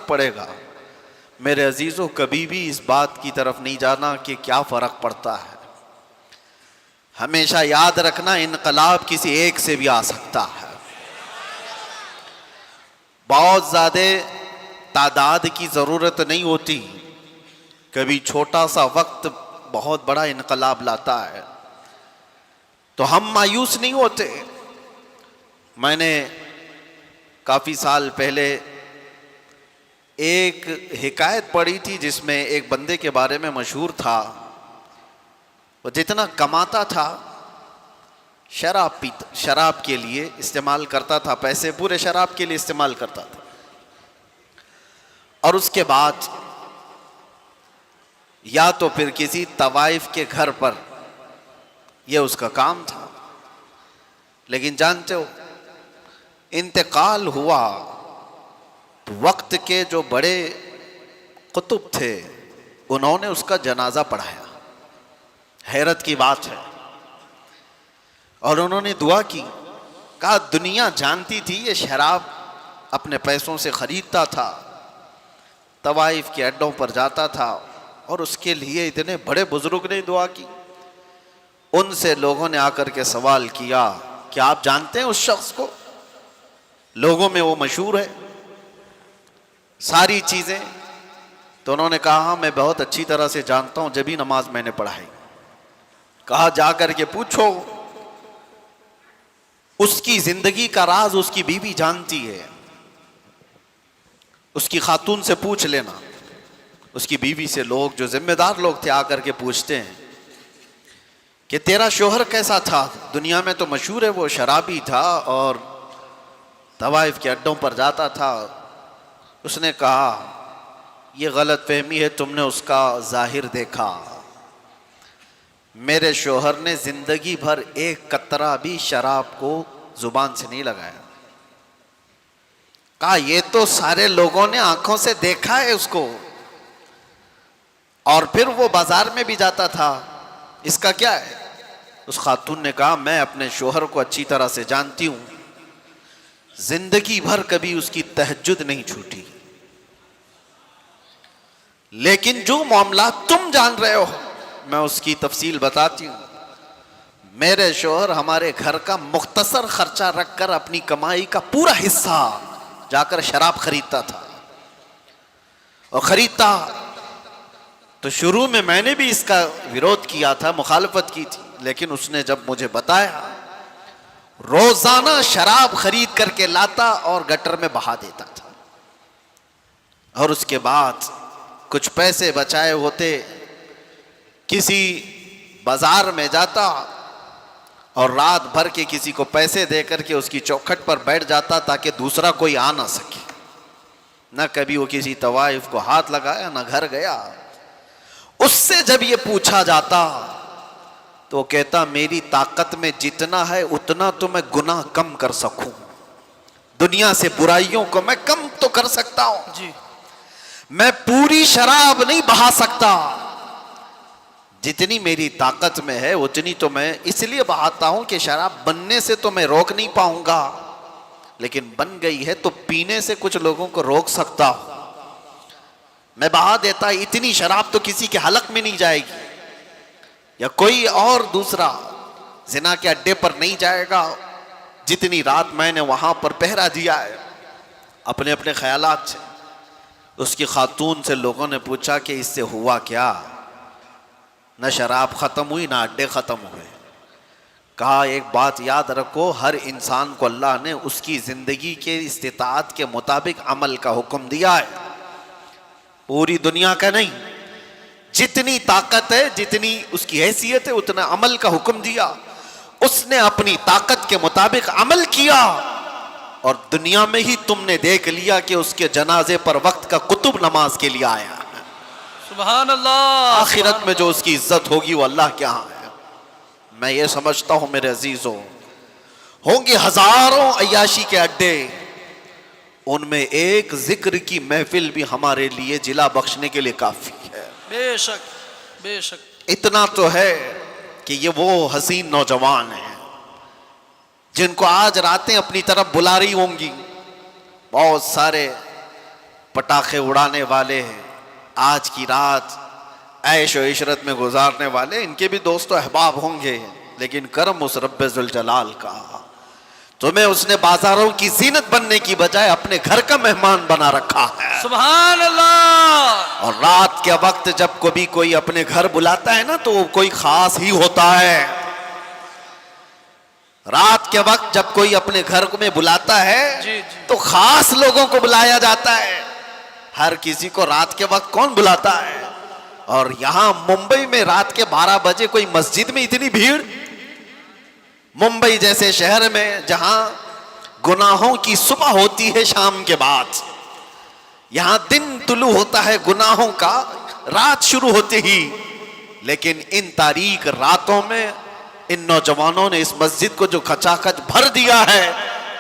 پڑے گا۔ میرے عزیزوں، کبھی بھی اس بات کی طرف نہیں جانا کہ کیا فرق پڑتا ہے۔ ہمیشہ یاد رکھنا انقلاب کسی ایک سے بھی آ سکتا ہے۔ بہت زیادہ تعداد کی ضرورت نہیں ہوتی، کبھی چھوٹا سا وقت بہت بڑا انقلاب لاتا ہے۔ تو ہم مایوس نہیں ہوتے۔ میں نے کافی سال پہلے ایک حکایت پڑھی تھی جس میں ایک بندے کے بارے میں مشہور تھا، وہ جتنا کماتا تھا شراب کے لیے استعمال کرتا تھا، پیسے پورے شراب کے لیے استعمال کرتا تھا، اور اس کے بعد یا تو پھر کسی طوائف کے گھر پر، یہ اس کا کام تھا۔ لیکن جانتے ہو انتقال ہوا، وقت کے جو بڑے قطب تھے انہوں نے اس کا جنازہ پڑھایا۔ حیرت کی بات ہے۔ اور انہوں نے دعا کی، کہا دنیا جانتی تھی یہ شراب اپنے پیسوں سے خریدتا تھا، طوائف کے اڈوں پر جاتا تھا، اور اس کے لیے اتنے بڑے بزرگ نے دعا کی۔ ان سے لوگوں نے آ کر کے سوال کیا، کیا آپ جانتے ہیں اس شخص کو؟ لوگوں میں وہ مشہور ہے ساری چیزیں۔ تو انہوں نے کہا ہاں میں بہت اچھی طرح سے جانتا ہوں، جبھی نماز میں نے پڑھائی۔ کہا جا کر کے پوچھو، اس کی زندگی کا راز اس کی بیوی جانتی ہے، اس کی خاتون سے پوچھ لینا۔ اس کی بیوی سے لوگ جو ذمہ دار لوگ تھے آ کر کے پوچھتے ہیں کہ تیرا شوہر کیسا تھا؟ دنیا میں تو مشہور ہے وہ شرابی تھا اور طوائف کے اڈوں پر جاتا تھا۔ اس نے کہا یہ غلط فہمی ہے، تم نے اس کا ظاہر دیکھا، میرے شوہر نے زندگی بھر ایک قطرہ بھی شراب کو زبان سے نہیں لگایا۔ کہا یہ تو سارے لوگوں نے آنکھوں سے دیکھا ہے اس کو، اور پھر وہ بازار میں بھی جاتا تھا، اس کا کیا ہے؟ اس خاتون نے کہا میں اپنے شوہر کو اچھی طرح سے جانتی ہوں، زندگی بھر کبھی اس کی تہجد نہیں چھوٹی، لیکن جو معاملات تم جان رہے ہو میں اس کی تفصیل بتاتی ہوں۔ میرے شوہر ہمارے گھر کا مختصر خرچہ رکھ کر اپنی کمائی کا پورا حصہ جا کر شراب خریدتا تھا، اور خریدتا تو شروع میں نے بھی اس کا ویرودھ کیا تھا، مخالفت کی تھی، لیکن اس نے جب مجھے بتایا، روزانہ شراب خرید کر کے لاتا اور گٹر میں بہا دیتا تھا، اور اس کے بعد کچھ پیسے بچائے ہوتے کسی بازار میں جاتا اور رات بھر کے کسی کو پیسے دے کر کے اس کی چوکھٹ پر بیٹھ جاتا تاکہ دوسرا کوئی آ نہ سکے۔ نہ کبھی وہ کسی طوائف کو ہاتھ لگایا، نہ گھر گیا۔ اس سے جب یہ پوچھا جاتا تو وہ کہتا میری طاقت میں جتنا ہے اتنا تو میں گناہ کم کر سکوں، دنیا سے برائیوں کو میں کم تو کر سکتا ہوں جی، میں پوری شراب نہیں بہا سکتا، جتنی میری طاقت میں ہے اتنی تو میں اس لیے بہاتا ہوں کہ شراب بننے سے تو میں روک نہیں پاؤں گا، لیکن بن گئی ہے تو پینے سے کچھ لوگوں کو روک سکتا ہوں، میں بہا دیتا، اتنی شراب تو کسی کے حلق میں نہیں جائے گی، یا کوئی اور دوسرا زنا کے اڈے پر نہیں جائے گا، جتنی رات میں نے وہاں پر پہرا دیا ہے۔ اپنے اپنے خیالات سے اس کی خاتون سے لوگوں نے پوچھا کہ اس سے ہوا کیا؟ نہ شراب ختم ہوئی، نہ اڈے ختم ہوئے۔ کہا ایک بات یاد رکھو، ہر انسان کو اللہ نے اس کی زندگی کے استطاعت کے مطابق عمل کا حکم دیا ہے، پوری دنیا کا نہیں، جتنی طاقت ہے جتنی اس کی حیثیت ہے اتنا عمل کا حکم دیا، اس نے اپنی طاقت کے مطابق عمل کیا، اور دنیا میں ہی تم نے دیکھ لیا کہ اس کے جنازے پر وقت کا قطب نماز کے لیے آیا۔ سبحان اللہ۔ آخرت میں جو اس کی عزت ہوگی وہ اللہ کے ہاں ہے۔ میں یہ سمجھتا ہوں میرے عزیزوں، ہوں گے ہزاروں عیاشی کے اڈے، ان میں ایک ذکر کی محفل بھی ہمارے لیے جلا بخشنے کے لیے کافی ہے۔ بے شک بے شک۔ اتنا تو ہے کہ یہ وہ حسین نوجوان ہیں جن کو آج راتیں اپنی طرف بلا رہی ہوں گی، بہت سارے پٹاخے اڑانے والے، آج کی رات عیش و عشرت میں گزارنے والے، ان کے بھی دوست و احباب ہوں گے، لیکن کرم اس رب ذوالجلال کا، تمہیں اس نے بازاروں کی زینت بننے کی بجائے اپنے گھر کا مہمان بنا رکھا ہے۔ سبحان اللہ۔ اور رات کے وقت جب کبھی کوئی اپنے گھر بلاتا ہے نا تو وہ کوئی خاص ہی ہوتا ہے۔ رات کے وقت جب کوئی اپنے گھر میں بلاتا ہے جی۔ تو خاص لوگوں کو بلایا جاتا ہے، ہر کسی کو رات کے وقت کون بلاتا ہے؟ اور یہاں ممبئی میں رات کے 12 بجے کوئی مسجد میں اتنی بھیڑ، ممبئی جیسے شہر میں جہاں گناہوں کی صبح ہوتی ہے شام کے بعد، یہاں دن طلوع ہوتا ہے گناہوں کا رات شروع ہوتے ہی، لیکن ان تاریک راتوں میں ان نوجوانوں نے اس مسجد کو جو کھچا کھچ بھر دیا ہے،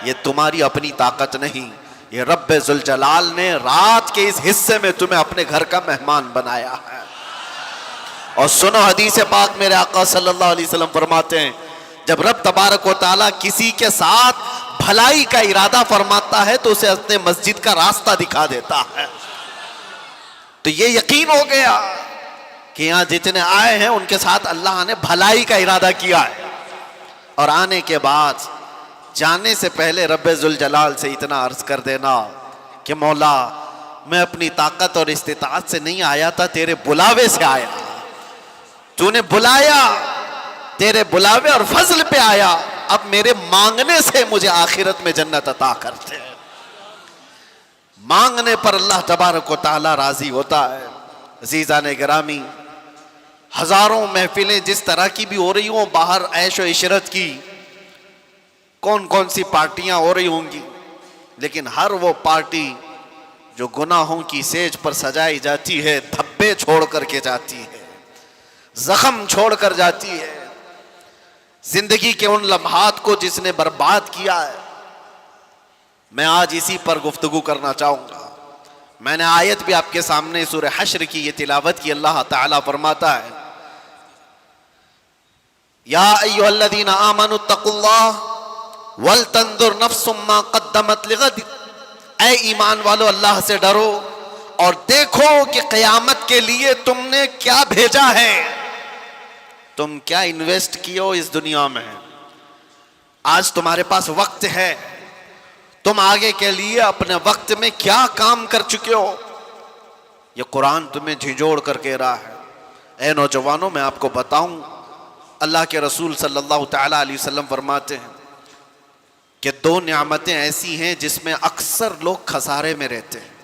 یہ تمہاری اپنی طاقت نہیں، یہ رب ذوالجلال نے رات کے اس حصے میں تمہیں اپنے گھر کا مہمان بنایا ہے۔ اور سنو حدیث پاک، میرے آقا صلی اللہ علیہ وسلم فرماتے ہیں جب رب تبارک و تعالیٰ کسی کے ساتھ بھلائی کا ارادہ فرماتا ہے تو اسے اپنے مسجد کا راستہ دکھا دیتا ہے۔ تو یہ یقین ہو گیا کہ یہاں جتنے آئے ہیں ان کے ساتھ اللہ نے بھلائی کا ارادہ کیا ہے، اور آنے کے بعد جانے سے پہلے رب ذوالجلال سے اتنا عرض کر دینا کہ مولا میں اپنی طاقت اور استطاعت سے نہیں آیا تھا، تیرے بلاوے سے آیا، تو نے بلایا، تیرے بلاوے اور فضل پہ آیا، اب میرے مانگنے سے مجھے آخرت میں جنت عطا کرتے ہیں۔ مانگنے پر اللہ تبارک و تعالی راضی ہوتا ہے۔ عزیزان گرامی، ہزاروں محفلیں جس طرح کی بھی ہو رہی ہوں باہر، عیش و عشرت کی کون کون سی پارٹیاں ہو رہی ہوں گی، لیکن ہر وہ پارٹی جو گناہوں کی سیج پر سجائی جاتی ہے دھبے چھوڑ کر کے جاتی ہے، زخم چھوڑ کر جاتی ہے۔ زندگی کے ان لمحات کو جس نے برباد کیا ہے، میں آج اسی پر گفتگو کرنا چاہوں گا۔ میں نے آیت بھی آپ کے سامنے سورہ حشر کی یہ تلاوت کی، اللہ تعالیٰ فرماتا ہے یا ایھا الذین آمنوا اتقوا اللہ ولتنظر نفس ما قدمت لغد، اے ایمان والو اللہ سے ڈرو اور دیکھو کہ قیامت کے لیے تم نے کیا بھیجا ہے، تم کیا انویسٹ کیے اس دنیا میں۔ آج تمہارے پاس وقت ہے، تم آگے کے لیے اپنے وقت میں کیا کام کر چکے ہو، یہ قرآن تمہیں جھنجھوڑ کر کہہ رہا ہے۔ اے نوجوانوں، میں آپ کو بتاؤں، اللہ کے رسول صلی اللہ تعالیٰ علیہ وسلم فرماتے ہیں کہ 2 نعمتیں ایسی ہیں جس میں اکثر لوگ خسارے میں رہتے ہیں۔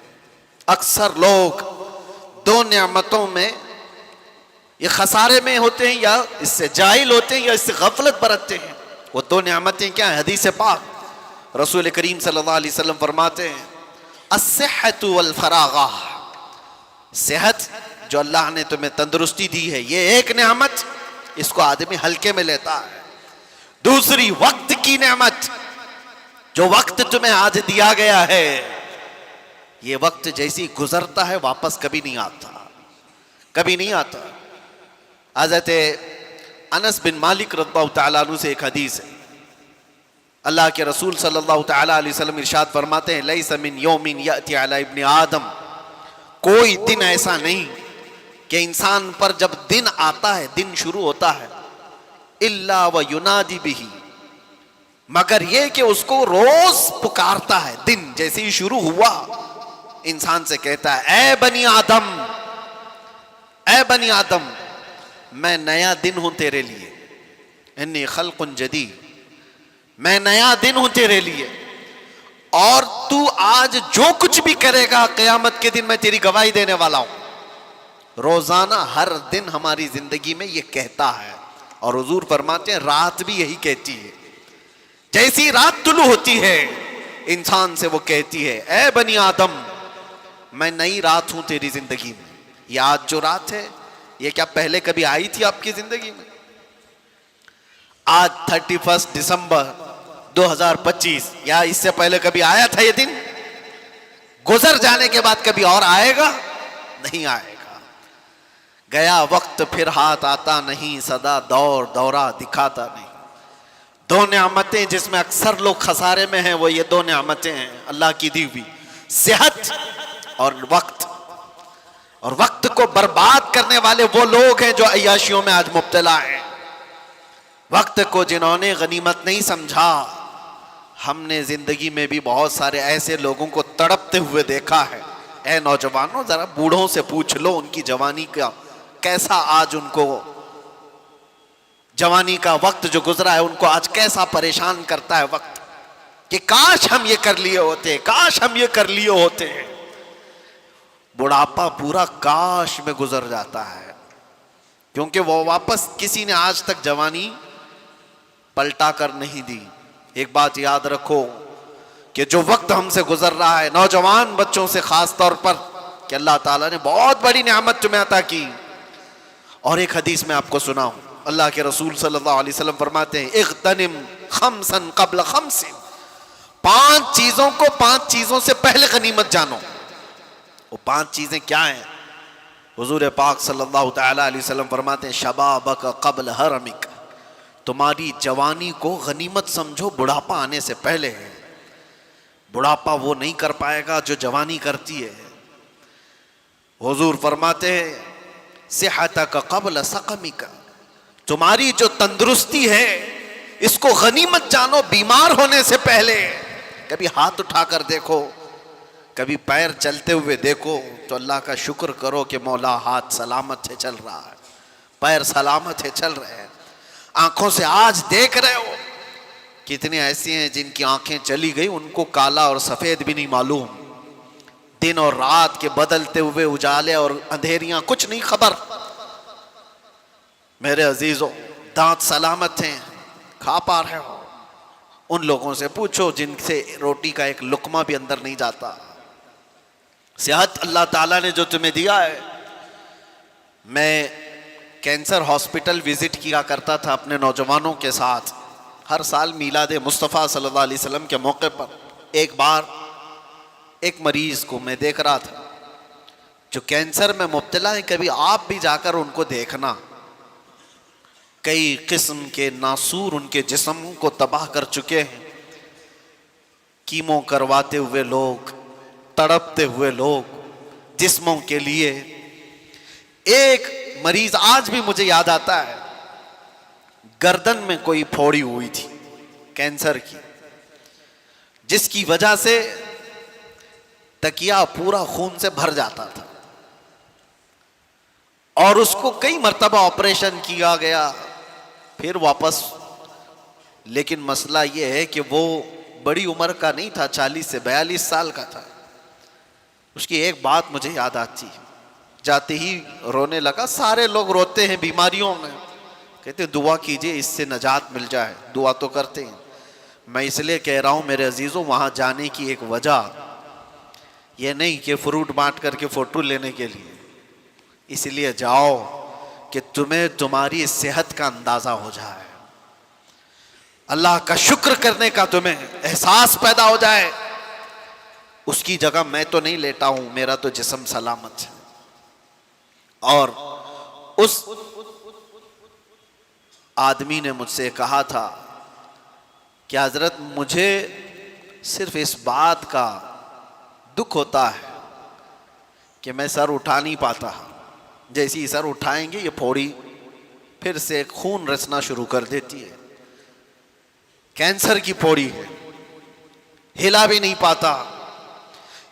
اکثر لوگ 2 نعمتوں میں یہ خسارے میں ہوتے ہیں، یا اس سے جاہل ہوتے ہیں، یا اس سے غفلت برتتے ہیں۔ وہ 2 نعمتیں کیا ہیں؟ حدیث پاک رسول کریم صلی اللہ علیہ وسلم فرماتے ہیں الصحت والفراغہ، صحت جو اللہ نے تمہیں تندرستی دی ہے یہ ایک نعمت، اس کو آدمی ہلکے میں لیتا ہے۔ دوسری وقت کی نعمت، جو وقت تمہیں آج دیا گیا ہے، یہ وقت جیسی گزرتا ہے واپس کبھی نہیں آتا، کبھی نہیں آتا۔ حضرت انس بن مالک رضی اللہ تعالیٰ عنہ سے ایک حدیث ہے، اللہ کے رسول صلی اللہ تعالیٰ علیہ وسلم ارشاد فرماتے ہیں لیس من یوم یأتی علی ابن آدم، کوئی دن ایسا نہیں کہ انسان پر جب دن آتا ہے، دن شروع ہوتا ہے، الا وینادی بہ، مگر یہ کہ اس کو روز پکارتا ہے۔ دن جیسے ہی شروع ہوا انسان سے کہتا ہے اے بنی آدم، اے بنی آدم، میں نیا دن ہوں تیرے لیے، انی خلق جدید، میں نیا دن ہوں تیرے لیے، اور تو آج جو کچھ بھی کرے گا قیامت کے دن میں تیری گواہی دینے والا ہوں۔ روزانہ ہر دن ہماری زندگی میں یہ کہتا ہے، اور حضور فرماتے ہیں رات بھی یہی کہتی ہے۔ جیسی رات طلوع ہوتی ہے انسان سے وہ کہتی ہے اے بنی آدم، میں نئی رات ہوں تیری زندگی میں۔ یہ آج جو رات ہے یہ کیا پہلے کبھی آئی تھی آپ کی زندگی میں؟ آج 31 دسمبر 2025، یا اس سے پہلے کبھی آیا تھا یہ دن؟ گزر جانے کے بعد کبھی اور آئے گا؟ نہیں آئے گا۔ گیا وقت پھر ہاتھ آتا نہیں، صدا دور دورہ دکھاتا نہیں۔ 2 نعمتیں جس میں اکثر لوگ خسارے میں ہیں وہ یہ 2 نعمتیں ہیں اللہ کی دی ہوئی، صحت اور وقت کو برباد کرنے والے وہ لوگ ہیں جو عیاشیوں میں آج مبتلا ہیں. وقت کو جنہوں نے غنیمت نہیں سمجھا. ہم نے زندگی میں بھی بہت سارے ایسے لوگوں کو تڑپتے ہوئے دیکھا ہے. اے نوجوانوں ذرا بوڑھوں سے پوچھ لو ان کی جوانی کا کیسا آج ان کو جوانی کا وقت جو گزرا ہے ان کو آج کیسا پریشان کرتا ہے وقت کہ کاش ہم یہ کر لیے ہوتے, کاش ہم یہ کر لیے ہوتے. بڑھاپا پورا کاش میں گزر جاتا ہے کیونکہ وہ واپس کسی نے آج تک جوانی پلٹا کر نہیں دی. ایک بات یاد رکھو کہ جو وقت ہم سے گزر رہا ہے, نوجوان بچوں سے خاص طور پر, کہ اللہ تعالیٰ نے بہت بڑی نعمت تمہیں عطا کی. اور ایک حدیث میں آپ کو سناؤں, اللہ کے رسول صلی اللہ علیہ وسلم فرماتے ہیں اغتنم خمسا قبل خمس, 5 چیزوں کو 5 چیزوں سے پہلے غنیمت جانو. وہ 5 چیزیں کیا ہیں؟ حضور پاک صلی اللہ تعالی علیہ وسلم فرماتے ہیں شبابک قبل حرمک, تمہاری جوانی کو غنیمت سمجھو, بڑھاپا آنے سے پہلے ہے. بڑھاپا وہ نہیں کر پائے گا جو جوانی کرتی ہے. حضور فرماتے ہیں صحتک قبل سقمک, تمہاری جو تندرستی ہے اس کو غنیمت جانو بیمار ہونے سے پہلے. کبھی ہاتھ اٹھا کر دیکھو, کبھی پیر چلتے ہوئے دیکھو تو اللہ کا شکر کرو کہ مولا ہاتھ سلامت ہے چل رہا ہے, پیر سلامت ہے چل رہے ہیں. آنکھوں سے آج دیکھ رہے ہو, کتنے ایسے ہیں جن کی آنکھیں چلی گئی ان کو کالا اور سفید بھی نہیں معلوم, دن اور رات کے بدلتے ہوئے اجالے اور اندھیریاں کچھ نہیں خبر. میرے عزیزوں, دانت سلامت ہیں, کھا پا رہے ہو. ان لوگوں سے پوچھو جن سے روٹی کا ایک لقمہ بھی اندر نہیں جاتا. صحت اللہ تعالیٰ نے جو تمہیں دیا ہے. میں کینسر ہاسپٹل وزٹ کیا کرتا تھا اپنے نوجوانوں کے ساتھ ہر سال میلاد مصطفیٰ صلی اللہ علیہ وسلم کے موقع پر. ایک بار ایک مریض کو میں دیکھ رہا تھا جو کینسر میں مبتلا ہے, کبھی آپ بھی جا کر ان کو دیکھنا. کئی قسم کے ناسور ان کے جسم کو تباہ کر چکے ہیں. کیمو کرواتے ہوئے لوگ, تڑپتے ہوئے لوگ جسموں کے لیے. ایک مریض آج بھی مجھے یاد آتا ہے, گردن میں کوئی پھوڑی ہوئی تھی کینسر کی, جس کی وجہ سے تکیا پورا خون سے بھر جاتا تھا اور اس کو کئی مرتبہ آپریشن کیا گیا پھر واپس. لیکن مسئلہ یہ ہے کہ وہ بڑی عمر کا نہیں تھا, 40 سے 42 سال کا تھا. اس کی ایک بات مجھے یاد آتی, جاتے ہی رونے لگا. سارے لوگ روتے ہیں بیماریوں میں, کہتے دعا کیجئے اس سے نجات مل جائے. دعا تو کرتے ہیں. میں اس لیے کہہ رہا ہوں میرے عزیزوں, وہاں جانے کی ایک وجہ یہ نہیں کہ فروٹ بانٹ کر کے فوٹو لینے کے لیے, اس لیے جاؤ کہ تمہیں تمہاری صحت کا اندازہ ہو جائے, اللہ کا شکر کرنے کا تمہیں احساس پیدا ہو جائے. اس کی جگہ میں تو نہیں لیٹا ہوں, میرا تو جسم سلامت ہے. اور اس آدمی نے مجھ سے کہا تھا کہ حضرت مجھے صرف اس بات کا دکھ ہوتا ہے کہ میں سر اٹھا نہیں پاتا. جیسے ہی سر اٹھائیں گے یہ پھوڑی پھر سے خون رسنا شروع کر دیتی ہے. کینسر کی پھوڑی ہے, ہلا بھی نہیں پاتا.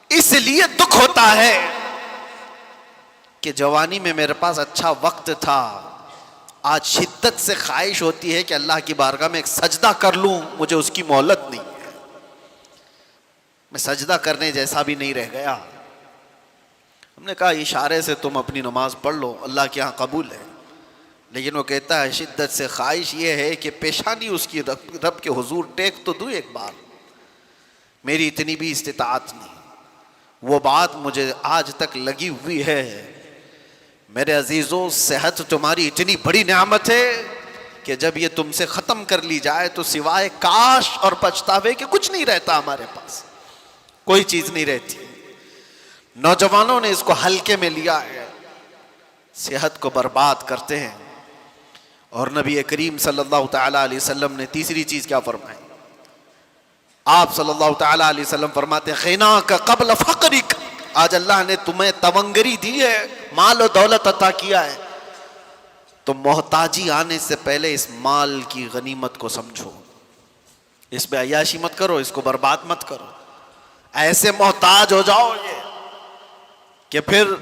اس لیے دکھ ہوتا ہے کہ جوانی میں میرے پاس اچھا وقت تھا, آج شدت سے خواہش ہوتی ہے کہ اللہ کی بارگاہ میں ایک سجدہ کر لوں, مجھے اس کی مہلت نہیں ہے. میں سجدہ کرنے جیسا بھی نہیں رہ گیا. ہم نے کہا اشارے سے تم اپنی نماز پڑھ لو, اللہ کے ہاں قبول ہے. لیکن وہ کہتا ہے شدت سے خواہش یہ ہے کہ پیشانی اس کی رب کے حضور ٹیک تو دوں ایک بار, میری اتنی بھی استطاعت نہیں. وہ بات مجھے آج تک لگی ہوئی ہے. میرے عزیزوں, صحت تمہاری اتنی بڑی نعمت ہے کہ جب یہ تم سے ختم کر لی جائے تو سوائے کاش اور پچھتاوے کہ کچھ نہیں رہتا. ہمارے پاس کوئی چیز نہیں رہتی. نوجوانوں نے اس کو ہلکے میں لیا ہے, صحت کو برباد کرتے ہیں. اور نبی کریم صلی اللہ تعالی علیہ وسلم نے تیسری چیز کیا فرمائی؟ آپ صلی اللہ تعالی علیہ وسلم فرماتے ہیں غناک قبل فقرک, آج اللہ نے تمہیں تونگری دی ہے، مال و دولت عطا کیا ہے، تو محتاجی آنے سے پہلے اس مال کی غنیمت کو سمجھو، اس پہ عیاشی مت کرو، اس کو برباد مت کرو۔ ایسے محتاج ہو جاؤ یہ کہ پھر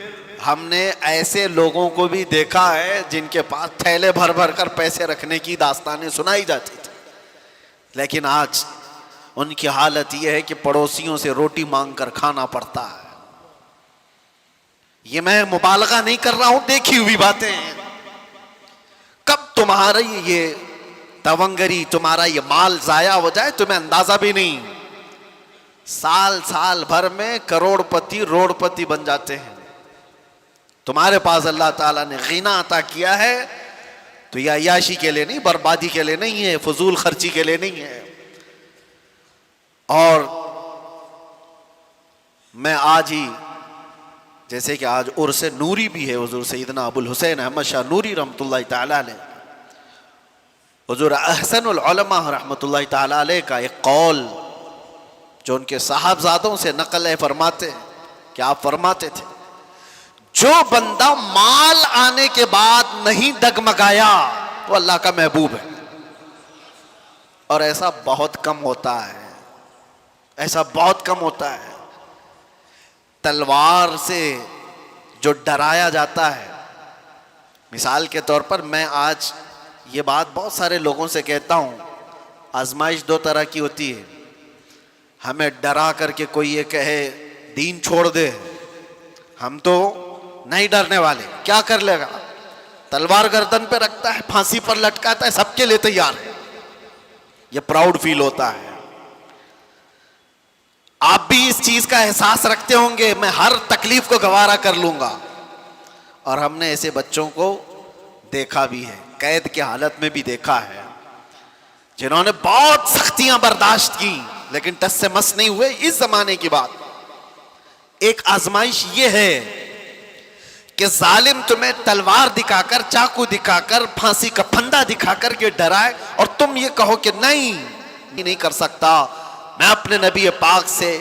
ہم نے ایسے لوگوں کو بھی دیکھا ہے جن کے پاس تھیلے بھر بھر کر پیسے رکھنے کی داستانیں سنائی جاتی تھی، لیکن آج ان کی حالت یہ ہے کہ پڑوسیوں سے روٹی مانگ کر کھانا پڑتا ہے۔ یہ میں مبالغہ نہیں کر رہا ہوں، دیکھی ہوئی باتیں ہیں۔ کب تمہارا یہ تونگری، تمہارا یہ مال ضائع ہو جائے تمہیں اندازہ بھی نہیں، سال بھر میں کروڑ پتی روڑ پتی بن جاتے ہیں۔ تمہارے پاس اللہ تعالیٰ نے غنا عطا کیا ہے تو یہ عیاشی کے لیے نہیں، بربادی کے لیے نہیں ہے، فضول خرچی کے لیے نہیں ہے۔ اور میں آج ہی، جیسے کہ آج عرس نوری بھی ہے حضور سیدنا ابو الحسین احمد شاہ نوری رحمۃ اللہ تعالی علیہ، حضور احسن العلماء رحمۃ اللہ تعالی علیہ کا ایک قول جو ان کے صاحبزادوں سے نقل ہے، فرماتے کہ آپ فرماتے تھے جو بندہ مال آنے کے بعد نہیں ڈگمگایا وہ اللہ کا محبوب ہے۔ اور ایسا بہت کم ہوتا ہے، ایسا بہت کم ہوتا ہے۔ تلوار سے جو ڈرایا جاتا ہے، مثال کے طور پر میں آج یہ بات بہت سارے لوگوں سے کہتا ہوں، آزمائش دو طرح کی ہوتی ہے، ہمیں ڈرا کر کے کوئی یہ کہے دین چھوڑ دے، ہم تو نہیں ڈرنے والے، کیا کر لے گا، تلوار گردن پہ رکھتا ہے، پھانسی پر لٹکاتا ہے، سب کے لیے تیار ہے، یہ پراؤڈ فیل ہوتا ہے۔ آپ بھی اس چیز کا احساس رکھتے ہوں گے، میں ہر تکلیف کو گوارا کر لوں گا۔ اور ہم نے ایسے بچوں کو دیکھا بھی ہے، قید کی حالت میں بھی دیکھا ہے، جنہوں نے بہت سختیاں برداشت کی لیکن ٹس سے مس نہیں ہوئے۔ اس زمانے کی بات، ایک آزمائش یہ ہے کہ ظالم تمہیں تلوار دکھا کر، چاقو دکھا کر، پھانسی کا پھندا دکھا کر کے ڈرائے، اور تم یہ کہو کہ نہیں کر سکتا، میں اپنے نبی پاک سے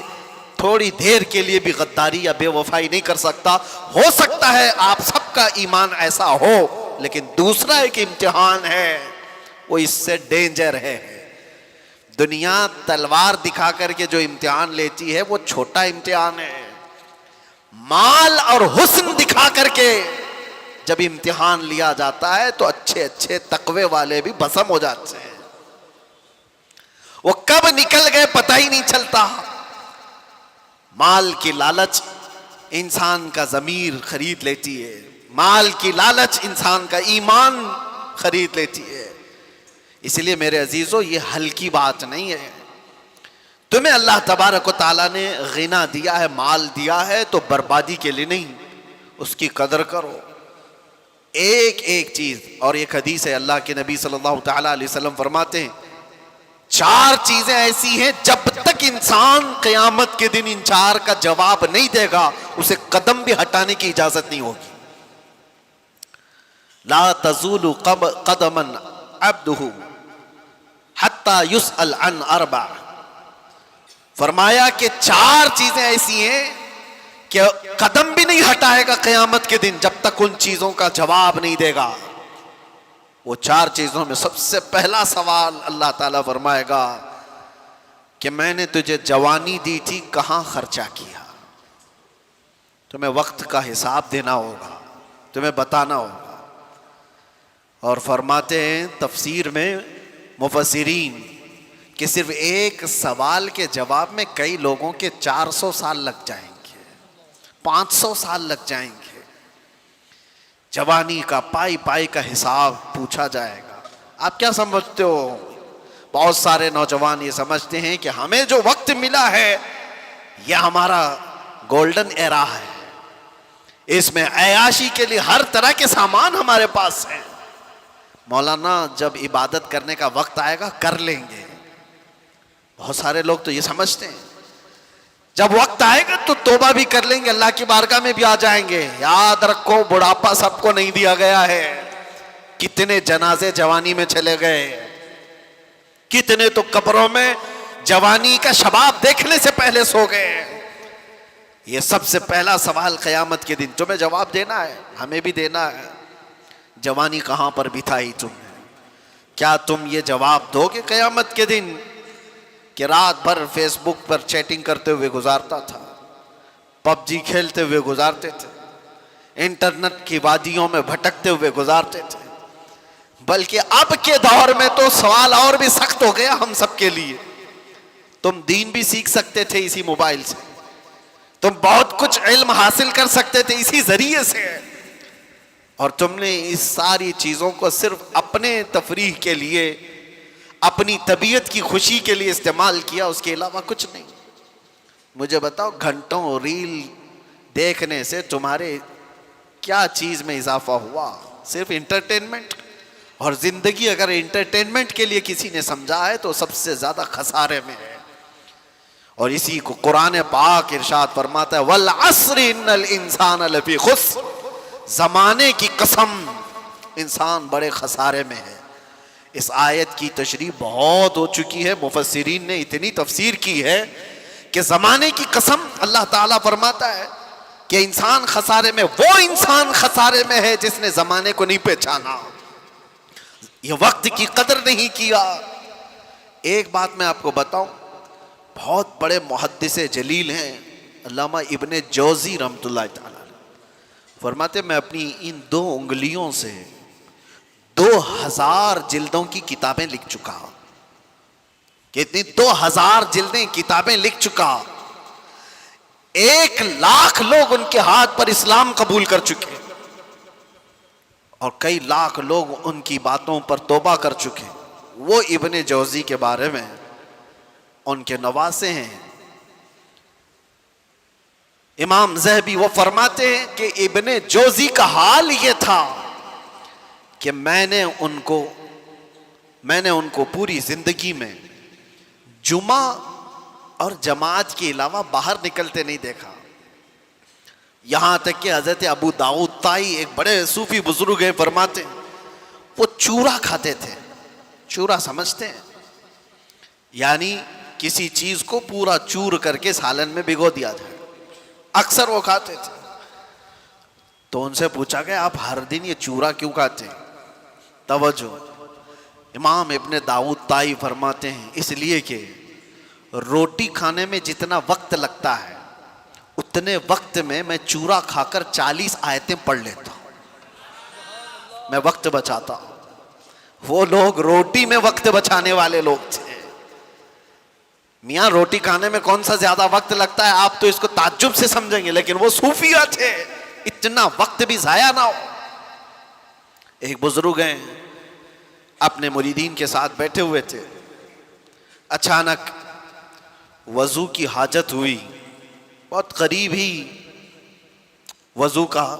تھوڑی دیر کے لیے بھی غداری یا بے وفائی نہیں کر سکتا۔ ہو سکتا ہے آپ سب کا ایمان ایسا ہو، لیکن دوسرا ایک امتحان ہے، وہ اس سے ڈینجر ہے۔ دنیا تلوار دکھا کر کے جو امتحان لیتی ہے وہ چھوٹا امتحان ہے، مال اور حسن دکھا کر کے جب امتحان لیا جاتا ہے تو اچھے اچھے تقوی والے بھی بھسم ہو جاتے ہیں، وہ کب نکل گئے پتہ ہی نہیں چلتا۔ مال کی لالچ انسان کا ضمیر خرید لیتی ہے، مال کی لالچ انسان کا ایمان خرید لیتی ہے۔ اس لیے میرے عزیزو، یہ ہلکی بات نہیں ہے۔ تمہیں اللہ تبارک و تعالیٰ نے غنا دیا ہے، مال دیا ہے، تو بربادی کے لیے نہیں، اس کی قدر کرو، ایک ایک چیز۔ اور ایک حدیث ہے، اللہ کے نبی صلی اللہ تعالیٰ علیہ وسلم فرماتے ہیں 4 چیزیں ایسی ہیں جب تک انسان قیامت کے دن ان 4 کا جواب نہیں دے گا اسے قدم بھی ہٹانے کی اجازت نہیں ہوگی۔ لا تزول قدما عبدہ حتی یسأل عن 4، فرمایا کہ 4 چیزیں ایسی ہیں کہ قدم بھی نہیں ہٹائے گا قیامت کے دن جب تک ان چیزوں کا جواب نہیں دے گا۔ وہ 4 چیزوں میں سب سے پہلا سوال اللہ تعالیٰ فرمائے گا کہ میں نے تجھے جوانی دی تھی، کہاں خرچہ کیا؟ تمہیں وقت کا حساب دینا ہوگا، تمہیں بتانا ہوگا۔ اور فرماتے ہیں تفسیر میں مفسرین کہ صرف ایک سوال کے جواب میں کئی لوگوں کے 400 سال لگ جائیں گے، 500 سال لگ جائیں گے۔ جوانی کا پائی پائی کا حساب پوچھا جائے گا۔ آپ کیا سمجھتے ہو؟ بہت سارے نوجوان یہ سمجھتے ہیں کہ ہمیں جو وقت ملا ہے یہ ہمارا گولڈن ایرا ہے، اس میں عیاشی کے لیے ہر طرح کے سامان ہمارے پاس ہیں، مولانا جب عبادت کرنے کا وقت آئے گا کر لیں گے۔ بہت سارے لوگ تو یہ سمجھتے ہیں جب وقت آئے گا تو توبہ بھی کر لیں گے، اللہ کی بارگاہ میں بھی آ جائیں گے۔ یاد رکھو بڑھاپا سب کو نہیں دیا گیا ہے۔ کتنے جنازے جوانی میں چلے گئے، کتنے تو قبروں میں جوانی کا شباب دیکھنے سے پہلے سو گئے۔ یہ سب سے پہلا سوال قیامت کے دن تمہیں جواب دینا ہے، ہمیں بھی دینا ہے۔ جوانی کہاں پر بتائی تم نے؟ کیا تم یہ جواب دو گے قیامت کے دن کہ رات بھر فیس بک پر چیٹنگ کرتے ہوئے گزارتا تھا، پب جی کھیلتے ہوئے گزارتے تھے، انٹرنیٹ کی وادیوں میں بھٹکتے ہوئے گزارتے تھے؟ بلکہ اب کے دور میں تو سوال اور بھی سخت ہو گیا ہم سب کے لیے۔ تم دین بھی سیکھ سکتے تھے اسی موبائل سے، تم بہت کچھ علم حاصل کر سکتے تھے اسی ذریعے سے، اور تم نے اس ساری چیزوں کو صرف اپنے تفریح کے لیے، اپنی طبیعت کی خوشی کے لیے استعمال کیا، اس کے علاوہ کچھ نہیں۔ مجھے بتاؤ گھنٹوں ریل دیکھنے سے تمہارے کیا چیز میں اضافہ ہوا؟ صرف انٹرٹینمنٹ۔ اور زندگی اگر انٹرٹینمنٹ کے لیے کسی نے سمجھا ہے تو سب سے زیادہ خسارے میں ہے۔ اور اسی کو قرآن پاک ارشاد فرماتا ہے وَالْعَصْرِ إِنَّ الْإِنسَانَ لَفِي خُسْرٍ، زمانے کی قسم انسان بڑے خسارے میں ہے۔ اس آیت کی تشریح بہت ہو چکی ہے، مفسرین نے اتنی تفسیر کی ہے کہ زمانے کی قسم اللہ تعالیٰ فرماتا ہے کہ انسان خسارے میں، وہ انسان خسارے میں ہے جس نے زمانے کو نہیں پہچانا، یہ وقت کی قدر نہیں کیا۔ ایک بات میں آپ کو بتاؤں، بہت بڑے محدث جلیل ہیں علامہ ابن جوزی رحمۃ اللہ تعالی، فرماتے میں اپنی ان 2 انگلیوں سے 2000 جلدوں کی کتابیں لکھ چکا، کتنی 2000 جلدیں کتابیں لکھ چکا، 1,00,000 لوگ ان کے ہاتھ پر اسلام قبول کر چکے، اور کئی لاکھ لوگ ان کی باتوں پر توبہ کر چکے۔ وہ ابن جوزی کے بارے میں ان کے نواسے ہیں امام ذہبی، وہ فرماتے ہیں کہ ابن جوزی کا حال یہ تھا کہ میں نے ان کو پوری زندگی میں جمعہ اور جماعت کے علاوہ باہر نکلتے نہیں دیکھا۔ یہاں تک کہ حضرت ابو داؤد طائی ایک بڑے صوفی بزرگ ہیں، فرماتے ہیں وہ چورا کھاتے تھے۔ چورا سمجھتے ہیں؟ یعنی کسی چیز کو پورا چور کر کے سالن میں بھگو دیا جائے، اکثر وہ کھاتے تھے۔ تو ان سے پوچھا گیا آپ ہر دن یہ چورا کیوں کھاتے ہیں؟ توجہ، امام ابن داؤد طائی فرماتے ہیں اس لیے کہ روٹی کھانے میں جتنا وقت لگتا ہے اتنے وقت میں میں چورا کھا کر 40 آیتیں پڑھ لیتا ہوں، میں وقت بچاتا ہوں۔ وہ لوگ روٹی میں وقت بچانے والے لوگ تھے۔ میاں روٹی کھانے میں کون سا زیادہ وقت لگتا ہے؟ آپ تو اس کو تعجب سے سمجھیں گے، لیکن وہ صوفیہ تھے، اتنا وقت بھی ضائع نہ ہو۔ ایک بزرگ ہیں اپنے مریدین کے ساتھ بیٹھے ہوئے تھے، اچانک وضو کی حاجت ہوئی، بہت قریب ہی وضو کا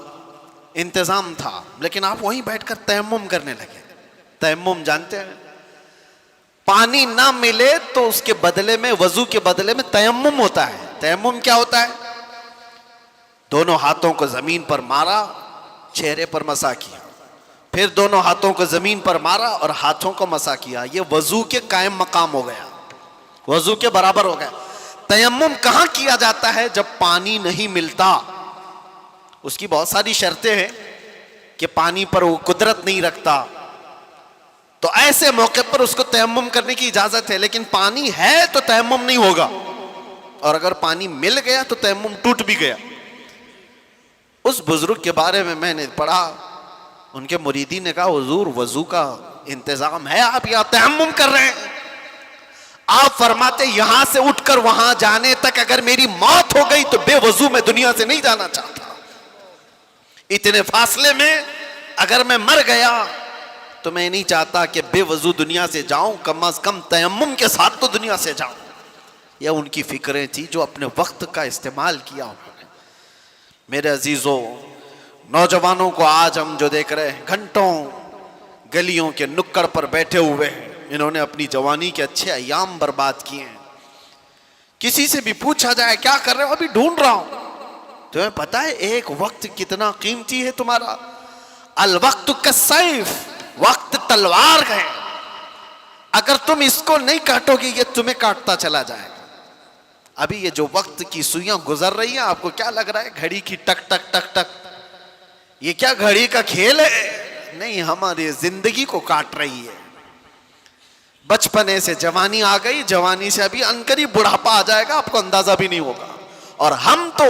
انتظام تھا، لیکن آپ وہیں بیٹھ کر تیمم کرنے لگے۔ تیمم جانتے ہیں؟ پانی نہ ملے تو اس کے بدلے میں، وضو کے بدلے میں تیمم ہوتا ہے۔ تیمم کیا ہوتا ہے؟ دونوں ہاتھوں کو زمین پر مارا، چہرے پر مسح کیا، پھر دونوں ہاتھوں کو زمین پر مارا اور ہاتھوں کو مسح کیا۔ یہ وضو کے قائم مقام ہو گیا، وضو کے برابر ہو گیا۔ تیمم کہاں کیا جاتا ہے؟ جب پانی نہیں ملتا، اس کی بہت ساری شرطیں ہیں کہ پانی پر وہ قدرت نہیں رکھتا، تو ایسے موقع پر اس کو تیمم کرنے کی اجازت ہے، لیکن پانی ہے تو تیمم نہیں ہوگا، اور اگر پانی مل گیا تو تیمم ٹوٹ بھی گیا۔ اس بزرگ کے بارے میں نے پڑھا، ان کے مریدین نے کہا حضور وضو کا انتظام ہے، آپ یہاں تیمم کر رہے ہیں؟ آپ فرماتے یہاں سے اٹھ کر وہاں جانے تک اگر میری موت ہو گئی تو بے وضو میں دنیا سے نہیں جانا چاہتا۔ اتنے فاصلے میں اگر میں مر گیا تو میں نہیں چاہتا کہ بے وضو دنیا سے جاؤں، کم از کم تیمم کے ساتھ تو دنیا سے جاؤں۔ یہ ان کی فکریں تھی جو اپنے وقت کا استعمال کیا انہوں نے۔ میرے عزیزوں، نوجوانوں کو آج ہم جو دیکھ رہے ہیں، گھنٹوں گلیوں کے نکڑ پر بیٹھے ہوئے ہیں، انہوں نے اپنی جوانی کے اچھے ایام برباد کیے ہیں۔ کسی سے بھی پوچھا جائے کیا کر رہے ہو؟ ابھی ڈھونڈ رہا ہوں۔ تمہیں پتا ہے ایک وقت کتنا قیمتی ہے تمہارا؟ الوقت کالسیف، وقت تلوار ہے، اگر تم اس کو نہیں کاٹو گے یہ تمہیں کاٹتا چلا جائے گا۔ ابھی یہ جو وقت کی سوئیاں گزر رہی ہیں آپ کو کیا لگ رہا ہے گھڑی کی ٹک ٹک ٹک ٹک؟ یہ کیا گھڑی کا کھیل ہے؟ نہیں، ہماری زندگی کو کاٹ رہی ہے۔ بچپنے سے جوانی آ گئی، جوانی سے ابھی عنقریب بڑھاپا آ جائے گا، آپ کو اندازہ بھی نہیں ہوگا۔ اور ہم تو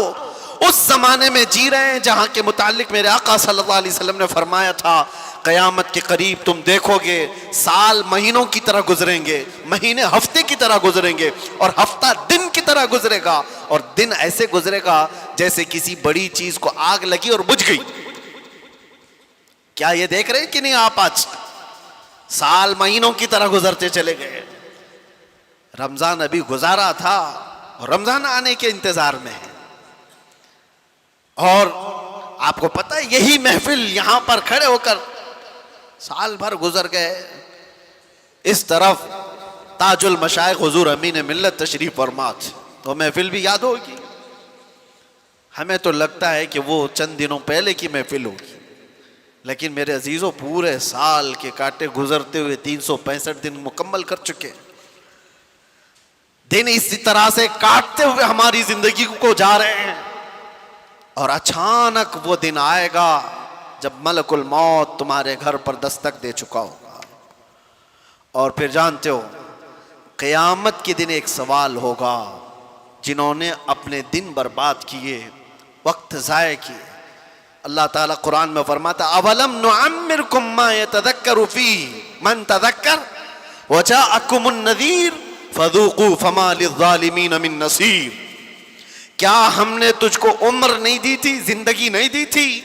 اس زمانے میں جی رہے ہیں جہاں کے متعلق میرے آقا صلی اللہ علیہ وسلم نے فرمایا تھا قیامت کے قریب تم دیکھو گے سال مہینوں کی طرح گزریں گے، مہینے ہفتے کی طرح گزریں گے، اور ہفتہ دن کی طرح گزرے گا، اور دن ایسے گزرے گا جیسے کسی بڑی چیز کو آگ لگی اور بجھ گئی۔ کیا یہ دیکھ رہے ہیں کہ نہیں آپ؟ آج سال مہینوں کی طرح گزرتے چلے گئے۔ رمضان ابھی گزارا تھا اور رمضان آنے کے انتظار میں ہے، اور آپ کو پتہ ہے یہی محفل یہاں پر کھڑے ہو کر سال بھر گزر گئے۔ اس طرف تاج المشائخ حضور امین ملت تشریف فرما تھے، تو محفل بھی یاد ہوگی۔ ہمیں تو لگتا ہے کہ وہ چند دنوں پہلے کی محفل ہوگی، لیکن میرے عزیزوں پورے سال کے کاٹے گزرتے ہوئے 365 دن مکمل کر چکے۔ دن اسی طرح سے کاٹتے ہوئے ہماری زندگی کو جا رہے ہیں، اور اچانک وہ دن آئے گا جب ملک الموت تمہارے گھر پر دستک دے چکا ہوگا۔ اور پھر جانتے ہو قیامت کے دن ایک سوال ہوگا، جنہوں نے اپنے دن برباد کیے، وقت ضائع کیے۔ اللہ تعالیٰ قرآن میں فرماتا اولم نعمرکم ما یتذکر فیہ من تذکر وجاءکم النذیر فذوقوا فما للظالمین من نصیر۔ کیا ہم نے تجھ کو عمر نہیں دی تھی، زندگی نہیں دی تھی؟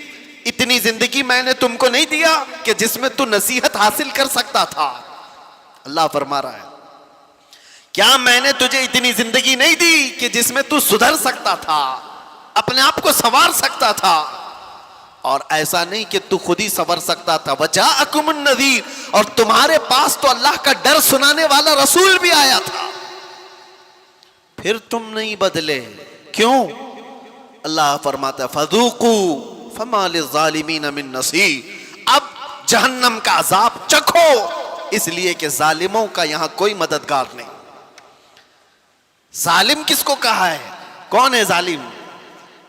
اتنی زندگی میں نے تم کو نہیں دیا کہ جس میں تو نصیحت حاصل کر سکتا تھا؟ اللہ فرما رہا ہے کیا میں نے تجھے اتنی زندگی نہیں دی کہ جس میں تو سدھر سکتا تھا، اپنے آپ کو سنوار سکتا تھا؟ اور ایسا نہیں کہ تو خود ہی سنور سکتا تھا، وجاءکم النذیر، اور تمہارے پاس تو اللہ کا ڈر سنانے والا رسول بھی آیا تھا، پھر تم نہیں بدلے۔ کیوں؟ اللہ فرماتا ہے فذوقوا فما للظالمین من نصیر، اب جہنم کا عذاب چکھو، اس لیے کہ ظالموں کا یہاں کوئی مددگار نہیں۔ ظالم کس کو کہا ہے؟ کون ہے ظالم؟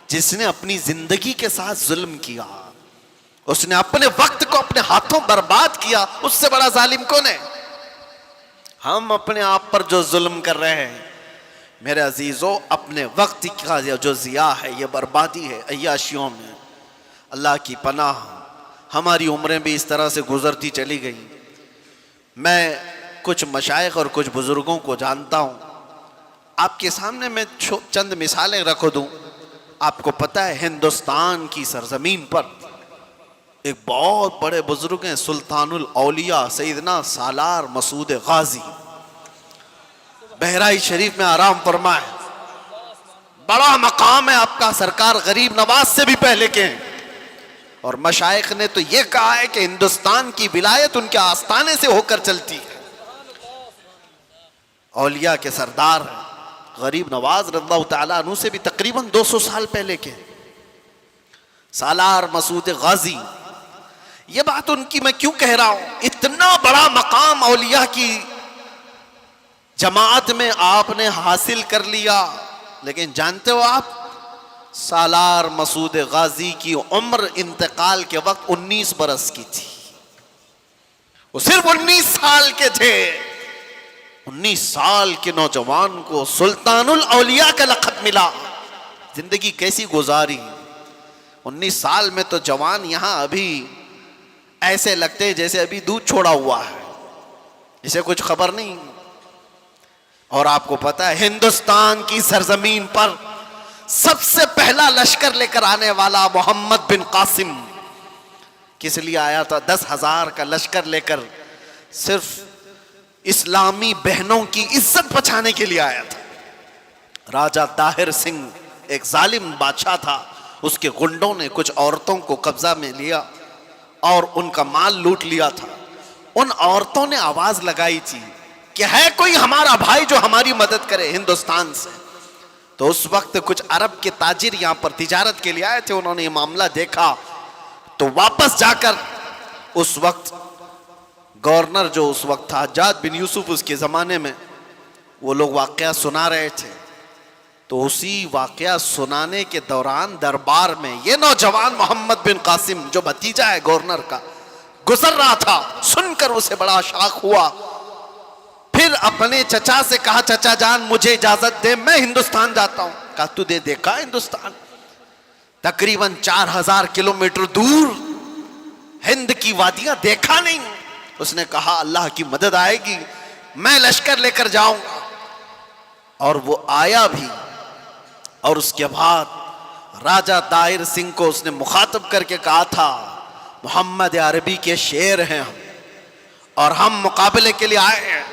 جس نے اپنی زندگی کے ساتھ ظلم کیا، اس نے اپنے وقت کو اپنے ہاتھوں برباد کیا، اس سے بڑا ظالم کون ہے؟ ہم اپنے آپ پر جو ظلم کر رہے ہیں میرے عزیزوں، اپنے وقت کا جو ضیاع ہے، یہ بربادی ہے عیاشیوں میں۔ اللہ کی پناہ، ہماری عمریں بھی اس طرح سے گزرتی چلی گئیں۔ میں کچھ مشائخ اور کچھ بزرگوں کو جانتا ہوں، آپ کے سامنے میں چند مثالیں رکھ دوں۔ آپ کو پتہ ہے ہندوستان کی سرزمین پر ایک بہت بڑے بزرگ ہیں، سلطان الاولیاء سیدنا سالار مسعود غازی، بہرائچ شریف میں آرام فرمائے۔ بڑا مقام ہے آپ کا، سرکار غریب نواز سے بھی پہلے کے ہیں، اور مشائخ نے تو یہ کہا ہے کہ ہندوستان کی ولایت ان کے آستانے سے ہو کر چلتی ہے۔ اولیاء کے سردار ہیں، غریب نواز رضی اللہ تعالیٰ عنہ سے بھی تقریباً 200 سال پہلے کے سالار مسعود غازی۔ یہ بات ان کی میں کیوں کہہ رہا ہوں؟ اتنا بڑا مقام اولیاء کی جماعت میں آپ نے حاصل کر لیا، لیکن جانتے ہو آپ سالار مسعود غازی کی عمر انتقال کے وقت 19 برس کی تھی، وہ صرف 19 سال کے تھے۔ 19 سال کے نوجوان کو سلطان الاولیاء کا لقب ملا۔ زندگی کیسی گزاری! 19 سال میں تو جوان یہاں ابھی ایسے لگتے جیسے ابھی دودھ چھوڑا ہوا ہے، اسے کچھ خبر نہیں۔ اور آپ کو پتا ہے ہندوستان کی سرزمین پر سب سے پہلا لشکر لے کر آنے والا محمد بن قاسم کس لیے آیا تھا؟ 10,000 کا لشکر لے کر صرف اسلامی بہنوں کی عزت بچانے کے لیے آیا تھا۔ راجہ طاہر سنگھ ایک ظالم بادشاہ تھا، اس کے گنڈوں نے کچھ عورتوں کو قبضہ میں لیا اور ان کا مال لوٹ لیا تھا۔ ان عورتوں نے آواز لگائی تھی کہ ہے کوئی ہمارا بھائی جو ہماری مدد کرے ہندوستان سے۔ تو اس وقت کچھ عرب کے تاجر یہاں پر تجارت کے لیے آئے تھے، انہوں نے یہ معاملہ دیکھا تو واپس جا کر اس وقت گورنر جو اس وقت تھا حجاج بن یوسف، اس کے زمانے میں وہ لوگ واقعہ سنا رہے تھے تو اسی واقعہ سنانے کے دوران دربار میں یہ نوجوان محمد بن قاسم جو بھتیجا ہے گورنر کا گزر رہا تھا، سن کر اسے بڑا شاق ہوا. پھر اپنے چچا سے کہا چچا جان مجھے اجازت دے، میں ہندوستان جاتا ہوں. کہا تو نے دیکھا ہندوستان؟ تقریباً 4000 کلومیٹر دور ہند کی وادیاں دیکھا نہیں؟ اس نے کہا اللہ کی مدد آئے گی، میں لشکر لے کر جاؤں گا. اور وہ آیا بھی. اور اس کے بعد راجہ دائر سنگھ کو اس نے مخاطب کر کے کہا تھا محمد عربی کے شیر ہیں ہم، اور ہم مقابلے کے لیے آئے ہیں.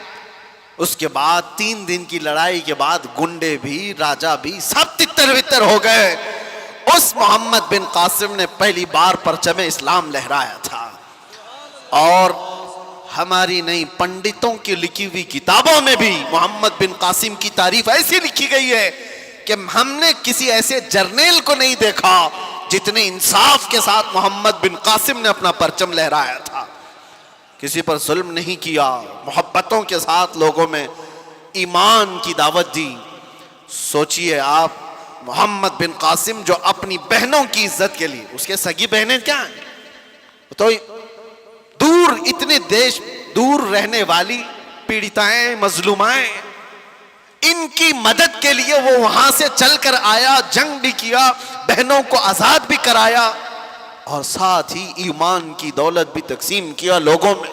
اس کے بعد 3 دن کی لڑائی کے بعد گنڈے بھی راجہ بھی سب تتر بتر ہو گئے. اس محمد بن قاسم نے پہلی بار پرچم اسلام لہرایا تھا. اور ہماری نئی پنڈتوں کی لکھی ہوئی کتابوں میں بھی محمد بن قاسم کی تعریف ایسی لکھی گئی ہے کہ ہم نے کسی ایسے جرنیل کو نہیں دیکھا جتنے انصاف کے ساتھ محمد بن قاسم نے اپنا پرچم لہرایا تھا. کسی پر ظلم نہیں کیا، محبتوں کے ساتھ لوگوں میں ایمان کی دعوت دی. سوچئے آپ محمد بن قاسم جو اپنی بہنوں کی عزت کے لیے، اس کے سگی بہنیں کیا ہیں تو دور، اتنے دیش دور رہنے والی پیڑتائیں مظلومائیں، ان کی مدد کے لیے وہ وہاں سے چل کر آیا، جنگ بھی کیا، بہنوں کو آزاد بھی کرایا، اور ساتھ ہی ایمان کی دولت بھی تقسیم کیا لوگوں میں.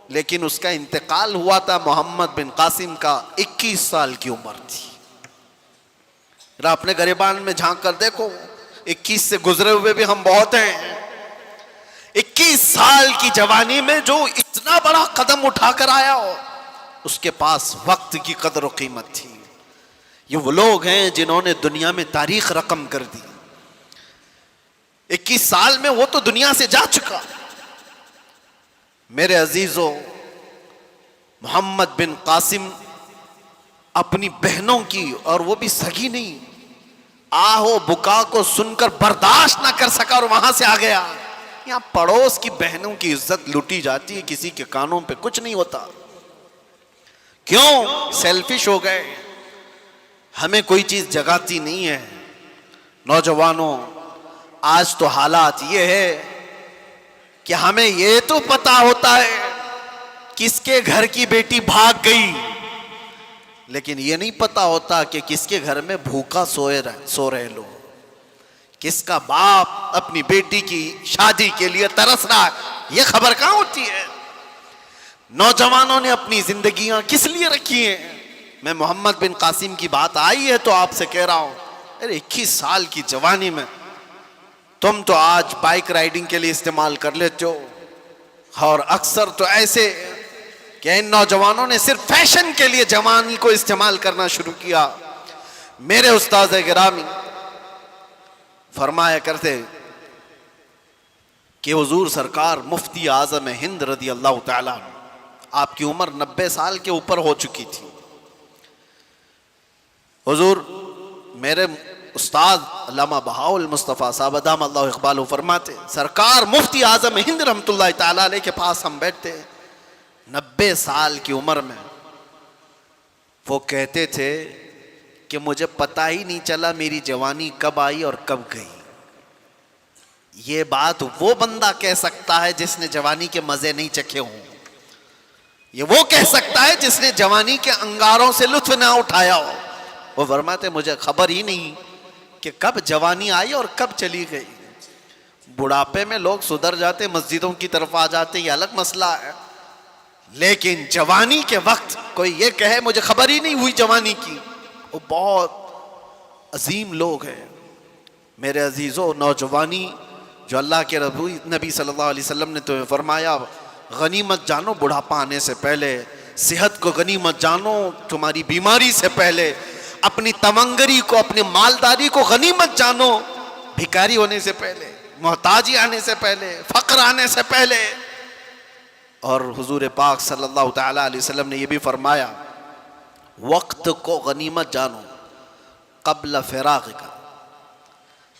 لیکن اس کا انتقال ہوا تھا محمد بن قاسم کا 21 سال کی عمر تھی. ذرا اپنے گریبان میں جھانک کر دیکھو، 21 سے گزرے ہوئے بھی ہم بہت ہیں. 21 سال کی جوانی میں جو اتنا بڑا قدم اٹھا کر آیا ہو، اس کے پاس وقت کی قدر و قیمت تھی. یہ وہ لوگ ہیں جنہوں نے دنیا میں تاریخ رقم کر دی. 21 سال میں وہ تو دنیا سے جا چکا. میرے عزیزو، محمد بن قاسم اپنی بہنوں کی، اور وہ بھی سگی نہیں، آہو بکا کو سن کر برداشت نہ کر سکا اور وہاں سے آ گیا. یہاں پڑوس کی بہنوں کی عزت لوٹی جاتی ہے، کسی کے کانوں پہ کچھ نہیں ہوتا. کیوں؟ سیلفش ہو گئے. ہمیں کوئی چیز جگاتی نہیں ہے. نوجوانوں، آج تو حالات یہ ہے کہ ہمیں یہ تو پتا ہوتا ہے کس کے گھر کی بیٹی بھاگ گئی، لیکن یہ نہیں پتا ہوتا کہ کس کے گھر میں بھوکا سو رہے لوگ، کس کا باپ اپنی بیٹی کی شادی کے لیے ترس رہا ہے. یہ خبر کہاں ہوتی ہے؟ نوجوانوں نے اپنی زندگیاں کس لیے رکھی ہیں؟ میں محمد بن قاسم کی بات آئی ہے تو آپ سے کہہ رہا ہوں، ارے 21 سال کی جوانی میں تم تو آج بائک رائیڈنگ کے لیے استعمال کر لیتے ہو، اور اکثر تو ایسے کہ ان نوجوانوں نے صرف فیشن کے لیے جوانی کو استعمال کرنا شروع کیا. میرے استاد گرامی فرمایا کرتے کہ حضور سرکار مفتی اعظم ہند رضی اللہ تعالیٰ عنہ، آپ کی عمر 90 سال کے اوپر ہو چکی تھی. حضور میرے استاد علامہ بہاء المصطفیٰ صاحب ادام اللہ اقبالہ فرماتے، سرکار مفتی اعظم ہند رحمۃ اللہ تعالیٰ علیہ کے پاس ہم بیٹھتے 90 سال کی عمر میں. وہ کہتے تھے کہ مجھے پتہ ہی نہیں چلا میری جوانی کب آئی اور کب گئی. یہ بات وہ بندہ کہہ سکتا ہے جس نے جوانی کے مزے نہیں چکھے ہوں. یہ وہ کہہ سکتا ہے جس نے جوانی کے انگاروں سے لطف نہ اٹھایا ہو. وہ فرماتے مجھے خبر ہی نہیں کہ کب جوانی آئی اور کب چلی گئی. بڑھاپے میں لوگ سدھر جاتے، مسجدوں کی طرف آ جاتے، یہ الگ مسئلہ ہے، لیکن جوانی کے وقت کوئی یہ کہے مجھے خبر ہی نہیں ہوئی جوانی کی، وہ بہت عظیم لوگ ہیں. میرے عزیزو، نوجوانی جو اللہ کے نبی صلی اللہ علیہ وسلم نے تمہیں فرمایا غنیمت جانو بڑھاپا آنے سے پہلے، صحت کو غنیمت جانو تمہاری بیماری سے پہلے، اپنی تمنگری کو، اپنی مالداری کو غنیمت جانو بھکاری ہونے سے پہلے، محتاجی آنے سے پہلے، فقر آنے سے پہلے. اور حضور پاک صلی اللہ تعالیٰ علیہ وسلم نے یہ بھی فرمایا وقت کو غنیمت جانو قبل فراغ کا،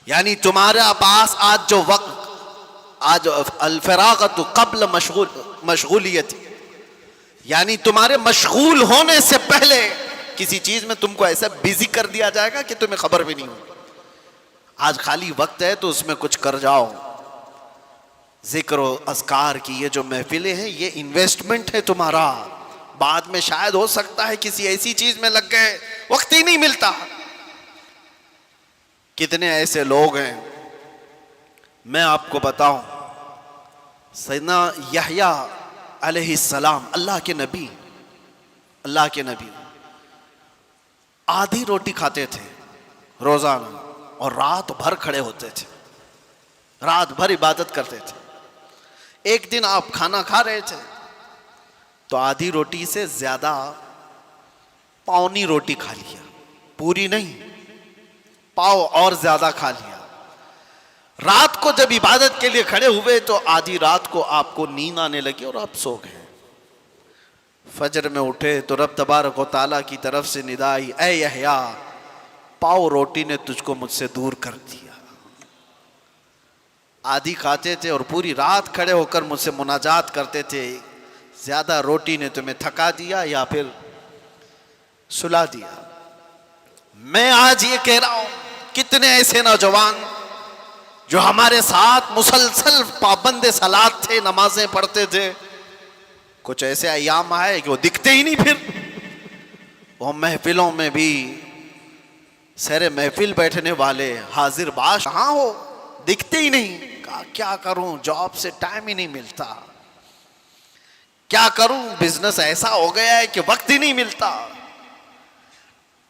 یعنی تمہارے پاس آج جو وقت، آج الفراغت قبل مشغولیت، یعنی تمہارے مشغول ہونے سے پہلے کسی چیز میں تم کو ایسا بزی کر دیا جائے گا کہ تمہیں خبر بھی نہیں ہوگی. آج خالی وقت ہے تو اس میں کچھ کر جاؤ. ذکر و اذکار کی یہ جو محفلیں ہیں یہ انویسٹمنٹ ہے تمہارا. بعد میں شاید ہو سکتا ہے کسی ایسی چیز میں لگ گئے وقت ہی نہیں ملتا. کتنے ایسے لوگ ہیں, میں آپ کو بتاؤں, سیدنا یحییٰ علیہ السلام اللہ کے نبی آدھی روٹی کھاتے تھے روزانہ اور رات بھر کھڑے ہوتے تھے, رات بھر عبادت کرتے تھے. ایک دن آپ کھانا کھا رہے تھے تو آدھی روٹی سے زیادہ پاؤنی روٹی کھا لیا, پوری نہیں, پاؤ اور زیادہ کھا لیا. رات کو جب عبادت کے لیے کھڑے ہوئے تو آدھی رات کو آپ کو نیند آنے لگی اور آپ سو گئے. فجر میں اٹھے تو رب تبارک و تعالیٰ کی طرف سے ندا آئی, اے یحییٰ پاؤ روٹی نے تجھ کو مجھ سے دور کر دیا. آدھی کھاتے تھے اور پوری رات کھڑے ہو کر مجھ سے مناجات کرتے تھے, زیادہ روٹی نے تمہیں تھکا دیا یا پھر سلا دیا. میں آج یہ کہہ رہا ہوں کتنے ایسے نوجوان جو ہمارے ساتھ مسلسل پابند صلات تھے, نمازیں پڑھتے تھے, کچھ ایسے ایام آئے کہ وہ دکھتے ہی نہیں. پھر وہ محفلوں میں بھی سیر محفل بیٹھنے والے حاضر باش کہاں ہو, دکھتے ہی نہیں. کیا کروں, جاب سے ٹائم ہی نہیں ملتا, کیا کروں, بزنس ایسا ہو گیا ہے کہ وقت ہی نہیں ملتا.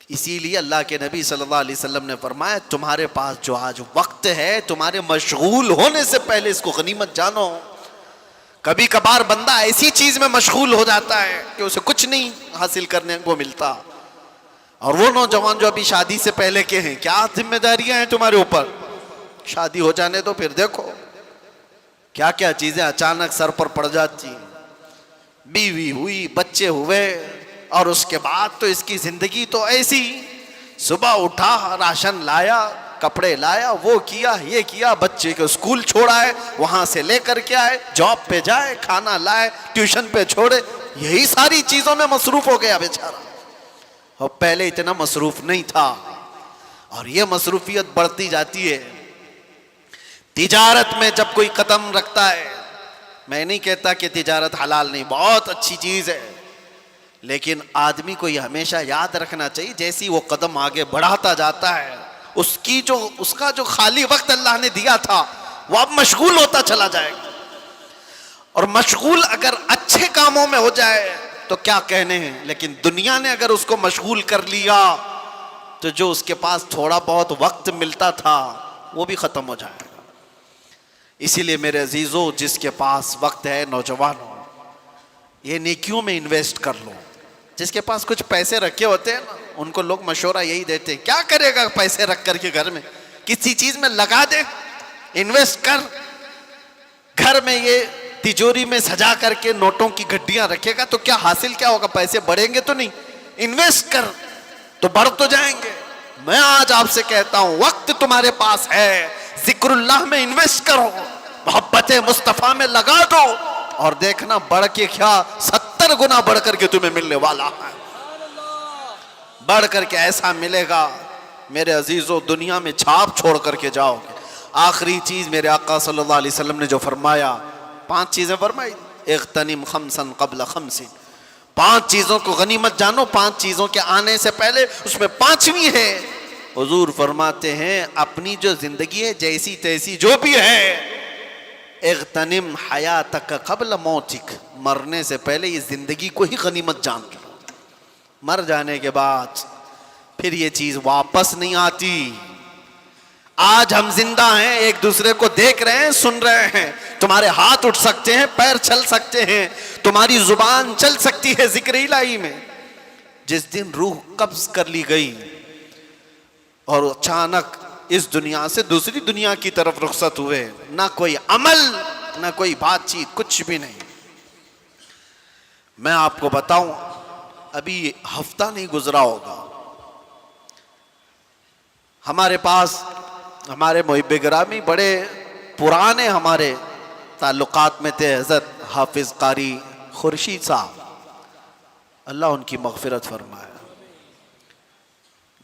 اسی لیے اللہ کے نبی صلی اللہ علیہ وسلم نے فرمایا تمہارے پاس جو آج وقت ہے تمہارے مشغول ہونے سے پہلے اس کو غنیمت جانو. کبھی کبھار بندہ ایسی چیز میں مشغول ہو جاتا ہے کہ اسے کچھ نہیں حاصل کرنے کو ملتا. اور وہ نوجوان جو ابھی شادی سے پہلے کے ہیں, کیا ذمہ داریاں ہیں تمہارے اوپر, شادی ہو جانے دو پھر دیکھو کیا کیا چیزیں اچانک سر پر پڑ جاتی. بیوی ہوئی, بچے ہوئے, اور اس کے بعد تو اس کی زندگی تو ایسی, صبح اٹھا راشن لایا, کپڑے لایا, وہ کیا یہ کیا, بچے کو اسکول چھوڑا ہے, وہاں سے لے کر کے آئے, جاب پہ جائے, کھانا لائے, ٹیوشن پہ چھوڑے, یہی ساری چیزوں میں مصروف ہو گیا بیچارہ. اور پہلے اتنا مصروف نہیں تھا, اور یہ مصروفیت بڑھتی جاتی ہے. تجارت میں جب کوئی قدم رکھتا ہے, میں نہیں کہتا کہ تجارت حلال نہیں, بہت اچھی چیز ہے, لیکن آدمی کو یہ ہمیشہ یاد رکھنا چاہیے جیسی وہ قدم آگے بڑھاتا جاتا ہے اس کا جو خالی وقت اللہ نے دیا تھا وہ اب مشغول ہوتا چلا جائے گا. اور مشغول اگر اچھے کاموں میں ہو جائے تو کیا کہنے ہیں, لیکن دنیا نے اگر اس کو مشغول کر لیا تو جو اس کے پاس تھوڑا بہت وقت ملتا تھا وہ بھی ختم ہو جائے گا. اسی لیے میرے عزیزو, جس کے پاس وقت ہے, نوجوانوں, یہ نیکیوں میں انویسٹ کر لو. جس کے پاس کچھ پیسے رکھے ہوتے ہیں نا, ان کو لوگ مشورہ یہی دیتے ہیں کیا کرے گا پیسے رکھ کر کے گھر میں, کسی چیز میں لگا دے, انویسٹ کر. گھر میں یہ تجوری میں سجا کر کے نوٹوں کی گڈیاں رکھے گا تو کیا حاصل کیا ہوگا, پیسے بڑھیں گے تو نہیں. انویسٹ کر تو بڑھ تو جائیں گے. میں آج آپ سے کہتا ہوں وقت تمہارے پاس ہے, ذکر اللہ میں انویسٹ کرو, محبت مصطفیٰ میں لگا دو, اور دیکھنا بڑھ کے کیا 70 گنا بڑھ کر کے تمہیں ملنے والا ہے. بڑھ کر کے ایسا ملے گا میرے عزیزو, دنیا میں چھاپ چھوڑ کر کے جاؤ گے. آخری چیز میرے آقا صلی اللہ علیہ وسلم نے جو فرمایا, 5 چیزیں فرمائی, اغتنم خمسا قبل خمس, 5 چیزوں کو غنیمت جانو, 5 چیزوں کے آنے سے پہلے. اس میں 5ویں ہے, حضور فرماتے ہیں اپنی جو زندگی ہے جیسی تیسی جو بھی ہے, اغتنم حیاتک قبل موتک, مرنے سے پہلے یہ زندگی کو ہی غنیمت جان لو. مر جانے کے بعد پھر یہ چیز واپس نہیں آتی. آج ہم زندہ ہیں, ایک دوسرے کو دیکھ رہے ہیں, سن رہے ہیں, تمہارے ہاتھ اٹھ سکتے ہیں, پیر چل سکتے ہیں, تمہاری زبان چل سکتی ہے ذکر الہی میں. جس دن روح قبض کر لی گئی اور اچانک اس دنیا سے دوسری دنیا کی طرف رخصت ہوئے, نہ کوئی عمل نہ کوئی بات چیت, کچھ بھی نہیں. میں آپ کو بتاؤں, ابھی ہفتہ نہیں گزرا ہوگا, ہمارے پاس ہمارے محب گرامی بڑے پرانے ہمارے تعلقات میں تھے, حضرت حافظ قاری خورشید صاحب, اللہ ان کی مغفرت فرمائے.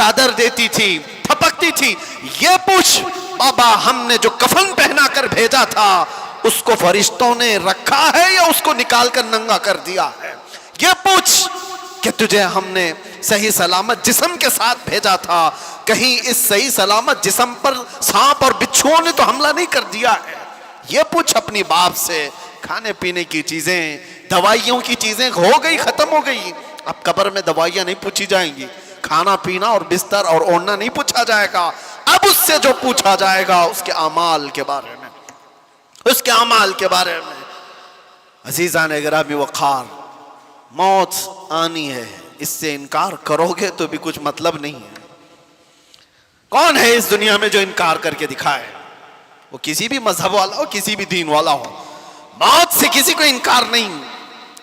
چادر دیتی تھی، تھپکتی تھی. یہ پوچھ بابا ہم نے جو کفن پہنا کر بھیجا تھا اس کو فرشتوں نے رکھا ہے یا اس کو نکال کر ننگا کر دیا ہے؟ یہ پوچھ کہ تجھے ہم نے صحیح سلامت جسم کے ساتھ بھیجا تھا، کہیں اس صحیح سلامت جسم پر سانپ اور بچھوؤں نے تو حملہ نہیں کر دیا ہے؟ یہ پوچھ اپنی باپ سے. کھانے پینے کی چیزیں، دوائیوں کی چیزیں ہو گئی، ختم ہو گئی. اب قبر میں دوائیاں نہیں پوچھی جائیں گی، کھانا پینا اور بستر اور اوڑھنا نہیں پوچھا جائے گا. اب اس سے جو پوچھا جائے گا اس کے اعمال کے بارے میں، اس کے اعمال کے بارے میں. عزیزان گرامی وقار، موت آنی ہے، اس سے انکار کرو گے تو بھی کچھ مطلب نہیں ہے. کون ہے اس دنیا میں جو انکار کر کے دکھائے؟ وہ کسی بھی مذہب والا ہو، کسی بھی دین والا ہو. موت سے کسی کو انکار نہیں.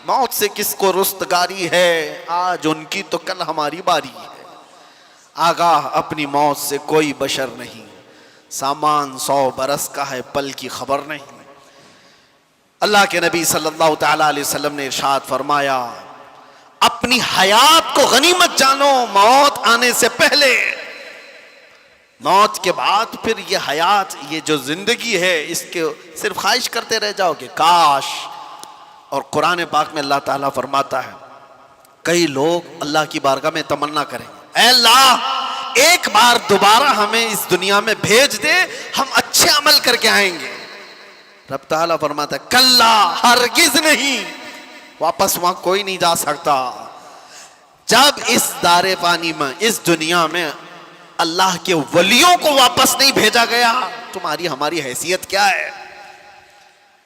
موت سے کس کو رستگاری ہے؟ آج ان کی تو کل ہماری باری ہے. آگاہ اپنی موت سے کوئی بشر نہیں. سامان 100 برس کا ہے، پل کی خبر نہیں. اللہ کے نبی صلی اللہ تعالیٰ علیہ وسلم نے ارشاد فرمایا اپنی حیات کو غنیمت جانو موت آنے سے پہلے. موت کے بعد پھر یہ حیات، یہ جو زندگی ہے، اس کے صرف خواہش کرتے رہ جاؤ گے کاش. اور قرآن پاک میں اللہ تعالیٰ فرماتا ہے کئی لوگ اللہ کی بارگاہ میں تمنا کریں اے اللہ ایک بار دوبارہ ہمیں اس دنیا میں بھیج دے، ہم اچھے عمل کر کے آئیں گے. رب تعالیٰ فرماتا ہے کلا، ہرگز نہیں، واپس وہاں کوئی نہیں جا سکتا. جب اس دار فانی میں، اس دنیا میں اللہ کے ولیوں کو واپس نہیں بھیجا گیا، تمہاری ہماری حیثیت کیا ہے؟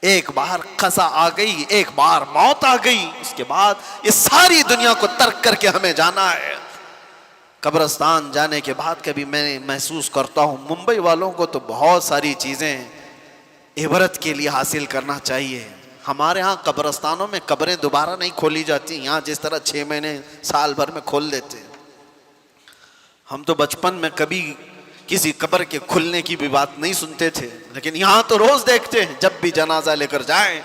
ایک بار قضا آ گئی، ایک بار موت آ گئی، اس کے بعد اس ساری دنیا کو ترک کر کے ہمیں جانا ہے. قبرستان جانے کے بعد کبھی میں محسوس کرتا ہوں ممبئی والوں کو تو بہت ساری چیزیں عبرت کے لیے حاصل کرنا چاہیے. ہمارے ہاں قبرستانوں میں قبریں دوبارہ نہیں کھولی جاتی، یہاں جس طرح 6 مہینے سال بھر میں کھول دیتے. ہم تو بچپن میں کبھی کسی قبر کے کھلنے کی بھی بات نہیں سنتے تھے، لیکن یہاں تو روز دیکھتے ہیں. جب بھی جنازہ لے کر جائیں،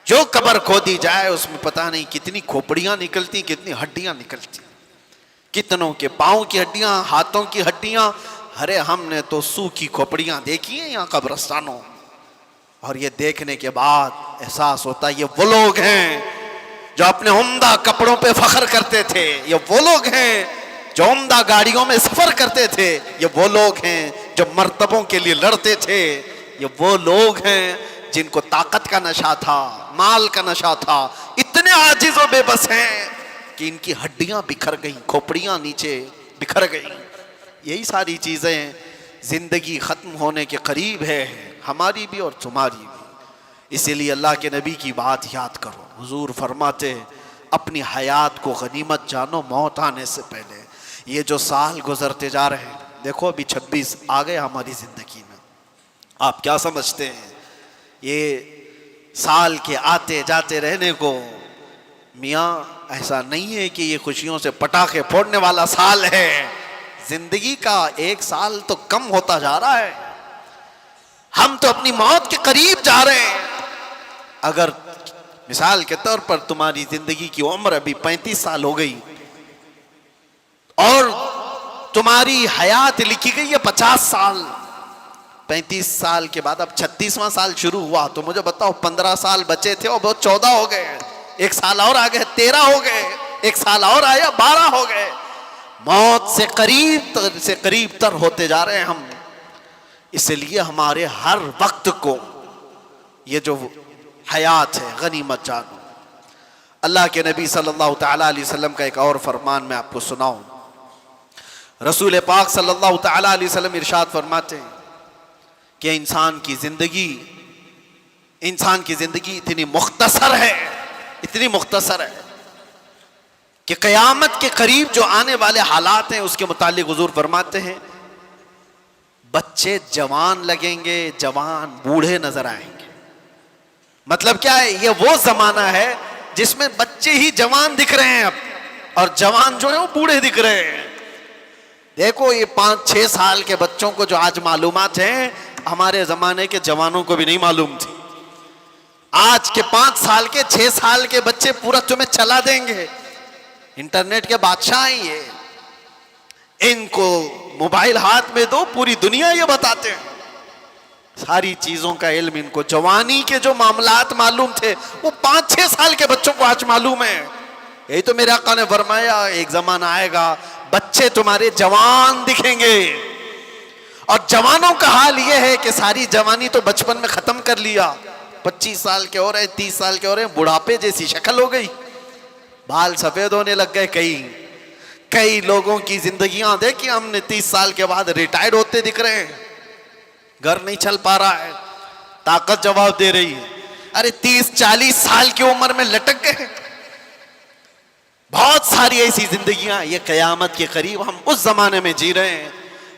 جو قبر کھودی جائے اس میں پتہ نہیں کتنی کھوپڑیاں نکلتی، کتنی ہڈیاں نکلتی، کتنوں کے پاؤں کی ہڈیاں، ہاتھوں کی ہڈیاں. ارے ہم نے تو سوکھی کھوپڑیاں دیکھی ہیں یہاں قبرستانوں. اور یہ دیکھنے کے بعد احساس ہوتا ہے یہ وہ لوگ ہیں جو اپنے عمدہ کپڑوں پہ فخر کرتے تھے، یہ وہ لوگ ہیں جو عمدہ گاڑیوں میں سفر کرتے تھے، یہ وہ لوگ ہیں جو مرتبوں کے لیے لڑتے تھے، یہ وہ لوگ ہیں جن کو طاقت کا نشہ تھا، مال کا نشہ تھا. اتنے عاجز و بے بس ہیں کہ ان کی ہڈیاں بکھر گئیں، کھوپڑیاں نیچے بکھر گئیں. یہی ساری چیزیں زندگی ختم ہونے کے قریب ہے، ہماری بھی اور تمہاری بھی. اسی لیے اللہ کے نبی کی بات یاد کرو. حضور فرماتے اپنی حیات کو غنیمت جانو موت آنے سے پہلے. یہ جو سال گزرتے جا رہے ہیں، دیکھو ابھی 26 آ گئے ہماری زندگی میں. آپ کیا سمجھتے ہیں یہ سال کے آتے جاتے رہنے کو؟ میاں ایسا نہیں ہے کہ یہ خوشیوں سے پٹاخے پھوڑنے والا سال ہے. زندگی کا 1 سال تو کم ہوتا جا رہا ہے. ہم تو اپنی موت کے قریب جا رہے ہیں. اگر مثال کے طور پر تمہاری زندگی کی عمر ابھی 35 سال ہو گئی اور تمہاری حیات لکھی گئی ہے 50 سال، 35 سال کے بعد اب 36واں سال شروع ہوا، تو مجھے بتاؤ 15 سال بچے تھے اور بہت 14 ہو گئے، 1 سال اور آگئے 13 ہو گئے، 1 سال اور آیا 12 ہو گئے. موت سے قریب تر ہوتے جا رہے ہیں ہم. اس لیے ہمارے ہر وقت کو یہ جو حیات ہے غنیمت جانو. اللہ کے نبی صلی اللہ تعالیٰ علیہ وسلم کا ایک اور فرمان میں آپ کو سناؤں. رسول پاک صلی اللہ تعالیٰ علیہ وسلم ارشاد فرماتے ہیں کہ انسان کی زندگی اتنی مختصر ہے کہ قیامت کے قریب جو آنے والے حالات ہیں اس کے متعلق حضور فرماتے ہیں بچے جوان لگیں گے، جوان بوڑھے نظر آئیں گے. مطلب کیا ہے؟ یہ وہ زمانہ ہے جس میں بچے ہی جوان دکھ رہے ہیں اب، اور جوان جو ہے وہ بوڑھے دکھ رہے ہیں. دیکھو یہ 5-6 سال کے بچوں کو جو آج معلومات ہیں ہمارے زمانے کے جوانوں کو بھی نہیں معلوم تھی. آج کے 5 سال کے 6 سال کے بچے پورا تمہیں چلا دیں گے. انٹرنیٹ کے بادشاہ ہیں یہ. ان کو موبائل ہاتھ میں دو، پوری دنیا یہ بتاتے ہیں، ساری چیزوں کا علم ان کو۔ جوانی کے جو معاملات معلوم تھے وہ 5-6 سال کے بچوں کو آج معلوم ہے۔ یہی تو میرے آقا نے فرمایا ایک زمانہ آئے گا بچے تمہارے جوان دکھیں گے، اور جوانوں کا حال یہ ہے کہ ساری جوانی تو بچپن میں ختم کر لیا، 25 سال کے ہو رہے، 30 سال کے ہو رہے، بڑھاپے جیسی شکل ہو گئی، بال سفید ہونے لگ گئے۔ کئی لوگوں کی زندگیاں دیکھی ہم نے، 30 سال کے بعد ریٹائرڈ ہوتے دکھ رہے ہیں، گھر نہیں چل پا رہا ہے، طاقت جواب دے رہی ہے۔ ارے 30-40 سال کی عمر میں لٹک گئے۔ بہت ساری ایسی زندگیاں، یہ قیامت کے قریب ہم اس زمانے میں جی رہے ہیں،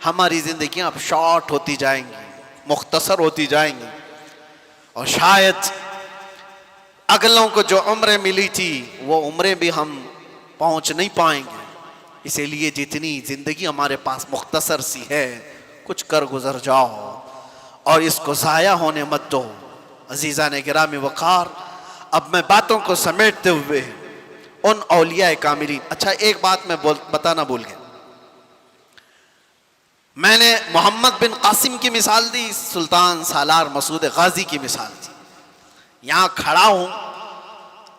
ہماری زندگیاں اب شارٹ ہوتی جائیں گی، مختصر ہوتی جائیں گی، اور شاید اگلوں کو جو عمریں ملی تھی وہ عمریں بھی ہم پہنچ نہیں پائیں گے۔ اسی لیے جتنی زندگی ہمارے پاس مختصر سی ہے، کچھ کر گزر جاؤ اور اس کو ضائع ہونے مت دو۔ عزیزان گرامی وقار، اب میں باتوں کو سمیٹتے ہوئے ان اولیاء کاملین، اچھا ایک بات میں بتانا بھول گیا، میں نے محمد بن قاسم کی مثال دی، سلطان سالار مسعود غازی کی مثال دی۔ یہاں کھڑا ہوں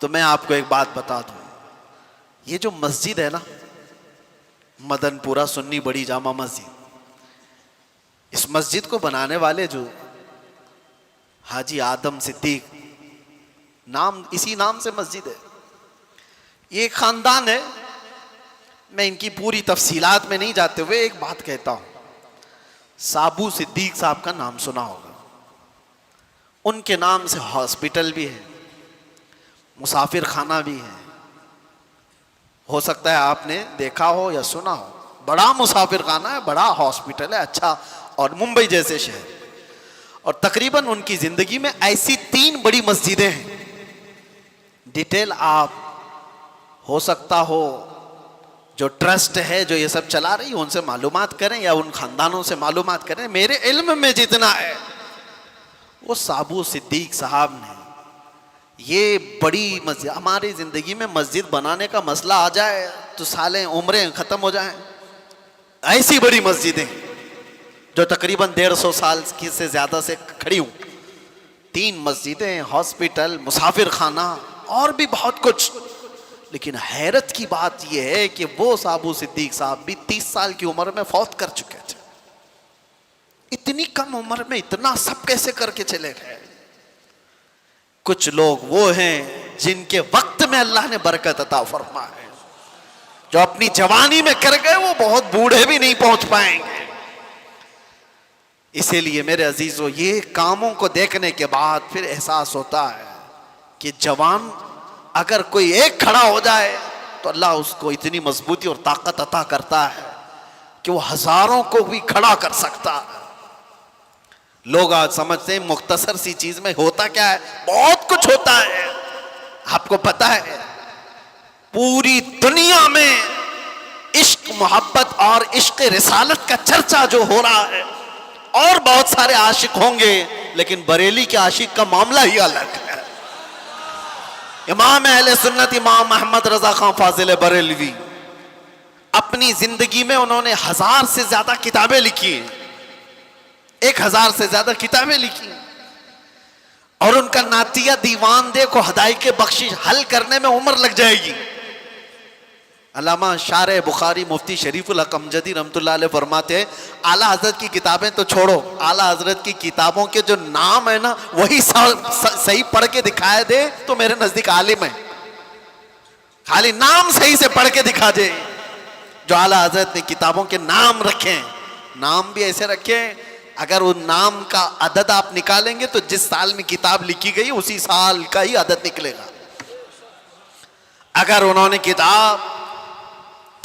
تو میں آپ کو ایک بات بتا دوں، یہ جو مسجد ہے نا، مدن پورہ سنی بڑی جامع مسجد، اس مسجد کو بنانے والے جو حاجی آدم صدیق، نام اسی نام سے مسجد ہے، یہ ایک خاندان ہے۔ میں ان کی پوری تفصیلات میں نہیں جاتے ہوئے ایک بات کہتا ہوں، سابو صدیق صاحب کا نام سنا ہوگا، ان کے نام سے ہاسپٹل بھی ہے، مسافر خانہ بھی ہے، ہو سکتا ہے آپ نے دیکھا ہو یا سنا ہو، بڑا مسافر خانہ ہے، بڑا ہاسپٹل ہے، اچھا، اور ممبئی جیسے شہر، اور تقریباً ان کی زندگی میں ایسی 3 بڑی مسجدیں ہیں۔ ڈیٹیل آپ ہو سکتا ہو جو ٹرسٹ ہے جو یہ سب چلا رہی ان سے معلومات کریں یا ان خاندانوں سے معلومات کریں، میرے علم میں جتنا ہے وہ سابو صدیق صاحب نے یہ بڑی مسجد، ہماری زندگی میں مسجد بنانے کا مسئلہ آ جائے تو سالیں عمریں ختم ہو جائیں، ایسی بڑی مسجدیں جو تقریباً 150 سال کی سے زیادہ سے کھڑی ہوں، 3 مسجدیں، ہاسپٹل، مسافر خانہ اور بھی بہت کچھ۔ لیکن حیرت کی بات یہ ہے کہ وہ سابو صدیق صاحب بھی 30 سال کی عمر میں فوت کر چکے تھے۔ اتنی کم عمر میں اتنا سب کیسے کر کے چلے گئے؟ کچھ لوگ وہ ہیں جن کے وقت میں اللہ نے برکت عطا فرمائے، جو اپنی جوانی میں کر گئے وہ بہت بوڑھے بھی نہیں پہنچ پائیں گے۔ اسی لیے میرے عزیزو، یہ کاموں کو دیکھنے کے بعد پھر احساس ہوتا ہے کہ جوان اگر کوئی ایک کھڑا ہو جائے تو اللہ اس کو اتنی مضبوطی اور طاقت عطا کرتا ہے کہ وہ ہزاروں کو بھی کھڑا کر سکتا ہے۔ لوگ آج سمجھتے ہیں مختصر سی چیز میں ہوتا کیا ہے، بہت کچھ ہوتا ہے۔ آپ کو پتا ہے پوری دنیا میں عشق، محبت اور عشق رسالت کا چرچا جو ہو رہا ہے، اور بہت سارے عاشق ہوں گے، لیکن بریلی کے عاشق کا معاملہ ہی الگ ہے۔ امام اہل سنت امام محمد رضا خان فاضل بریلوی، اپنی زندگی میں انہوں نے 1000 سے زیادہ کتابیں لکھی ہیں، 1000 سے زیادہ کتابیں لکھی ہیں، اور ان کا نعتیہ دیوان دے کو ہدایت بخشش حل کرنے میں عمر لگ جائے گی۔ علامہ شارح بخاری مفتی شریف الحق امجدی رحمۃ اللہ علیہ فرماتے ہیں، اعلیٰ حضرت کی کتابیں تو چھوڑو، اعلیٰ حضرت کی کتابوں کے جو نام ہے نا وہی صحیح پڑھ کے دکھائے دے تو میرے نزدیک عالم ہے۔ خالی نام صحیح سے پڑھ کے دکھا دے۔ جو اعلیٰ حضرت نے کتابوں کے نام رکھے، نام بھی ایسے رکھے، اگر ان نام کا عدد آپ نکالیں گے تو جس سال میں کتاب لکھی گئی اسی سال کا ہی عدد نکلے گا۔ اگر انہوں نے کتاب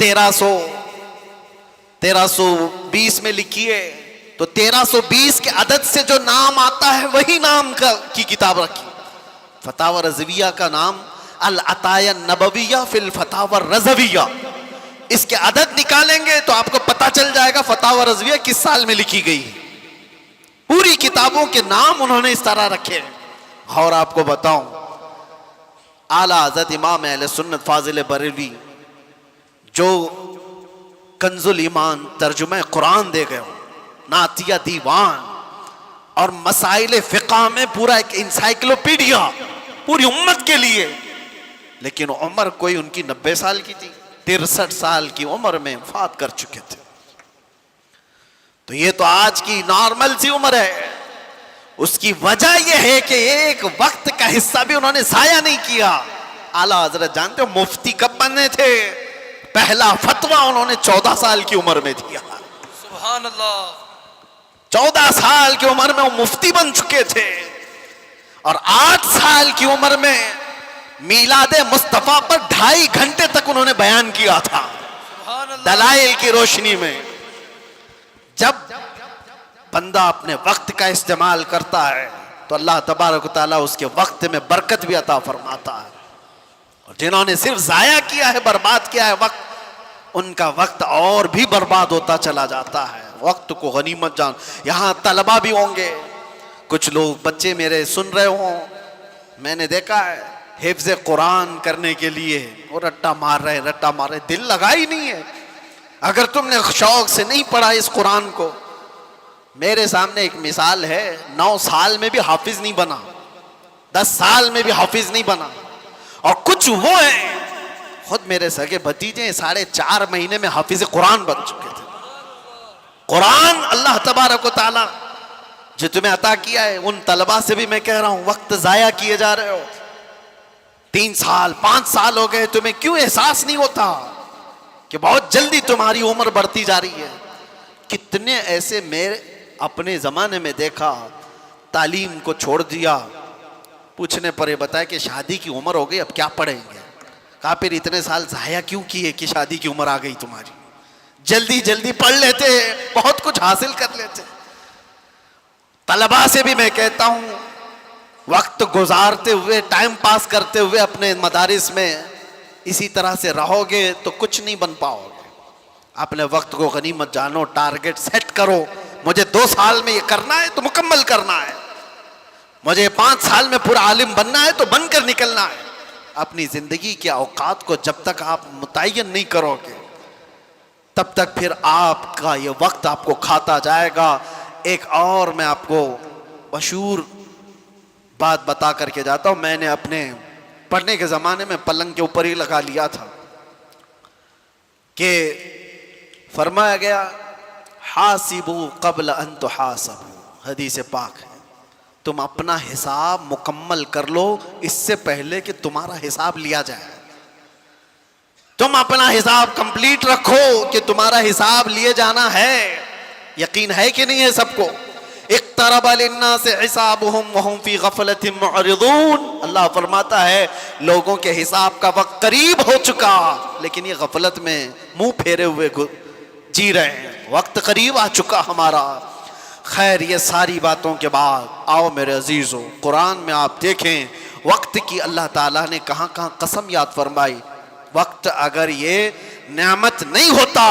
1320 میں لکھی ہے تو 1320 کے عدد سے جو نام آتا ہے وہی نام کی کتاب رکھی۔ فتاوی رضویہ کا نام العطایہ النبویہ فی الفتاوی الرضویہ، اس کے عدد نکالیں گے تو آپ کو پتہ چل جائے گا فتاوی رضویہ کس سال میں لکھی گئی ہے۔ پوری کتابوں کے نام انہوں نے اس طرح رکھے ہیں۔ اور آپ کو بتاؤں، اعلیٰ حضرت امام اہل سنت فاضل بریلوی جو کنز الایمان ترجمہ قرآن دے گئے ہوں، نعتیہ دیوان اور مسائل فقہ میں پورا ایک انسائکلوپیڈیا پوری امت کے لیے، لیکن عمر کوئی ان کی 90 سال کی تھی، 63 سال کی عمر میں وفات کر چکے تھے. تو یہ تو آج کی نارمل سی عمر ہے. اس کی وجہ یہ ہے کہ ایک وقت کا حصہ بھی انہوں نے ضائع نہیں کیا. اعلیٰ حضرت جانتے ہو مفتی کب بنے تھے؟ پہلا فتویٰ انہوں نے 14 سال کی عمر میں دیا. سبحان اللہ. 14 سال کی عمر میں وہ مفتی بن چکے تھے، اور 8 سال کی عمر میں میلاد مصطفیٰ پر 2.5 گھنٹے تک انہوں نے بیان کیا تھا سبحان اللہ. دلائل کی روشنی میں. جب بندہ اپنے وقت کا استعمال کرتا ہے تو اللہ تبارک و تعالیٰ اس کے وقت میں برکت بھی عطا فرماتا ہے. اور جنہوں نے صرف ضائع کیا ہے، برباد کیا ہے وقت، ان کا وقت اور بھی برباد ہوتا چلا جاتا ہے. وقت کو غنیمت جان. یہاں طلبہ بھی ہوں گے، کچھ لوگ بچے میرے سن رہے ہوں، میں نے دیکھا ہے حفظ قرآن کرنے کے لیے وہ رٹا مار رہے، دل لگا ہی نہیں ہے. اگر تم نے شوق سے نہیں پڑھا اس قرآن کو، میرے سامنے ایک مثال ہے، 9 سال میں بھی حافظ نہیں بنا، 10 سال میں بھی حافظ نہیں بنا. اور کچھ وہ ہیں، خود میرے سگے بھتیجے 4.5 مہینے میں حافظ قرآن بن چکے تھے. قرآن اللہ تبارک و تعالیٰ جو تمہیں عطا کیا ہے، ان طلبہ سے بھی میں کہہ رہا ہوں وقت ضائع کیے جا رہے ہو. 3 سال 5 سال ہو گئے، تمہیں کیوں احساس نہیں ہوتا کہ بہت جلدی تمہاری عمر بڑھتی جا رہی ہے؟ کتنے ایسے میرے اپنے زمانے میں دیکھا، تعلیم کو چھوڑ دیا، پوچھنے پر یہ بتایا کہ شادی کی عمر ہو گئی، اب کیا پڑھیں گے. کہا پھر اتنے سال ضائع کیوں کیے کہ شادی کی عمر آ گئی تمہاری؟ جلدی جلدی پڑھ لیتے، بہت کچھ حاصل کر لیتے. طلباء سے بھی میں کہتا ہوں وقت گزارتے ہوئے، ٹائم پاس کرتے ہوئے اپنے مدارس میں اسی طرح سے رہو گے تو کچھ نہیں بن پاؤ گے. اپنے وقت کو غنیمت جانو، ٹارگٹ سیٹ کرو. مجھے 2 سال میں یہ کرنا ہے تو مکمل کرنا ہے، مجھے 5 سال میں پورا عالم بننا ہے تو بن کر نکلنا ہے. اپنی زندگی کے اوقات کو جب تک آپ متعین نہیں کرو گے تب تک پھر آپ کا یہ وقت آپ کو کھاتا جائے گا. ایک اور میں آپ کو مشہور بات بتا کر کے جاتا ہوں. میں نے اپنے پڑھنے کے زمانے میں پلنگ کے اوپر ہی لگا لیا تھا کہ فرمایا گیا حاسبوا قبل ان تحاسبوا، حدیث پاک ہے. تم اپنا حساب مکمل کر لو اس سے پہلے کہ تمہارا حساب لیا جائے. تم اپنا حساب کمپلیٹ رکھو کہ تمہارا حساب لیے جانا ہے. یقین ہے کہ نہیں ہے سب کو؟ اقترب للناس حسابهم وهم في غفلة معرضون. اللہ فرماتا ہے لوگوں کے حساب کا وقت قریب ہو چکا، لیکن یہ غفلت میں منہ پھیرے ہوئے جی رہے ہیں. وقت قریب آ چکا ہمارا. خیر، یہ ساری باتوں کے بعد آؤ میرے عزیزو، قرآن میں آپ دیکھیں وقت کی اللہ تعالیٰ نے کہاں کہاں قسم یاد فرمائی. وقت اگر یہ نعمت نہیں ہوتا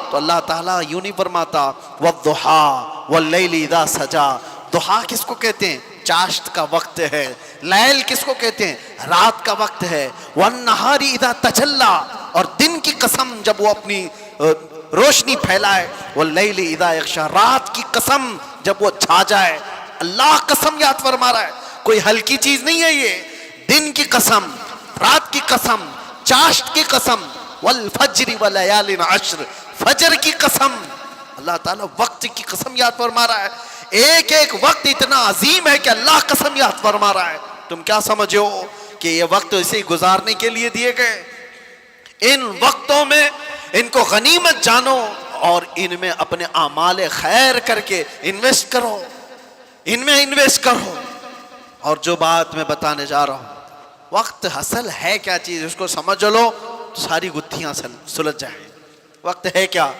تو اللہ تعالیٰ یوں نہیں فرماتا والضحیٰ واللیل اذا سجا. ضحیٰ کس کو کہتے ہیں؟ چاشت کا وقت ہے. لیل کس کو کہتے ہیں؟ رات کا وقت ہے. والنہار اذا تجلی، اور دن کی قسم جب وہ اپنی روشنی پھیلائے. واللیل اذا یغشی، رات کی قسم جب وہ چھا جائے. اللہ قسم یاد فرما رہا ہے، کوئی ہلکی چیز نہیں ہے یہ. دن کی قسم، رات کی قسم، چاشت کی قسم. والفجر ولیال عشر، فجر کی قسم. اللہ تعالیٰ وقت کی قسم یاد فرما رہا ہے. ایک ایک وقت اتنا عظیم ہے کہ اللہ قسم یاد فرما رہا ہے. تم کیا سمجھے ہو کہ یہ وقت اسے گزارنے کے لیے دیے گئے؟ ان وقتوں میں ان کو غنیمت جانو اور ان میں اپنے اعمال خیر کر کے انویسٹ کرو، ان میں انویسٹ کرو. اور جو بات میں بتانے جا رہا ہوں، وقت اصل ہے کیا چیز، اس کو سمجھ لو تو ساری گتھیاں سلجھ جائیں. وقت ہے کیا؟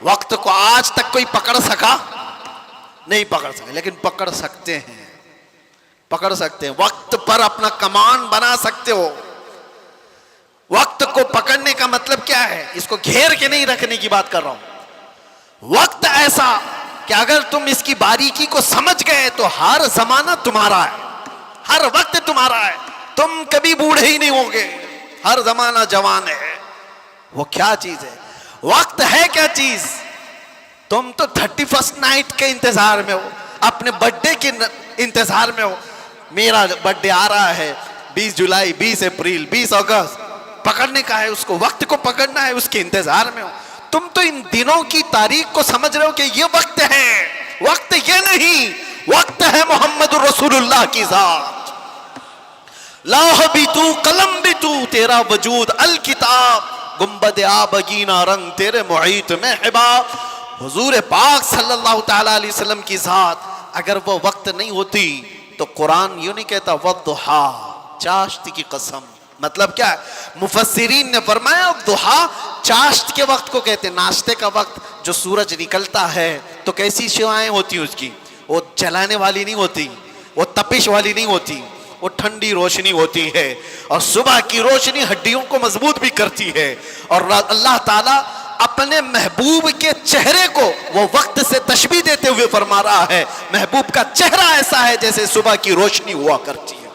وقت کو آج تک کوئی پکڑ سکا نہیں پکڑ سکے، لیکن پکڑ سکتے ہیں، پکڑ سکتے ہیں. وقت پر اپنا کمان بنا سکتے ہو. وقت کو پکڑنے کا مطلب کیا ہے؟ اس کو گھیر کے نہیں رکھنے کی بات کر رہا ہوں. وقت ایسا کہ اگر تم اس کی باریکی کو سمجھ گئے تو ہر زمانہ تمہارا ہے، ہر وقت تمہارا ہے. تم کبھی بوڑھے ہی نہیں ہوں گے، ہر زمانہ جوان ہے. وہ کیا چیز ہے؟ وقت ہے کیا چیز؟ تم تو 31st نائٹ کے انتظار میں ہو, اپنے برتھ ڈے کے انتظار میں ہو. میرا برتھ ڈے آ رہا ہے 20 جولائی, 20 اپریل, 20 اگست, پکڑنے کا ہے اس کو, وقت کو پکڑنا ہے, اس کے انتظار میں ہو. تم تو ان دنوں کی تاریخ کو سمجھ رہے ہو کہ یہ وقت ہے. وقت یہ نہیں, وقت ہے محمد رسول اللہ کی ذات. لاہ بھی تو, قلم بھی تو, تیرا وجود الکتاب, گنبد آبگینہ رنگ تیرے محیط میں حباب. حضور پاک صلی اللہ تعالی علیہ وسلم کی ذات اگر وہ وقت نہیں ہوتی تو قرآن یوں نہیں کہتا والضحا, چاشت کی قسم. مطلب کیا ہے؟ مفسرین نے فرمایا ضحا چاشت کے وقت کو کہتے, ناشتے کا وقت. جو سورج نکلتا ہے تو کیسی شعائیں ہوتی اس کی, وہ جلانے والی نہیں ہوتی, وہ تپش والی نہیں ہوتی, وہ ٹھنڈی روشنی ہوتی ہے. اور صبح کی روشنی ہڈیوں کو مضبوط بھی کرتی ہے. اور اللہ تعالیٰ اپنے محبوب کے چہرے کو وہ وقت سے تشبیہ دیتے ہوئے فرما رہا ہے, محبوب کا چہرہ ایسا ہے جیسے صبح کی روشنی ہوا کرتی ہے.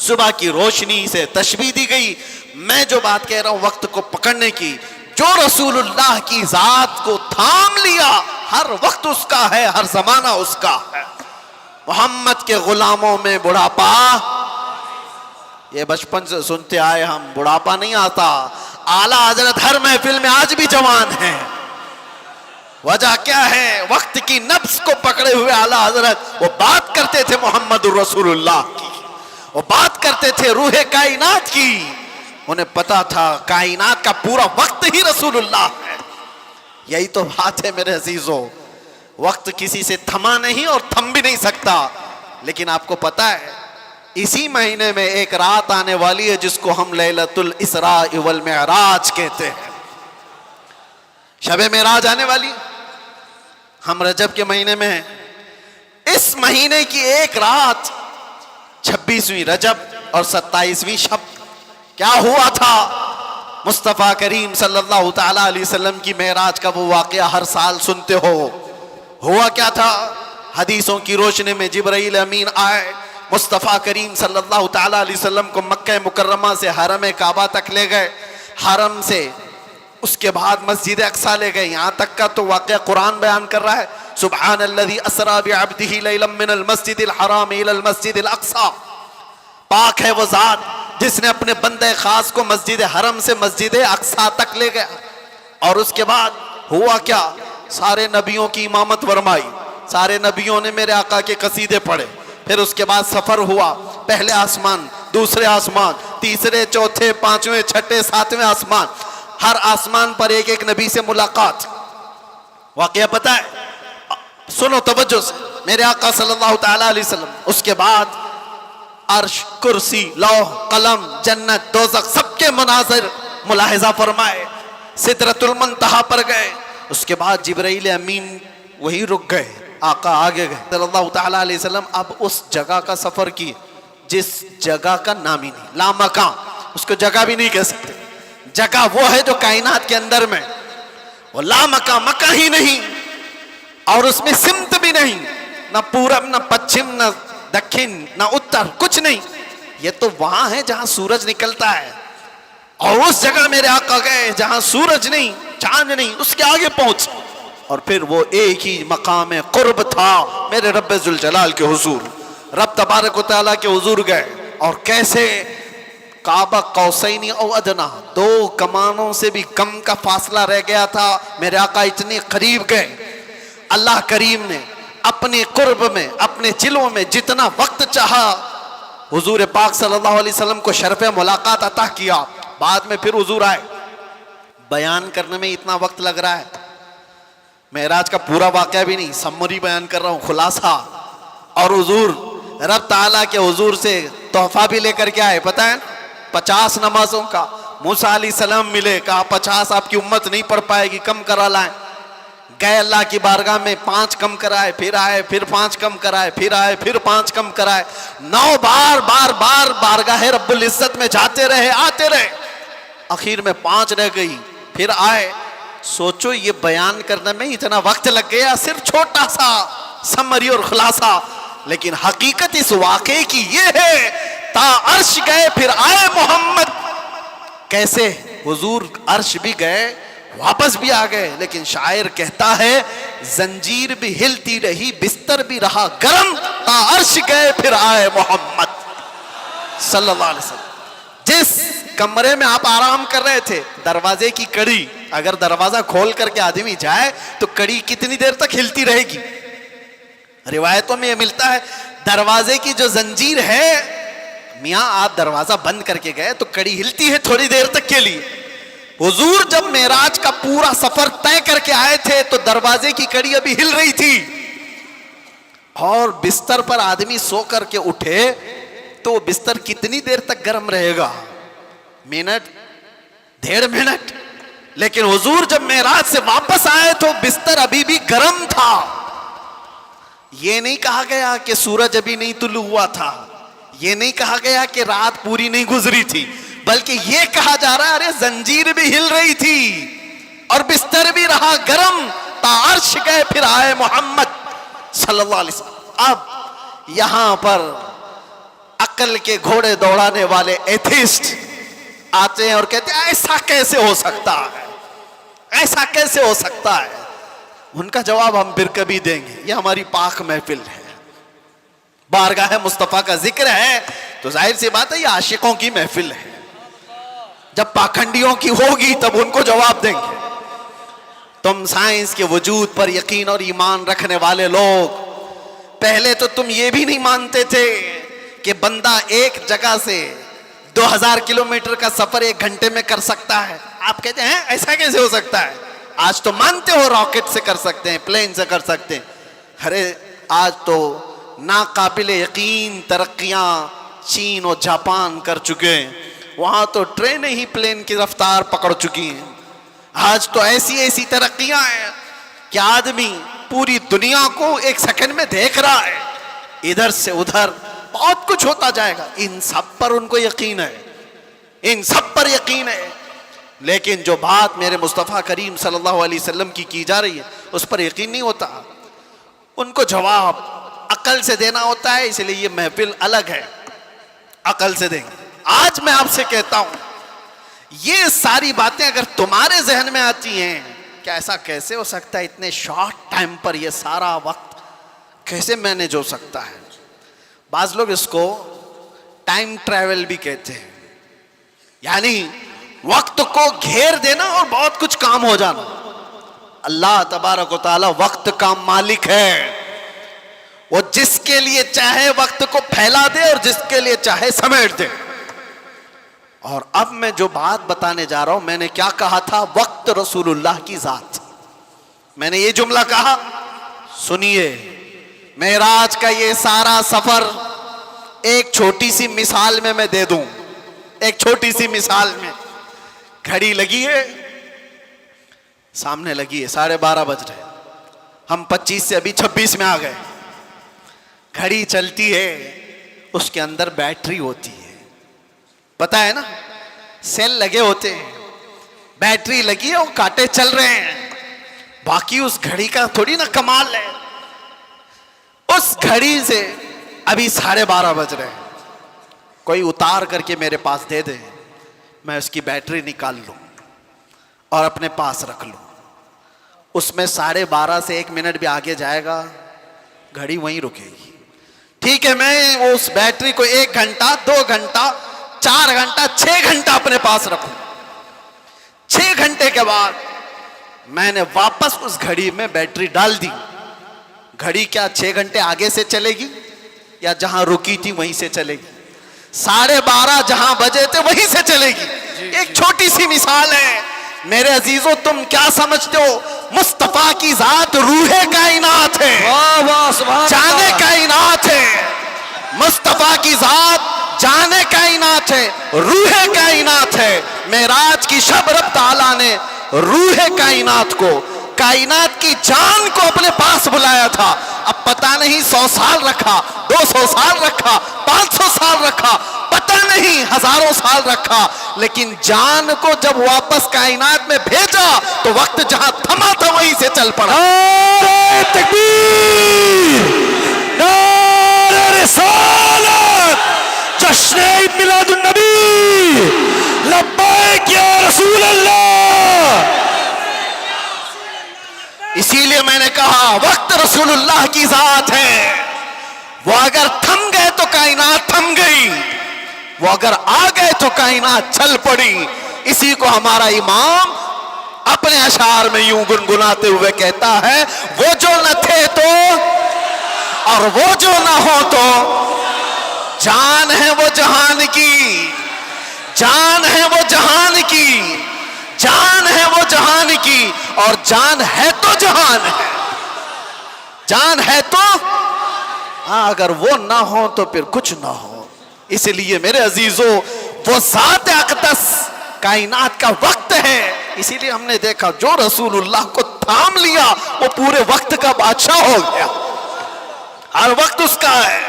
صبح کی روشنی سے تشبیہ دی گئی. میں جو بات کہہ رہا ہوں وقت کو پکڑنے کی, جو رسول اللہ کی ذات کو تھام لیا, ہر وقت اس کا ہے, ہر زمانہ اس کا ہے. محمد کے غلاموں میں بڑھاپا, یہ بچپن سے سنتے آئے ہم, بڑھاپا نہیں آتا. اعلیٰ حضرت ہر محفل میں آج بھی جوان ہیں. وجہ کیا ہے؟ وقت کی نبض کو پکڑے ہوئے اعلیٰ حضرت وہ بات کرتے تھے محمد رسول اللہ کی, وہ بات کرتے تھے روح کائنات کی. انہیں پتا تھا کائنات کا پورا وقت ہی رسول اللہ ہے. یہی تو بات ہے میرے عزیزوں, وقت کسی سے تھما نہیں اور تھم بھی نہیں سکتا. لیکن آپ کو پتا ہے اسی مہینے میں ایک رات آنے والی ہے جس کو ہم لیلۃ الاسراء والمعراج کہتے ہیں. شب معراج آنے والی, ہم رجب کے مہینے میں ہیں. اس مہینے کی ایک رات 26ویں رجب اور 27ویں شب کیا ہوا تھا؟ مصطفیٰ کریم صلی اللہ تعالی علیہ وسلم کی معراج کا وہ واقعہ ہر سال سنتے ہو. ہوا کیا تھا؟ حدیثوں کی روشنی میں جبرائیل امین آئے, مصطفیٰ کریم صلی اللہ تعالی علیہ وسلم کو مکہ مکرمہ سے حرم کعبہ تک لے گئے, حرم سے اس کے بعد مسجد اقصیٰ لے گئے. یہاں تک کا تو واقعہ قرآن بیان کر رہا ہے, سبحان الذی اسریٰ بعبدہ لیلا من المسجد الحرام الی المسجد الاقصیٰ. پاک ہے وہ ذات جس نے اپنے بندے خاص کو مسجد حرم سے مسجد اقصیٰ تک لے گیا. اور اس کے بعد ہوا کیا؟ سارے نبیوں کی امامت فرمائی, سارے نبیوں نے میرے آقا کے قصیدے پڑھے. پھر اس کے بعد سفر ہوا, پہلے آسمان, دوسرے آسمان, تیسرے, چوتھے, پانچویں, چھٹے, ساتویں آسمان. ہر آسمان پر ایک ایک نبی سے ملاقات. واقعہ پتہ ہے؟ سنو توجہ سے, میرے آقا صلی اللہ تعالی علیہ وسلم اس کے بعد عرش, کرسی, لوح, قلم, جنت, دوزخ سب کے مناظر ملاحظہ فرمائے. سدرۃ المنتہا پر گئے. اس کے بعد جبرائیل امین وہی رک گئے, آقا آگے گئے صلی اللہ تعالی علیہ وسلم. اب اس جگہ کا سفر کی جس جگہ کا نام ہی نہیں, لامکان, اس کو جگہ بھی نہیں کہہ سکتے. جگہ وہ ہے جو کائنات کے اندر میں, وہ لامکان, مکہ ہی نہیں, اور اس میں سمت بھی نہیں, نہ پورب, نہ پچھم, نہ دکھن, نہ اتر, کچھ نہیں. یہ تو وہاں ہے جہاں سورج نکلتا ہے. اور اس جگہ میرے آقا گئے جہاں سورج نہیں, چاند نہیں, اس کے آگے پہنچ. اور پھر وہ ایک ہی مقام قرب تھا میرے رب ذوالجلال کے حضور. رب تبارک و تعالیٰ کے حضور گئے, اور کیسے؟ کعبہ قوسین او ادنا, 2 کمانوں سے بھی کم کا فاصلہ رہ گیا تھا. میرے آقا اتنے قریب گئے. اللہ کریم نے اپنے قرب میں, اپنے جلووں میں جتنا وقت چاہا حضور پاک صلی اللہ علیہ وسلم کو شرف ملاقات عطا کیا. بعد میں پھر حضور آئے. بیان کرنے میں اتنا وقت لگ رہا ہے, معراج کا پورا واقعہ بھی نہیں, سمری بیان کر رہا ہوں, خلاصہ. اور حضور رب تعالیٰ کے حضور سے تحفہ بھی لے کر کے آئے, پتہ ہے 50 نمازوں کا. موسیٰ علیہ السلام ملے, کہا 50 آپ کی امت نہیں پڑھ پائے گی, کم کرا لائیں. گئے اللہ کی بارگاہ میں, 5 کم کرائے, پھر آئے, پھر 5 کم کرائے, پھر آئے, پھر 5 کم کرائے. 9 بار بار بار بارگاہ رب العزت میں جاتے رہے, آتے رہے. آخر میں 5 رہ گئی, پھر آئے. سوچو یہ بیان کرنے میں اتنا وقت لگ گیا, صرف چھوٹا سا سمری اور خلاصہ. لیکن حقیقت اس واقعے کی یہ ہے, تا عرش گئے پھر آئے محمد. کیسے؟ حضور عرش بھی گئے, واپس بھی آ گئے. لیکن شاعر کہتا ہے زنجیر بھی ہلتی رہی, بستر بھی رہا گرم, تا عرش گئے پھر آئے محمد صلی اللہ علیہ وسلم. جس کمرے میں آپ آرام کر رہے تھے, دروازے کی کڑی, اگر دروازہ کھول کر کے آدمی جائے تو کڑی کتنی دیر تک ہلتی رہے گی؟ روایتوں میں یہ ملتا ہے دروازے کی جو زنجیر ہے, میاں آپ دروازہ بند کر کے گئے تو کڑی ہلتی ہے تھوڑی دیر تک کے لیے. حضور جب معراج کا پورا سفر طے کر کے آئے تھے تو دروازے کی کڑی ابھی ہل رہی تھی, اور بستر پر آدمی سو کر کے اٹھے تو وہ بستر کتنی دیر تک گرم رہے گا؟ Minute, 1.5 minute. لیکن حضور جب معراج سے واپس آئے تو بستر ابھی بھی گرم تھا. یہ نہیں کہا گیا کہ سورج ابھی نہیں طلوع ہوا تھا, یہ نہیں کہا گیا کہ رات پوری نہیں گزری تھی, بلکہ یہ کہا جا رہا ہے ارے زنجیر بھی ہل رہی تھی اور بستر بھی رہا گرم, تا عرش گئے پھر آئے محمد صلی اللہ علیہ وسلم. اب یہاں پر عقل کے گھوڑے دوڑانے والے ایتھیسٹ آتے ہیں اور کہتے ہیں ایسا کیسے ہو سکتا ہے, ایسا کیسے ہو سکتا ہے. ان کا جواب ہم پھر کبھی دیں گے. یہ ہماری پاک محفل ہے, بارگاہ مصطفیٰ کا ذکر ہے, تو ظاہر سی بات ہے یہ عاشقوں کی محفل ہے. جب پاکھنڈیوں کی ہوگی تب ان کو جواب دیں گے. تم سائنس کے وجود پر یقین اور ایمان رکھنے والے لوگ, پہلے تو تم یہ بھی نہیں مانتے تھے کہ بندہ ایک جگہ سے 2000 کلومیٹر کا سفر 1 گھنٹے میں کر سکتا ہے. آپ کہتے ہیں ایسا کیسے ہو سکتا ہے؟ آج تو مانتے ہو راکٹ سے کر سکتے ہیں, پلین سے کر سکتے ہیں. ارے آج تو ناقابل یقین ترقیاں چین اور جاپان کر چکے ہیں, وہاں تو ٹرینیں ہی پلین کی رفتار پکڑ چکی ہیں. آج تو ایسی ایسی ترقیاں ہیں کہ آدمی پوری دنیا کو 1 سیکنڈ میں دیکھ رہا ہے, ادھر سے ادھر بہت کچھ ہوتا جائے گا. ان سب پر ان کو یقین ہے, ان سب پر یقین ہے. لیکن جو بات میرے مصطفیٰ کریم صلی اللہ علیہ وسلم کی جا رہی ہے اس پر یقین نہیں ہوتا. ان کو جواب عقل سے دینا ہوتا ہے, اس لیے یہ محفل الگ ہے, عقل سے دیں گے. آج میں آپ سے کہتا ہوں یہ ساری باتیں اگر تمہارے ذہن میں آتی ہیں کہ ایسا کیسے ہو سکتا ہے, اتنے شارٹ ٹائم پر یہ سارا وقت کیسے مینیج ہو سکتا ہے. بعض لوگ اس کو ٹائم ٹریول بھی کہتے ہیں, یعنی وقت کو گھیر دینا اور بہت کچھ کام ہو جانا. اللہ تبارک و تعالی وقت کا مالک ہے, وہ جس کے لیے چاہے وقت کو پھیلا دے اور جس کے لیے چاہے سمیٹ دے. اور اب میں جو بات بتانے جا رہا ہوں, میں نے کیا کہا تھا؟ وقت رسول اللہ کی ذات. میں نے یہ جملہ کہا, سنیے, معراج کا یہ سارا سفر ایک چھوٹی سی مثال میں دے دوں. ایک چھوٹی سی مثال میں, گھڑی لگی ہے سامنے, لگی ہے 12:30 بج رہے, ہم 25 سے ابھی 26 میں آ گئے. گھڑی چلتی ہے, اس کے اندر بیٹری ہوتی ہے, پتہ ہے نا, سیل لگے ہوتے ہیں, بیٹری لگی ہے, وہ کانٹے چل رہے ہیں. باقی اس گھڑی کا تھوڑی نا کمال ہے. اس گھڑی سے ابھی 12:30 بج رہے ہیں, کوئی اتار کر کے میرے پاس دے دے, میں اس کی بیٹری نکال لوں اور اپنے پاس رکھ لوں. اس میں 12:30 سے 1 منٹ بھی آگے جائے گا, گھڑی وہیں رکے گی. ٹھیک ہے, میں اس بیٹری کو 1 گھنٹہ 2 گھنٹہ 4 گھنٹہ 6 گھنٹہ اپنے پاس رکھوں. 6 گھنٹے کے بعد میں نے واپس اس گھڑی میں بیٹری ڈال دی. گھڑی کیا 6 گھنٹے آگے سے چلے گی یا جہاں رکی تھی وہیں سے چلے گی؟ 12:30 جہاں بجے تھے وہیں سے چلے گی. ایک چھوٹی سی مثال ہے. میرے عزیزو, تم کیا سمجھتے ہو؟ مصطفیٰ کی ذات روح کائنات ہے, جان کائنات ہے. مصطفیٰ کی ذات جان کائنات ہے, روح کائنات ہے. معراج کی شب رب تعالیٰ نے روح کائنات کی جان کو اپنے پاس بلایا تھا. اب پتہ نہیں 100 سال رکھا, 200 سال رکھا, 500 سال رکھا, پتہ نہیں ہزاروں سال رکھا, لیکن جان کو جب واپس کائنات میں بھیجا تو وقت جہاں تھما تھا وہیں سے چل پڑا. نعرہ تکبیر, نعرہ رسالت, جشن عید میلاد النبی, لبیک یا رسول اللہ, اسی لیے میں نے کہا وقت رسول اللہ کی ذات ہے، وہ اگر تھم گئے تو کائنات تھم گئی، وہ اگر آ گئے تو کائنات چل پڑی۔ اسی کو ہمارا امام اپنے اشعار میں یوں گنگناتے ہوئے کہتا ہے، وہ جو نہ تھے تو اور وہ جو نہ ہو تو، جان ہے وہ جہان کی، جان ہے وہ جہان کی، جان ہے وہ جہان کی، اور جان ہے تو جہان ہے، جان ہے تو ہاں، اگر وہ نہ ہو تو پھر کچھ نہ ہو۔ اس لیے میرے عزیزو، وہ ذات اقدس کائنات کا وقت ہے۔ اسی لیے ہم نے دیکھا جو رسول اللہ کو تھام لیا وہ پورے وقت کا بادشاہ ہو گیا۔ ہر وقت اس کا ہے،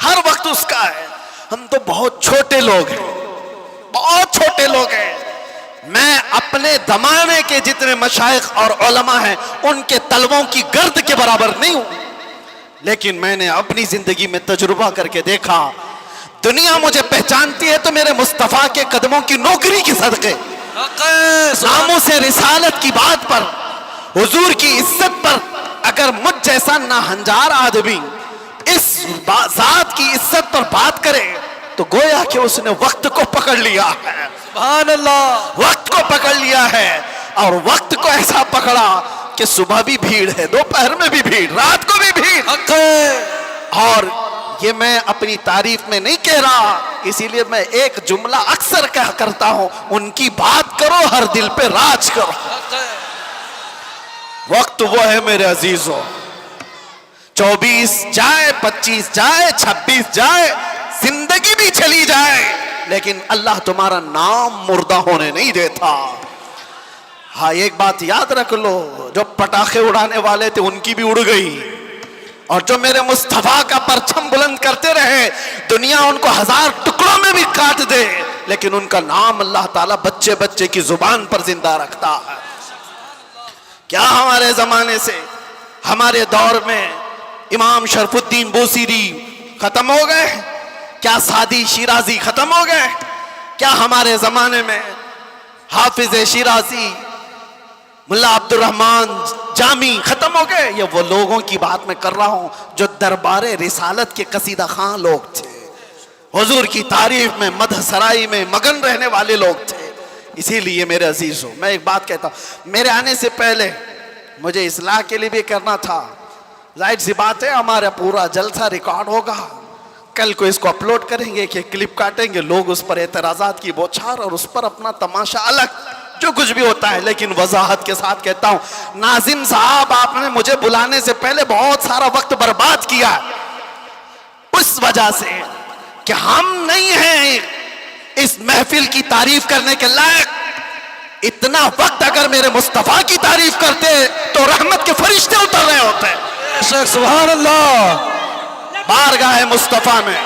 ہر وقت اس کا ہے۔ ہم تو بہت چھوٹے لوگ ہیں، بہت چھوٹے لوگ ہیں۔ میں اپنے زمانے کے جتنے مشائخ اور علماء ہیں ان کے طلبوں کی گرد کے برابر نہیں ہوں، لیکن میں نے اپنی زندگی میں تجربہ کر کے دیکھا، دنیا مجھے پہچانتی ہے تو میرے مصطفیٰ کے قدموں کی نوکری کی صدقے، ناموں سے رسالت کی بات پر، حضور کی عزت پر۔ اگر مجھ جیسا ناہنجار آدمی اس ذات کی عزت پر بات کرے تو گویا کہ اس نے وقت کو پکڑ لیا ہے، سبحان اللہ، وقت کو پکڑ لیا ہے، اور وقت کو ایسا پکڑا کہ صبح بھی بھیڑ ہے، دوپہر میں بھی بھیڑ، رات کو بھی بھیڑ۔ حق ہے، اور یہ میں اپنی تعریف میں نہیں کہہ رہا، اسی لیے میں ایک جملہ اکثر کہا کرتا ہوں، ان کی بات کرو ہر دل پہ راج کرو۔ حق ہے، وقت وہ ہے میرے عزیزوں، 24 جائے، 25 جائے، 26 جائے، زندگی بھی چلی جائے، لیکن اللہ تمہارا نام مردہ ہونے نہیں دیتا۔ ہاں ایک بات یاد رکھ لو، جو پٹاخے اڑانے والے تھے ان کی بھی اڑ گئی، اور جو میرے مصطفیٰ کا پرچم بلند کرتے رہے دنیا ان کو 1000 ٹکڑوں میں بھی کاٹ دے، لیکن ان کا نام اللہ تعالیٰ بچے بچے کی زبان پر زندہ رکھتا ہے۔ کیا ہمارے زمانے سے، ہمارے دور میں امام شرف الدین بوسیری ختم ہو گئے؟ کیا سعدی شیرازی ختم ہو گئے؟ کیا ہمارے زمانے میں حافظ شیرازی، ملا عبد الرحمن جامی ختم ہو گئے؟ یہ وہ لوگوں کی بات میں کر رہا ہوں جو دربار رسالت کے قصیدہ خواں لوگ تھے، حضور کی تعریف میں، مدح سرائی میں مگن رہنے والے لوگ تھے۔ اسی لیے میرے عزیزوں، میں ایک بات کہتا ہوں، میرے آنے سے پہلے مجھے اصلاح کے لیے بھی کرنا تھا۔ ظاہر سی بات ہے ہمارا پورا جلسہ ریکارڈ ہوگا، کل کو اس کو اپلوڈ کریں گے کہ کلپ کاٹیں گے، لوگ اس پر اعتراضات کی بوچھار اور اس پر اپنا تماشا الگ، جو کچھ بھی ہوتا ہے۔ لیکن وضاحت کے ساتھ کہتا ہوں، ناظم صاحب آپ نے مجھے بلانے سے پہلے بہت سارا وقت برباد کیا ہے، اس وجہ سے کہ ہم نہیں ہیں اس محفل کی تعریف کرنے کے لائق۔ اتنا وقت اگر میرے مصطفیٰ کی تعریف کرتے تو رحمت کے فرشتے اتر رہے ہوتے۔ شیخ سبحان اللہ، بارگاہ مصطفیٰ میں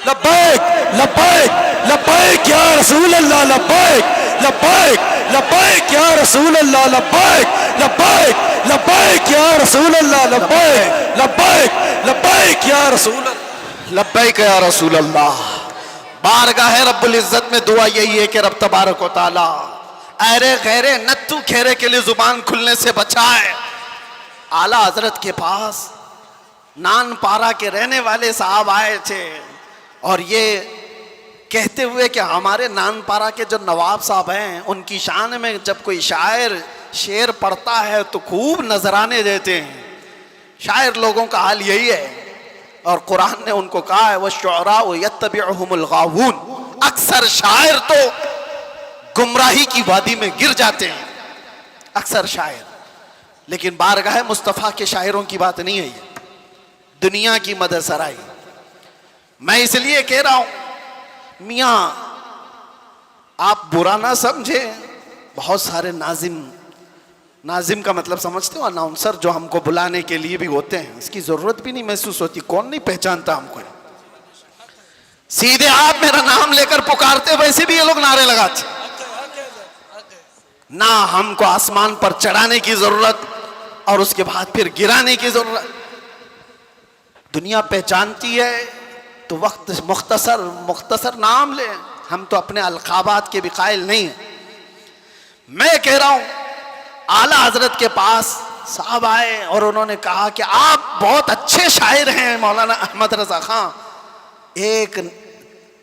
لبیک لبیک لبیک یا رسول اللہ، لبیک لبیک لبیک یا رسول اللہ، لبیک لبیک لبیک یا رسول اللہ، لبیک لبیک لبیک یا رسول اللہ، لبیک یا رسول اللہ۔ بارگاہ رب العزت میں دعا یہی ہے کہ رب تبارک و تعالی ایرے غیرے نتو کھیرے کے لیے زبان کھلنے سے بچائے۔ اعلیٰ حضرت کے پاس نان پارا کے رہنے والے صاحب آئے تھے اور یہ کہتے ہوئے کہ ہمارے نان پارا کے جو نواب صاحب ہیں ان کی شان میں جب کوئی شاعر شعر پڑھتا ہے تو خوب نذرانے دیتے ہیں۔ شاعر لوگوں کا حال یہی ہے، اور قرآن نے ان کو کہا ہے وَالشُّعَرَاءُ يَتَّبِعُهُمُ الْغَاوُونَ، اکثر شاعر تو گمراہی کی وادی میں گر جاتے ہیں، اکثر شاعر۔ لیکن بارگاہ مصطفیٰ کے شاعروں کی بات نہیں ہے، یہ دنیا کی مدح سرائی۔ میں اس لیے کہہ رہا ہوں، میاں آپ برا نہ سمجھے، بہت سارے ناظم کا مطلب سمجھتے ہو، اناؤنسر جو ہم کو بلانے کے لیے بھی ہوتے ہیں، اس کی ضرورت بھی نہیں محسوس ہوتی، کون نہیں پہچانتا ہم کو، سیدھے آپ میرا نام لے کر پکارتے، ویسے بھی یہ لوگ نعرے لگاتے۔ نہ ہم کو آسمان پر چڑھانے کی ضرورت اور اس کے بعد پھر گرانے کی ضرورت۔ دنیا پہچانتی ہے تو وقت مختصر نام لے، ہم تو اپنے القابات کے بھی قائل نہیں ہیں۔ میں کہہ رہا ہوں اعلیٰ حضرت کے پاس صاحب آئے اور انہوں نے کہا کہ آپ بہت اچھے شاعر ہیں مولانا احمد رضا خان،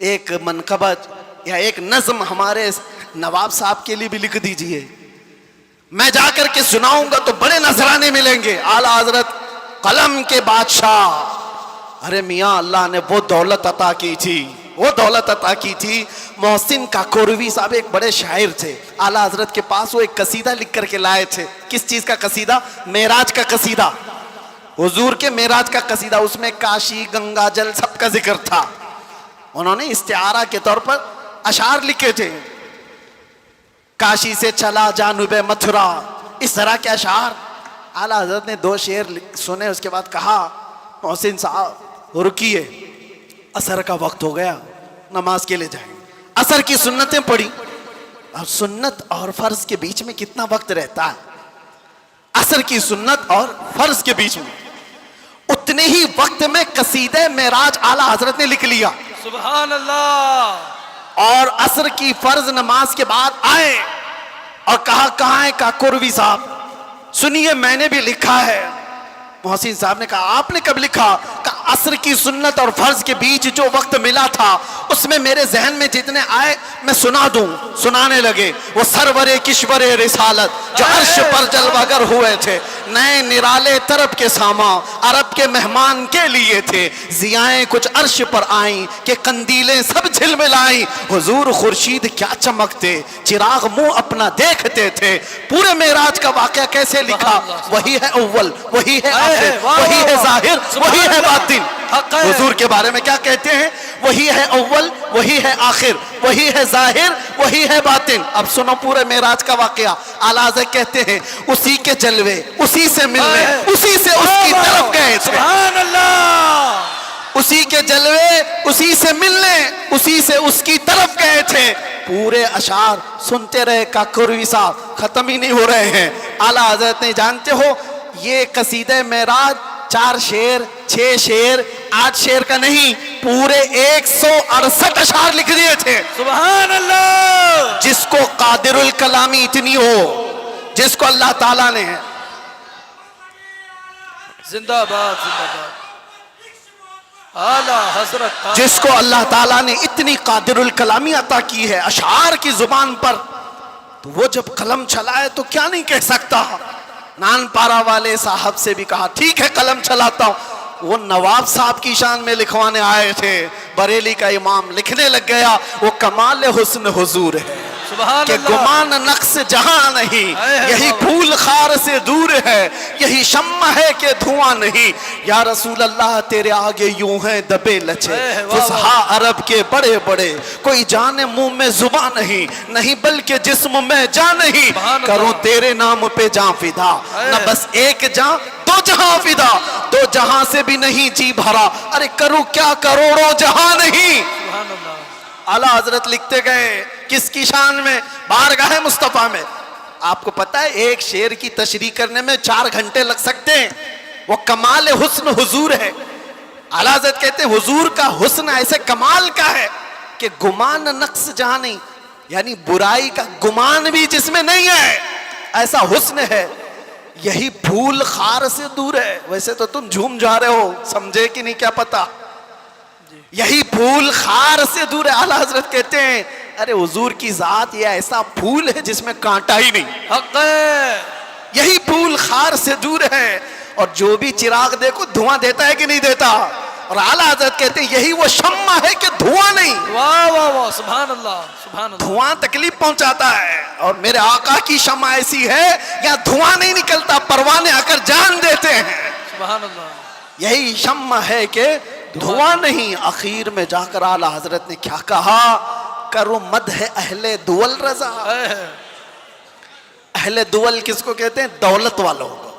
ایک منقبت یا ایک نظم ہمارے نواب صاحب کے لیے بھی لکھ دیجئے، میں جا کر کے سناؤں گا تو بڑے نذرانے ملیں گے۔ اعلیٰ حضرت قلم کے بادشاہ، ارے میاں اللہ نے وہ دولت عطا کی تھی، وہ دولت عطا کی تھی۔ محسن کاکوروی صاحب ایک بڑے شاعر تھے، اعلیٰ حضرت کے پاس وہ ایک قصیدہ لکھ کر کے لائے تھے۔ کس چیز کا قصیدہ؟ معراج کا قصیدہ، حضور کے معراج کا قصیدہ، اس میں کاشی، گنگا جل سب کا ذکر تھا۔ انہوں نے استعارہ کے طور پر اشعار لکھے تھے، کاشی سے چلا جانب متھرا، اس طرح کے اشعار۔ اعلیٰ حضرت نے 2 شعر سنے، اس کے بعد کہا محسن صاحب رکیے، عصر کا وقت ہو گیا، نماز کے لیے جائیں۔ عصر کی سنتیں پڑھی، اب سنت اور فرض کے بیچ میں کتنا وقت رہتا ہے؟ عصر کی سنت اور فرض کے بیچ میں اتنے ہی وقت میں قصیدہ معراج اعلیٰ حضرت نے لکھ لیا، سبحان اللہ۔ اور عصر کی فرض نماز کے بعد آئے اور کہا کہاں ہے کاکوروی صاحب، سنیے میں نے بھی لکھا ہے۔ محسن صاحب نے کہا آپ نے کب لکھا؟ کہا عصر کی سنت اور فرض کے بیچ جو وقت ملا تھا اس میں میرے ذہن میں جتنے آئے میں سنا دوں۔ سنانے لگے، وہ سرور کشور رسالت جو عرش پر جلوگر ہوئے تھے، نئے نرالے طرب کے ساما عرب کے مہمان کے لیے تھے، ضیائیں کچھ عرش پر آئیں کہ قندیلیں سب جھلملائیں، حضور خورشید کیا چمکتے، چراغ منہ اپنا دیکھتے تھے۔ پورے معراج کا واقعہ کیسے لکھا؟ وہی ہے اول، وہی ہے آخر، وہی ہے ظاہر، وہی ہے باطن۔ حضور کے بارے میں کیا کہتے ہیں؟ وہی ہے اول، وہی ہے آخر، وہی ہے ظاہر، وہی ہے باطن۔ اب سنو پورے معراج کا واقعہ۔ اعلیٰ حضرت کہتے ہیں اسی کے جلوے، اسی سے ملنے، اسی سے اس کی طرف گئے تھے۔ سبحان اللہ۔ اسی کے جلوے، اسی سے ملنے، اسی سے اس کی طرف گئے تھے۔ پورے اشعار سنتے رہے کاکوروی صاحب، ختم ہی نہیں ہو رہے ہیں۔ اعلیٰ حضرت نے جانتے ہو یہ قصیدہ معراج 4 شعر، 6 شعر، 8 شعر کا نہیں، پورے 168 اشعار لکھ دیے تھے۔ سبحان اللہ۔ جس کو قادر الکلامی اتنی ہو، جس کو اللہ تعالیٰ نے زندہ باد، زندہ باد اعلیٰ حضرت، جس کو اللہ تعالیٰ نے اتنی قادر الکلامی عطا کی ہے اشعار کی زبان پر، تو وہ جب قلم چلائے تو کیا نہیں کہہ سکتا۔ نان پارا والے صاحب سے بھی کہا ٹھیک ہے قلم چلاتا ہوں، وہ نواب صاحب کی شان میں لکھوانے آئے تھے، بریلی کا امام لکھنے لگ گیا وہ کمال حسن حضور ہے سبحان کہ اللہ۔ گمان نقص جہاں نہیں، یہی پھول خار سے دور ہے، یہی شمع ہے کہ دھواں نہیں، یا رسول اللہ تیرے آگے یوں ہیں دبے لچے فصحا عرب کے بڑے بڑے، کوئی جان منہ میں زباں نہیں بلکہ جسم میں جان نہیں، کروں تیرے نام پہ جان فدا، نہ بس ایک جان 2 جہاں فدا، 2 جہاں سے بھی نہیں جی بھرا، ارے کروں کیا کروڑوں جہاں نہیں۔ سبحان اللہ۔ اعلیٰ حضرت لکھتے گئے کس کی شان میں؟ بارگاہ مصطفیٰ میں۔ آپ کو پتا ہے ایک شعر کی تشریح کرنے میں 4 گھنٹے لگ سکتے ہیں، وہ کمال حسن حضور ہے۔ اعلیٰ حضرت کہتے ہیں حضور کا حسن ایسے کمال کا ہے کہ گمان نقص جہاں نہیں، یعنی برائی کا گمان بھی جس میں نہیں ہے، ایسا حسن ہے، یہی پھول خار سے دور ہے۔ ویسے تو تم جھوم جا رہے ہو، سمجھے کہ نہیں کیا پتا، یہی پھول خار سے دور ہے۔ اعلیٰ حضرت کہتے ہیں ارے حضور کی ذات یہ ایسا پھول ہے جس میں کانٹا ہی نہیں، حق ہے۔ یہی پھول خار سے دور ہے، اور جو بھی چراغ دیکھو دھواں دیتا ہے کہ نہیں دیتا، اور اعلیٰ حضرت کہتے ہیں یہی وہ شمع ہے کہ دھواں نہیں، واہ واہ واہ، سبحان اللہ، سبحان اللہ۔ دھواں تکلیف پہنچاتا ہے، اور میرے آقا کی شمع ایسی ہے یا دھواں نہیں نکلتا، پروانے آ کر جان دیتے ہیں، سبحان اللہ۔ یہی شمع ہے کہ دھواں نہیں۔ آخر میں جا کر اعلیٰ حضرت نے کیا کہا؟ کرو مدح اہل دول رضا۔ اہل دول کس کو کہتے ہیں؟ دولت والوں کو،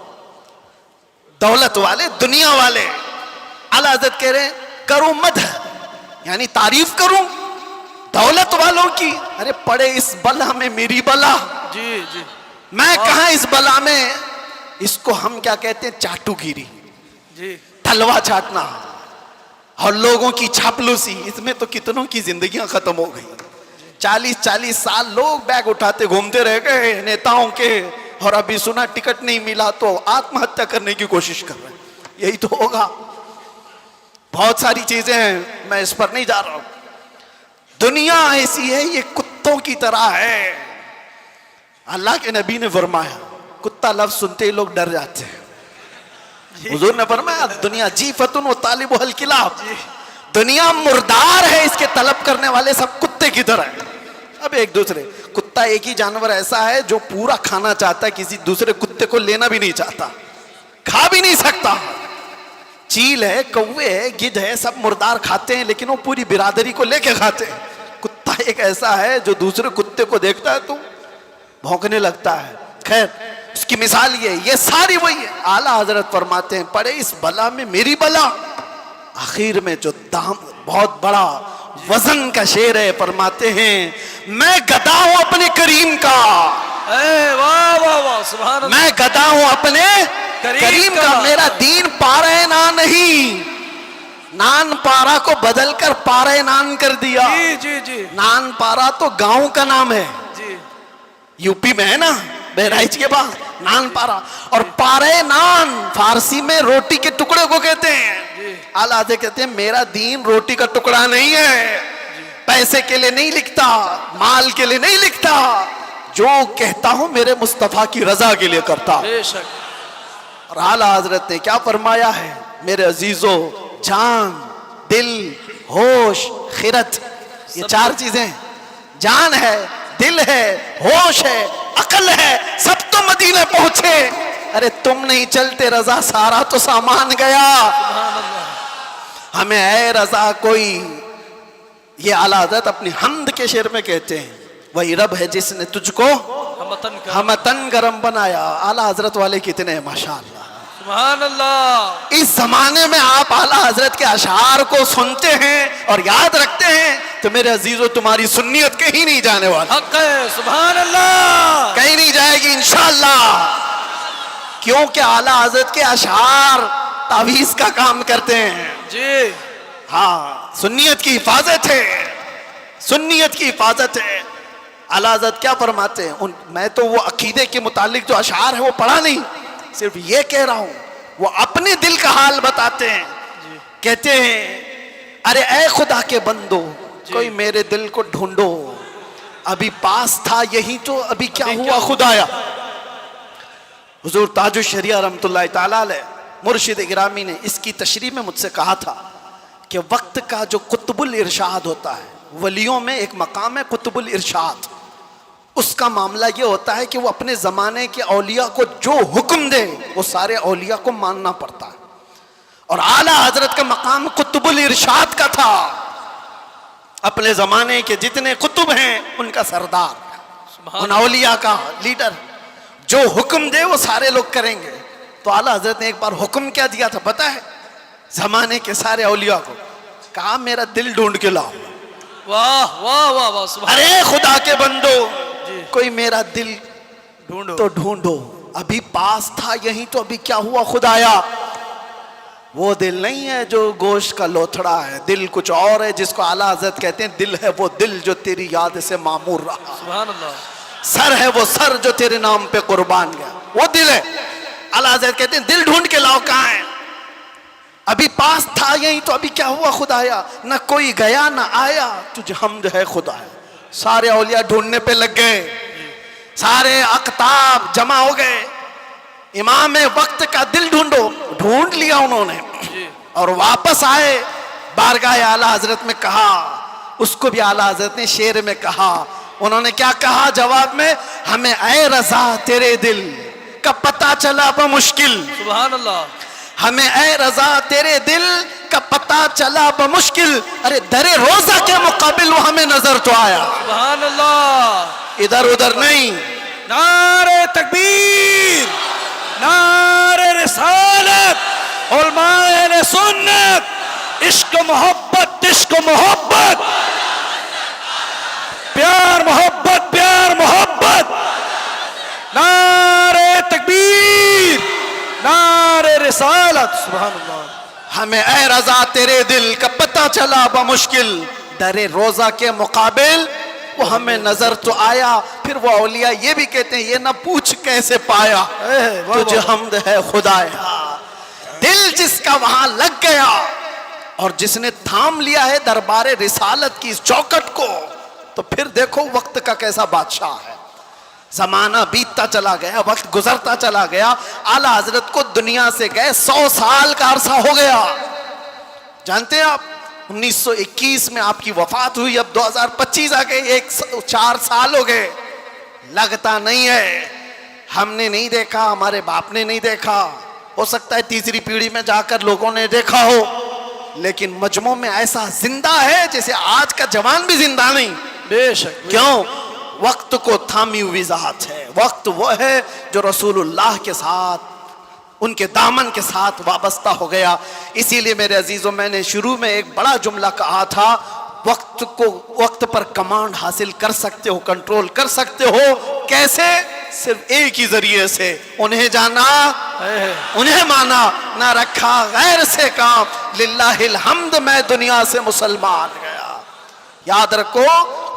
دولت والے، دنیا والے۔ اعلیٰ حضرت کہہ رہے ہیں کرو مدح، یعنی تعریف کروں دولت والوں کی۔ ارے پڑے اس بلا میں میری بلا، جی جی، میں کہاں اس بلا میں، اس کو ہم کیا کہتے ہیں؟ چاٹو گیری، جی، تلوا چاٹنا، اور لوگوں کی چاپلوسی، اس میں تو کتنوں کی زندگیاں ختم ہو گئی۔ 40 سال لوگ بیگ اٹھاتے گھومتے رہ گئے نیتاؤں کے، اور ابھی سنا ٹکٹ نہیں ملا تو آتم ہتیا کرنے کی کوشش کر رہے ہیں. یہی تو ہوگا. بہت ساری چیزیں ہیں, میں اس پر نہیں جا رہا ہوں. دنیا ایسی ہے, یہ کتوں کی طرح ہے. اللہ کے نبی نے فرمایا, کتا لفظ سنتے ہی لوگ ڈر جاتے ہیں. حضور نے فرمایا دنیا جیفتن و طالب الکلاب, دنیا مردار ہے, اس کے طلب کرنے والے سب کتے کی طرح ہیں. اب ایک دوسرے, کتا ایک ہی جانور ایسا ہے جو پورا کھانا چاہتا ہے, کسی دوسرے کتے کو لینا بھی نہیں چاہتا, کھا بھی نہیں سکتا. چیل ہے, کوے ہے, گدھ ہے, سب مردار کھاتے ہیں لیکن وہ پوری برادری کو لے کے کھاتے ہیں. کتا ایک ایسا ہے جو دوسرے کتے کو دیکھتا ہے تو بھونکنے لگتا ہے. خیر, اس کی مثال یہ ساری وہی ہے. اعلیٰ حضرت فرماتے ہیں پڑے اس بلا میں میری بلا. آخر میں جو دام بہت بڑا وزن کا شعر ہے, فرماتے ہیں میں گدا ہوں اپنے کریم کا, واہ واہ واہ سبحان اللہ. میں گدا ہوں اپنے کریم کا. میرا دین پارے نان نہیں, نان پارا کو بدل کر پارے نان کر دیا. جی جی جی نان پارا تو گاؤں کا نام ہے, جی یو پی میں ہے نا, بہرائچ کے بعد نان پارا. اور پارے نان فارسی میں روٹی کے ٹکڑے کو کہتے ہیں. اعلیٰ حضرت کہتے ہیں میرا دین روٹی کا ٹکڑا نہیں ہے, پیسے کے لیے نہیں لکھتا, مال کے لیے نہیں لکھتا, جو کہتا ہوں میرے مصطفیٰ کی رضا کے لیے کرتا. بے شک. اور اعلیٰ حضرت نے کیا فرمایا ہے میرے عزیزو, جان, دل, ہوش, خرد, یہ چار چیزیں, جان ہے, دل ہے, ہوش ہے, عقل ہے, سب تو مدینے پہنچے. ارے تم نہیں چلتے رضا, سارا تو سامان گیا. سبحان اللہ. ہمیں اے رضا کوئی, یہ اعلیٰ حضرت اپنی حمد کے شعر میں کہتے ہیں وہی رب ہے جس نے تجھ کو ہمتن گرم بنایا. اعلیٰ حضرت والے کتنے ہیں ماشاءاللہ. سبحان اللہ. اس زمانے میں آپ اعلیٰ حضرت کے اشعار کو سنتے ہیں اور یاد رکھتے ہیں تو میرے عزیزو تمہاری سنیت کہیں نہیں جانے والا, حق ہے. سبحان اللہ. کہیں نہیں جائے گی انشاءاللہ, کیونکہ اعلیٰ حضرت کے اشعار تعویذ کا کام کرتے ہیں. جی ہاں, سنیت کی حفاظت ہے, سنیت کی حفاظت ہے. اعلیٰ حضرت کیا فرماتے ہیں, میں تو وہ عقیدے کے متعلق جو اشعار ہے وہ پڑھا نہیں, صرف یہ کہہ رہا ہوں, وہ اپنے دل کا حال بتاتے ہیں. کہتے ہیں ارے اے خدا کے بندو, کوئی میرے دل کو ڈھونڈو, ابھی پاس تھا یہی تو ابھی کیا ہوا خدایا. حضور تاج الشریعہ رحمۃ اللہ تعالیٰ علیہ مرشد گرامی نے اس کی تشریح میں مجھ سے کہا تھا کہ وقت کا جو قطب الارشاد ہوتا ہے, ولیوں میں ایک مقام ہے قطب الارشاد, اس کا معاملہ یہ ہوتا ہے کہ وہ اپنے زمانے کے اولیاء کو جو حکم دے وہ سارے اولیاء کو ماننا پڑتا ہے. اور اعلیٰ حضرت کا مقام قطب الارشاد کا تھا, اپنے زمانے کے جتنے قطب ہیں ان کا سردار, ان اولیاء کا لیڈر, جو حکم دے وہ سارے لوگ کریں گے. تو اعلیٰ حضرت نے ایک بار حکم کیا دیا تھا پتہ ہے, زمانے کے سارے اولیاء کو کہا میرا دل ڈھونڈ کے لاؤ. واہ واہ واہ واہ سبحان. ارے خدا کے بندو, کوئی میرا دل ڈھونڈو تو ڈھونڈو, ابھی پاس تھا یہی تو ابھی کیا ہوا خدایا. وہ دل نہیں ہے جو گوشت کا لوتھڑا ہے, دل کچھ اور ہے جس کو اعلیٰ حضرت کہتے ہیں دل ہے وہ دل جو تیری یاد سے معمور رہا. سبحان اللہ. سر ہے وہ سر جو تیرے نام پہ قربان گیا, وہ دل ہے. اعلیٰ حضرت کہتے ہیں دل ڈھونڈ کے لاؤ, کہاں ہے, ابھی پاس تھا یہی تو ابھی کیا ہوا خدایا. نہ کوئی گیا نہ آیا, تجھے حمد ہے خدایا. سارے اولیاء ڈھونڈنے پہ لگ گئے, سارے اقطاب جمع ہو گئے, امام وقت کا دل ڈھونڈو, ڈھونڈ لیا انہوں نے, اور واپس آئے بارگاہ اعلیٰ حضرت میں کہا. اس کو بھی اعلیٰ حضرت نے شعر میں کہا. انہوں نے کیا کہا جواب میں, ہمیں اے رضا تیرے دل کا پتہ چلا بمشکل. سبحان اللہ. ہمیں اے رضا تیرے دل کا پتہ چلا بمشکل, ارے در روزہ کے مقابل وہ ہمیں نظر تو آیا. سبحان اللہ. ادھر ادھر نہیں. نعرہ تکبیر, نعرہ رسالت, علماء اہل سنت, عشق محبت, عشق محبت, پیار محبت, پیار محبت. نعرہ تکبیر, نعرہ رسالت. سبحان اللہ. ہمیں اے رضا تیرے دل کا پتہ چلا بمشکل, در روزہ کے مقابل وہ ہمیں نظر تو آیا. پھر وہ اولیاء یہ بھی کہتے ہیں یہ نہ پوچھ کیسے پایا تجھے حمد ہے خدایا، دل جس کا وہاں لگ گیا اور جس نے تھام لیا ہے دربار رسالت کی اس چوکٹ کو، تو پھر دیکھو وقت کا کیسا بادشاہ ہے۔ زمانہ بیتتا چلا گیا، وقت گزرتا چلا گیا، اعلیٰ حضرت کو دنیا سے گئے 100 سال کا عرصہ ہو گیا۔ جانتے ہیں آپ 1921 میں آپ کی وفات ہوئی، اب 2025 آ گئے، 4 سال ہو گئے، لگتا نہیں ہے ہم نے نہیں دیکھا، ہمارے باپ نے نہیں دیکھا، ہو سکتا ہے تیسری پیڑھی میں جا کر لوگوں نے دیکھا ہو، لیکن مجموع میں ایسا زندہ ہے جیسے آج کا جوان بھی زندہ نہیں۔ بے شک کیوں؟ وقت کو تھامی ہوئی ذات ہے، وقت وہ ہے جو رسول اللہ کے ساتھ ان کے دامن کے ساتھ وابستہ ہو گیا۔ اسی لیے میرے عزیزوں میں نے شروع میں ایک بڑا جملہ کہا تھا، وقت پر کمانڈ حاصل کر سکتے ہو، کنٹرول کر سکتے ہو، کیسے؟ صرف ایک ہی ذریعے سے، انہیں جانا، انہیں مانا، نہ رکھا غیر سے کام، للہ الحمد میں دنیا سے مسلمان گیا۔ یاد رکھو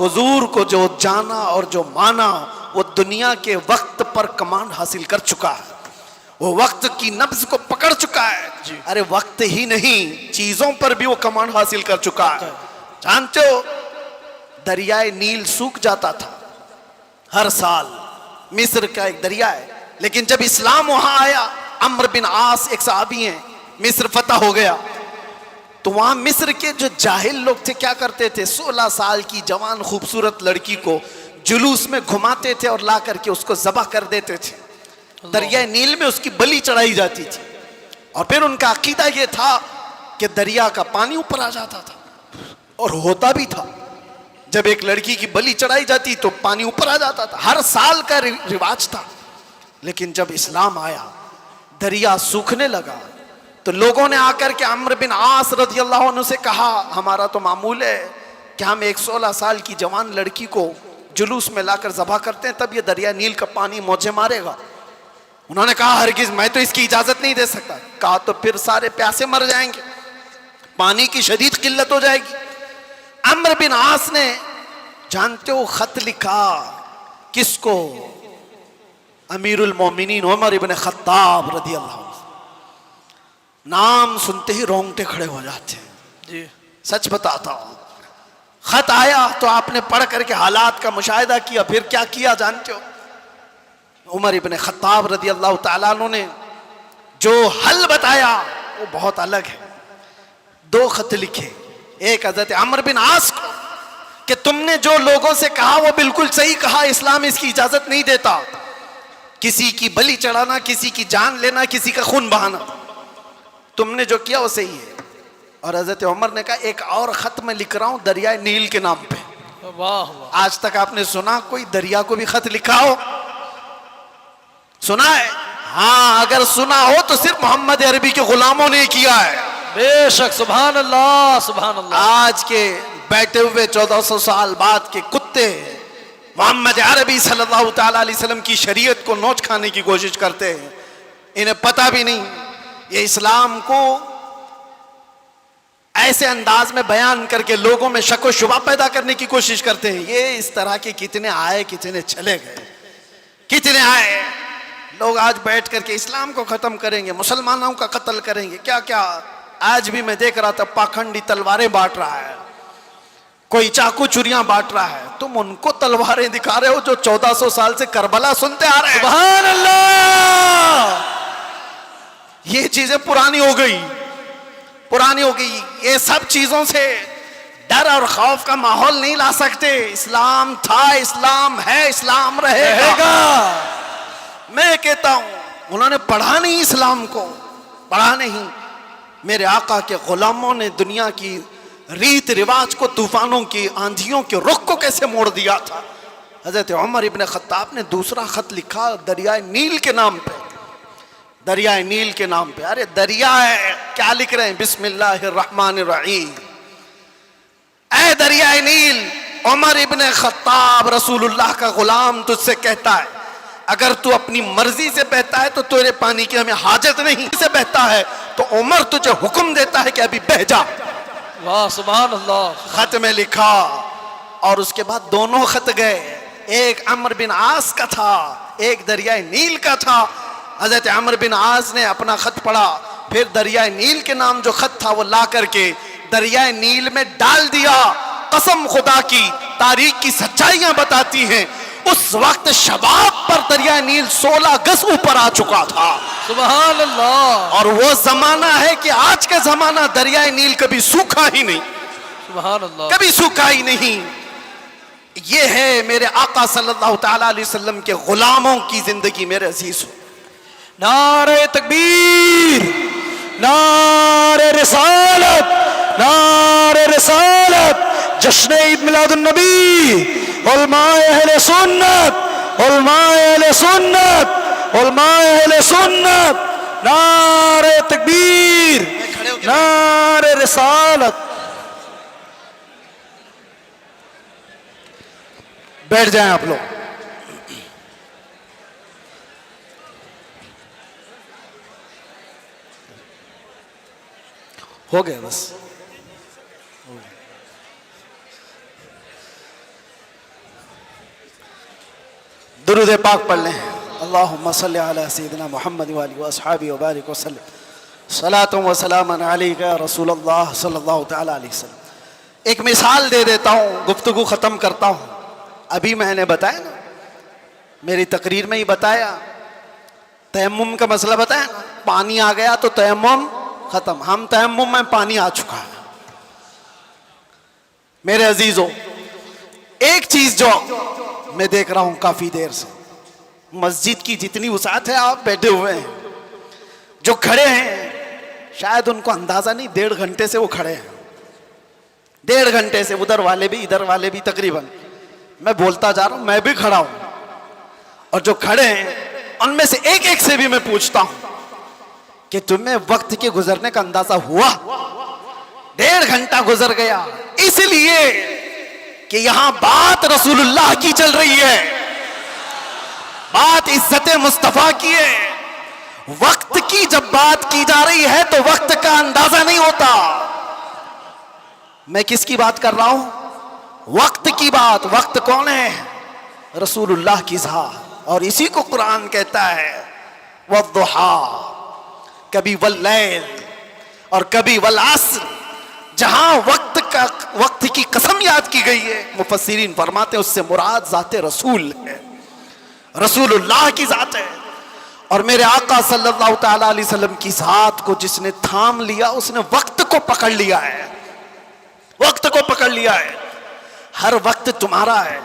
حضور کو جو جانا اور جو مانا وہ دنیا کے وقت پر کمانڈ حاصل کر چکا ہے، وہ وقت کی نبض کو پکڑ چکا ہے۔ ارے وقت ہی نہیں، چیزوں پر بھی وہ کمانڈ حاصل کر چکا ہے۔ جانتے ہو دریائے نیل سوکھ جاتا تھا ہر سال، مصر کا ایک دریا ہے، لیکن جب اسلام وہاں آیا، عمرو بن عاص ایک صحابی ہیں، مصر فتح ہو گیا، تو وہاں مصر کے جو جاہل لوگ تھے کیا کرتے تھے، 16 سال کی جوان خوبصورت لڑکی کو جلوس میں گھماتے تھے اور لا کر کے اس کو ذبح کر دیتے تھے، دریائے نیل میں اس کی بلی چڑھائی جاتی تھی، اور پھر ان کا عقیدہ یہ تھا کہ دریا کا پانی اوپر آ جاتا تھا، اور ہوتا بھی تھا، جب ایک لڑکی کی بلی چڑھائی جاتی تو پانی اوپر آ جاتا تھا، ہر سال کا رواج تھا۔ لیکن جب اسلام آیا، دریا سوکھنے لگا، تو لوگوں نے آ کر کے عمرو بن عاص رضی اللہ عنہ سے کہا، ہمارا تو معمول ہے کہ ہم ایک 16 سال کی جوان لڑکی کو جلوس میں لا کر ذبح کرتے ہیں، تب یہ دریا نیل کا پانی موجے مارے گا۔ انہوں نے کہا ہرگز میں تو اس کی اجازت نہیں دے سکتا۔ کہا تو پھر سارے پیاسے مر جائیں گے، پانی کی شدید قلت ہو جائے گی۔ عمرو بن عاص نے جانتے ہو خط لکھا کس کو؟ امیر المومنین عمر ابن خطاب رضی اللہ عنہ، نام سنتے ہی رونگٹے کھڑے ہو جاتے ہیں۔ جی سچ بتاتا ہوں، خط آیا تو آپ نے پڑھ کر کے حالات کا مشاہدہ کیا، پھر کیا کیا جانتے ہو؟ عمر ابن خطاب رضی اللہ تعالیٰ عنہ نے جو حل بتایا وہ بہت الگ ہے۔ 2 خط لکھے، ایک حضرت عمرو بن عاص کو کہ تم نے جو لوگوں سے کہا وہ بالکل صحیح کہا، اسلام اس کی اجازت نہیں دیتا، کسی کی بلی چڑھانا، کسی کی جان لینا، کسی کا خون بہانا، تم نے جو کیا وہ صحیح ہے۔ اور حضرت عمر نے کہا ایک اور خط میں لکھ رہا ہوں دریائے نیل کے نام پہ۔ واہ واہ، آج تک آپ نے سنا کوئی دریا کو بھی خط لکھا ہو؟ سنا ہے؟ ہاں اگر سنا ہو تو صرف محمد عربی کے غلاموں نے کیا ہے۔ بے شک، سبحان اللہ سبحان اللہ۔ آج کے بیٹھے ہوئے 1400 سال بعد کے کتے محمد عربی صلی اللہ تعالی علیہ وسلم کی شریعت کو نوچ کھانے کی کوشش کرتے ہیں، انہیں پتہ بھی نہیں، یہ اسلام کو ایسے انداز میں بیان کر کے لوگوں میں شک و شبہ پیدا کرنے کی کوشش کرتے ہیں۔ یہ اس طرح کے کتنے آئے کتنے چلے گئے، کتنے آئے لوگ آج بیٹھ کر کے اسلام کو ختم کریں گے، مسلمانوں کا قتل کریں گے، کیا کیا۔ آج بھی میں دیکھ رہا تھا پاکھنڈی تلواریں بانٹ رہا ہے، کوئی چاقو چوریاں بانٹ رہا ہے، تم ان کو تلواریں دکھا رہے ہو جو 1400 سال سے کربلا سنتے آ رہے ہیں۔ سبحان اللہ، یہ چیزیں پرانی ہو گئی، پرانی ہو گئی۔ یہ سب چیزوں سے ڈر اور خوف کا ماحول نہیں لا سکتے۔ اسلام تھا، اسلام ہے، اسلام رہے گا۔ میں کہتا ہوں انہوں نے پڑھا نہیں اسلام کو، پڑھا نہیں۔ میرے آقا کے غلاموں نے دنیا کی ریت رواج کو، طوفانوں کی، آندھیوں کے رخ کو کیسے موڑ دیا تھا۔ حضرت عمر ابن خطاب نے دوسرا خط لکھا دریائے نیل کے نام پہ، دریائے نیل کے نام پہ۔ ارے دریا ہے، کیا لکھ رہے ہیں؟ بسم اللہ الرحمن الرحیم۔ اے دریائے نیل، عمر ابن خطاب رسول اللہ کا غلام تجھ سے کہتا ہے اگر تو اپنی مرضی سے بہتا ہے تو تیرے پانی کی ہمیں حاجت نہیں، سے بہتا ہے تو عمر تجھے حکم دیتا ہے کہ ابھی بہ جا۔ واہ سبحان اللہ۔ خط میں لکھا، اور اس کے بعد دونوں خط گئے، ایک عمرو بن عاص کا تھا، ایک دریائے نیل کا تھا۔ حضرت عمرو بن عاص نے اپنا خط پڑھا، پھر دریائے نیل کے نام جو خط تھا وہ لا کر کے دریائے نیل میں ڈال دیا۔ قسم خدا کی، تاریخ کی سچائیاں بتاتی ہیں اس وقت شباب پر دریائے نیل 16 گز اوپر آ چکا تھا۔ سبحان اللہ، اور وہ زمانہ ہے کہ آج کا زمانہ دریائے نیل کبھی سوکھا ہی نہیں، سبحان اللہ، کبھی سوکھا ہی نہیں۔ یہ ہے میرے آقا صلی اللہ تعالیٰ علیہ وسلم کے غلاموں کی زندگی میرے عزیز ہو۔ نعرہ تکبیر، نعرہ رسالت، نعرہ رسالت، جشن عید میلاد النبی، علماء اہل سنت، علماء اہل سنت، علماء اہل سنت، نعرہ تکبیر، نعرہ رسالت۔ بیٹھ جائیں آپ لوگ۔ ہو گئے بس، درود پاک پڑھ لیں۔ اللہم صلی علی سیدنا محمد وآلہ واصحابہ وبارک وسلم، صلاۃ و سلام علیک یا رسول اللہ صلی اللہ تعالی علیہ وسلم۔ ایک مثال دے دیتا ہوں، گفتگو ختم کرتا ہوں۔ ابھی میں نے بتایا نا، میری تقریر میں ہی بتایا، تیمم کا مسئلہ بتایا نا، پانی آ گیا تو تیمم ختم۔ ہم تیمم میں پانی آ چکا ہے۔ میرے عزیزوں، ایک چیز جو میں دیکھ رہا ہوں کافی دیر سے، مسجد کی جتنی وسعت ہے، آپ بیٹھے ہوئے ہیں، جو کھڑے ہیں شاید ان کو اندازہ نہیں، 1.5 گھنٹے سے وہ کھڑے ہیں، 1.5 گھنٹے سے، ادھر والے بھی ادھر والے بھی تقریباً۔ میں بولتا جا رہا ہوں، میں بھی کھڑا ہوں، اور جو کھڑے ہیں ان میں سے ایک ایک سے بھی میں پوچھتا ہوں کہ تمہیں وقت کے گزرنے کا اندازہ ہوا؟ 1.5 گھنٹہ گزر گیا، اس لیے کہ یہاں بات رسول اللہ کی چل رہی ہے، بات عزت مصطفیٰ کی ہے۔ وقت کی جب بات کی جا رہی ہے تو وقت کا اندازہ نہیں ہوتا۔ میں کس کی بات کر رہا ہوں؟ وقت کی بات۔ وقت کون ہے؟ رسول اللہ کی ذات، اور اسی کو قرآن کہتا ہے والضحیٰ، کبھی واللیل اور کبھی والعصر۔ جہاں وقت کی قسم یاد کی گئی ہے، مفسرین فرماتے ہیں اس سے مراد ذات رسول ہے، رسول اللہ کی ذات ہے۔ اور میرے آقا صلی اللہ تعالیٰ علیہ وسلم کی ذات کو جس نے تھام لیا، اس نے وقت کو پکڑ لیا ہے، وقت کو پکڑ لیا ہے۔ ہر وقت تمہارا ہے۔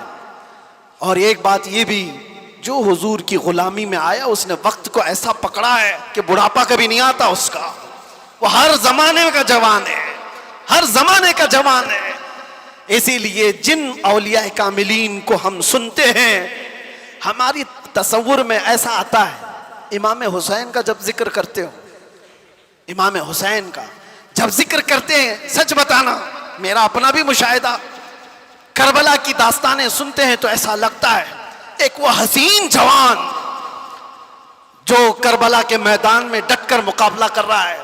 اور ایک بات یہ بھی، جو حضور کی غلامی میں آیا اس نے وقت کو ایسا پکڑا ہے کہ بڑھاپا کبھی نہیں آتا اس کا، وہ ہر زمانے کا جوان ہے، ہر زمانے کا جوان ہے۔ اسی لیے جن اولیاء کاملین کو ہم سنتے ہیں، ہماری تصور میں ایسا آتا ہے، امام حسین کا جب ذکر کرتے ہو، امام حسین کا جب ذکر کرتے ہیں، سچ بتانا میرا اپنا بھی مشاہدہ، کربلا کی داستانیں سنتے ہیں تو ایسا لگتا ہے ایک وہ حسین جوان جو کربلا کے میدان میں ڈٹ کر مقابلہ کر رہا ہے۔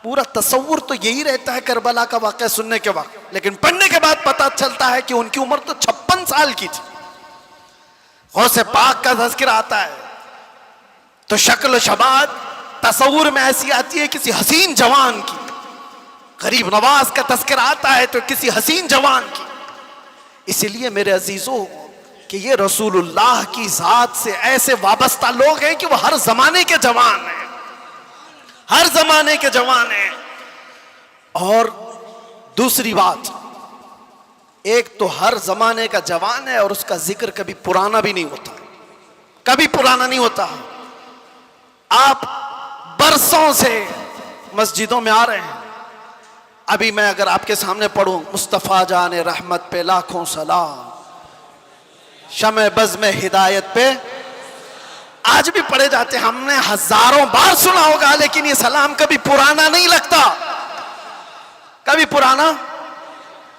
پورا تصور تو یہی رہتا ہے کربلا کا واقعہ سننے کے وقت، لیکن پڑھنے کے بعد پتہ چلتا ہے کہ ان کی عمر تو 56 سال کی تھی۔ غوث پاک کا تذکرہ آتا ہے تو شکل و شباب تصور میں ایسی آتی ہے کسی حسین جوان کی، غریب نواز کا تذکرہ آتا ہے تو کسی حسین جوان کی۔ اس لیے میرے عزیزوں کہ یہ رسول اللہ کی ذات سے ایسے وابستہ لوگ ہیں کہ وہ ہر زمانے کے جوان ہیں، ہر زمانے کے جوان ہیں۔ اور دوسری بات، ایک تو ہر زمانے کا جوان ہے اور اس کا ذکر کبھی پرانا بھی نہیں ہوتا، کبھی پرانا نہیں ہوتا۔ آپ برسوں سے مسجدوں میں آ رہے ہیں، ابھی میں اگر آپ کے سامنے پڑھوں مصطفیٰ جان رحمت پہ لاکھوں سلام، شمع بزم ہدایت پہ، آج بھی پڑھے جاتے ہیں، ہم نے ہزاروں بار سنا ہوگا، لیکن یہ سلام کبھی پرانا نہیں لگتا، کبھی پرانا۔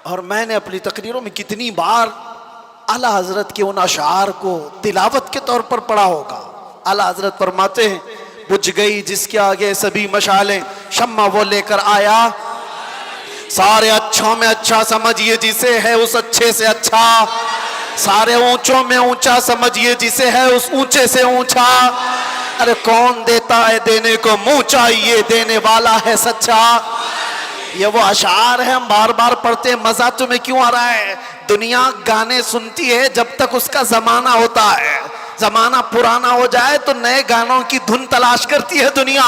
اور میں نے اپنی تقریروں میں کتنی بار اعلیٰ حضرت کے ان اشعار کو تلاوت کے طور پر پڑھا ہوگا۔ اعلیٰ حضرت فرماتے ہیں بجھ گئی جس کے آگے سبھی مشالیں، شمع وہ لے کر آیا سارے اچھوں میں اچھا، سمجھیے جسے ہے اس اچھے سے اچھا، سارے اونچوں میں اونچا سمجھیے جسے ہے اس اونچے سے اونچا. ارے کون دیتا ہے دینے کو منہ چاہیے, دینے والا ہے سچا. یہ وہ اشعار ہیں ہم بار بار پڑھتے ہیں. مزہ تمہیں کیوں آ رہا ہے؟ دنیا گانے سنتی ہے جب تک اس کا زمانہ ہوتا ہے. زمانہ پرانا ہو جائے تو نئے گانوں کی دھن تلاش کرتی ہے دنیا.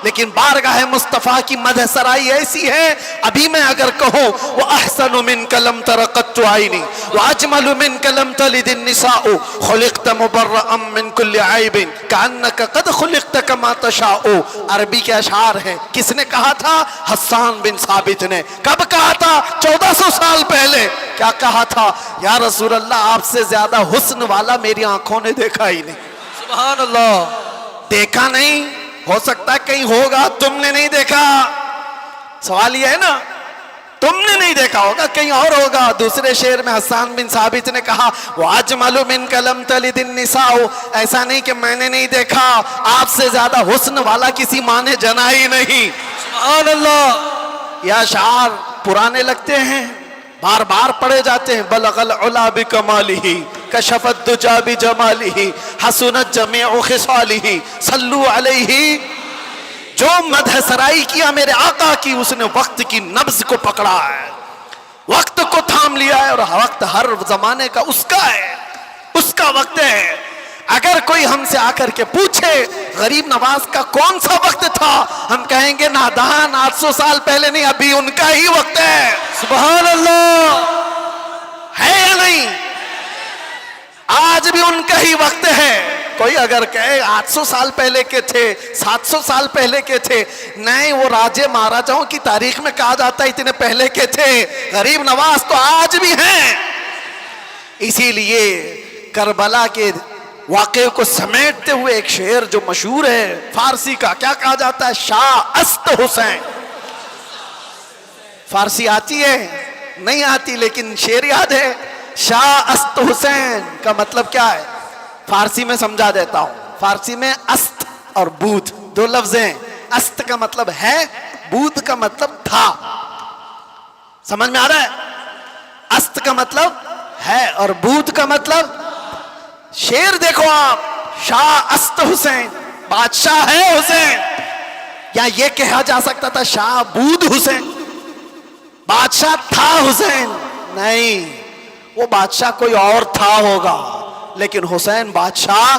لیکن بارگاہ مصطفیٰ کی مدح سرائی ایسی ہے, ابھی میں اگر کہوں وَأَحْسَنُ مِنْكَ لَمْ تَرَ قَطُّ عَيْنِي وَأَجْمَلُ مِنْكَ لَمْ تَلِدِ النِّسَاءُ خُلِقْتَ مُبَرَّأً مِنْ كُلِّ عَيْبٍ كَأَنَّكَ قَدْ خُلِقْتَ كَمَا تَشَاءُ. عربی کے اشعار ہیں. کس نے کہا تھا؟ حسان بن ثابت نے. کب کہا تھا؟ 1400 سال پہلے. کیا کہا تھا؟ یا رسول اللہ آپ سے زیادہ حسن والا میری آنکھوں نے دیکھا ہی نہیں. سبحان اللہ. دیکھا نہیں, ہو سکتا ہے کہیں ہوگا, تم نے نہیں دیکھا. سوال یہ ہے نا, تم نے نہیں دیکھا ہوگا, کہیں اور ہوگا. دوسرے شعر میں حسان بن ثابت نے کہا وَأَجْمَلُ مِنْكَ لَمْ تَلِدِ النِّسَاءُ. ایسا نہیں کہ میں نے نہیں دیکھا, آپ سے زیادہ حسن والا کسی ماں نے جنا ہی نہیں. سبحان اللہ. یہ اشعار پرانے لگتے ہیں, بار بار پڑھے جاتے ہیں. بلغ العلا بکمالہ کشف الدجا بجمالہ حسنت جمیع خصالہ صلو علیہ. جو مدح سرائی کیا میرے آقا کی, اس نے وقت کی نبض کو پکڑا ہے, وقت کو تھام لیا ہے, اور وقت ہر زمانے کا اس کا ہے, اس کا وقت ہے. اگر کوئی ہم سے آ کر کے پوچھے غریب نواز کا کون سا وقت تھا, ہم کہیں گے نادان 800 سال پہلے نہیں, ابھی ان کا ہی وقت ہے. سبحان اللہ. ہے یا نہیں؟ آج بھی ان کا ہی وقت ہے. کوئی اگر کہے 800 سال پہلے کے تھے, 700 سال پہلے کے تھے, نہیں, وہ راجے مہاراجاؤں کی تاریخ میں کہا جاتا ہے اتنے پہلے کے تھے. غریب نواز تو آج بھی ہیں. اسی لیے کربلا کے واقعے کو سمیٹتے ہوئے ایک شعر جو مشہور ہے فارسی کا, کیا کہا جاتا ہے؟ شاہ است حسین. فارسی آتی ہے؟ نہیں آتی, لیکن شعر یاد ہے. شاہ است حسین کا مطلب کیا ہے؟ فارسی میں سمجھا دیتا ہوں. فارسی میں است اور بود دو لفظ ہیں. است کا مطلب ہے, بود کا مطلب تھا. سمجھ میں آ رہا ہے؟ است کا مطلب ہے اور بود کا مطلب. شعر دیکھو آپ, شاہ است حسین, بادشاہ ہے حسین. یا یہ کہا جا سکتا تھا شاہ بود حسین, بادشاہ تھا حسین. نہیں, وہ بادشاہ کوئی اور تھا ہوگا, لیکن حسین بادشاہ.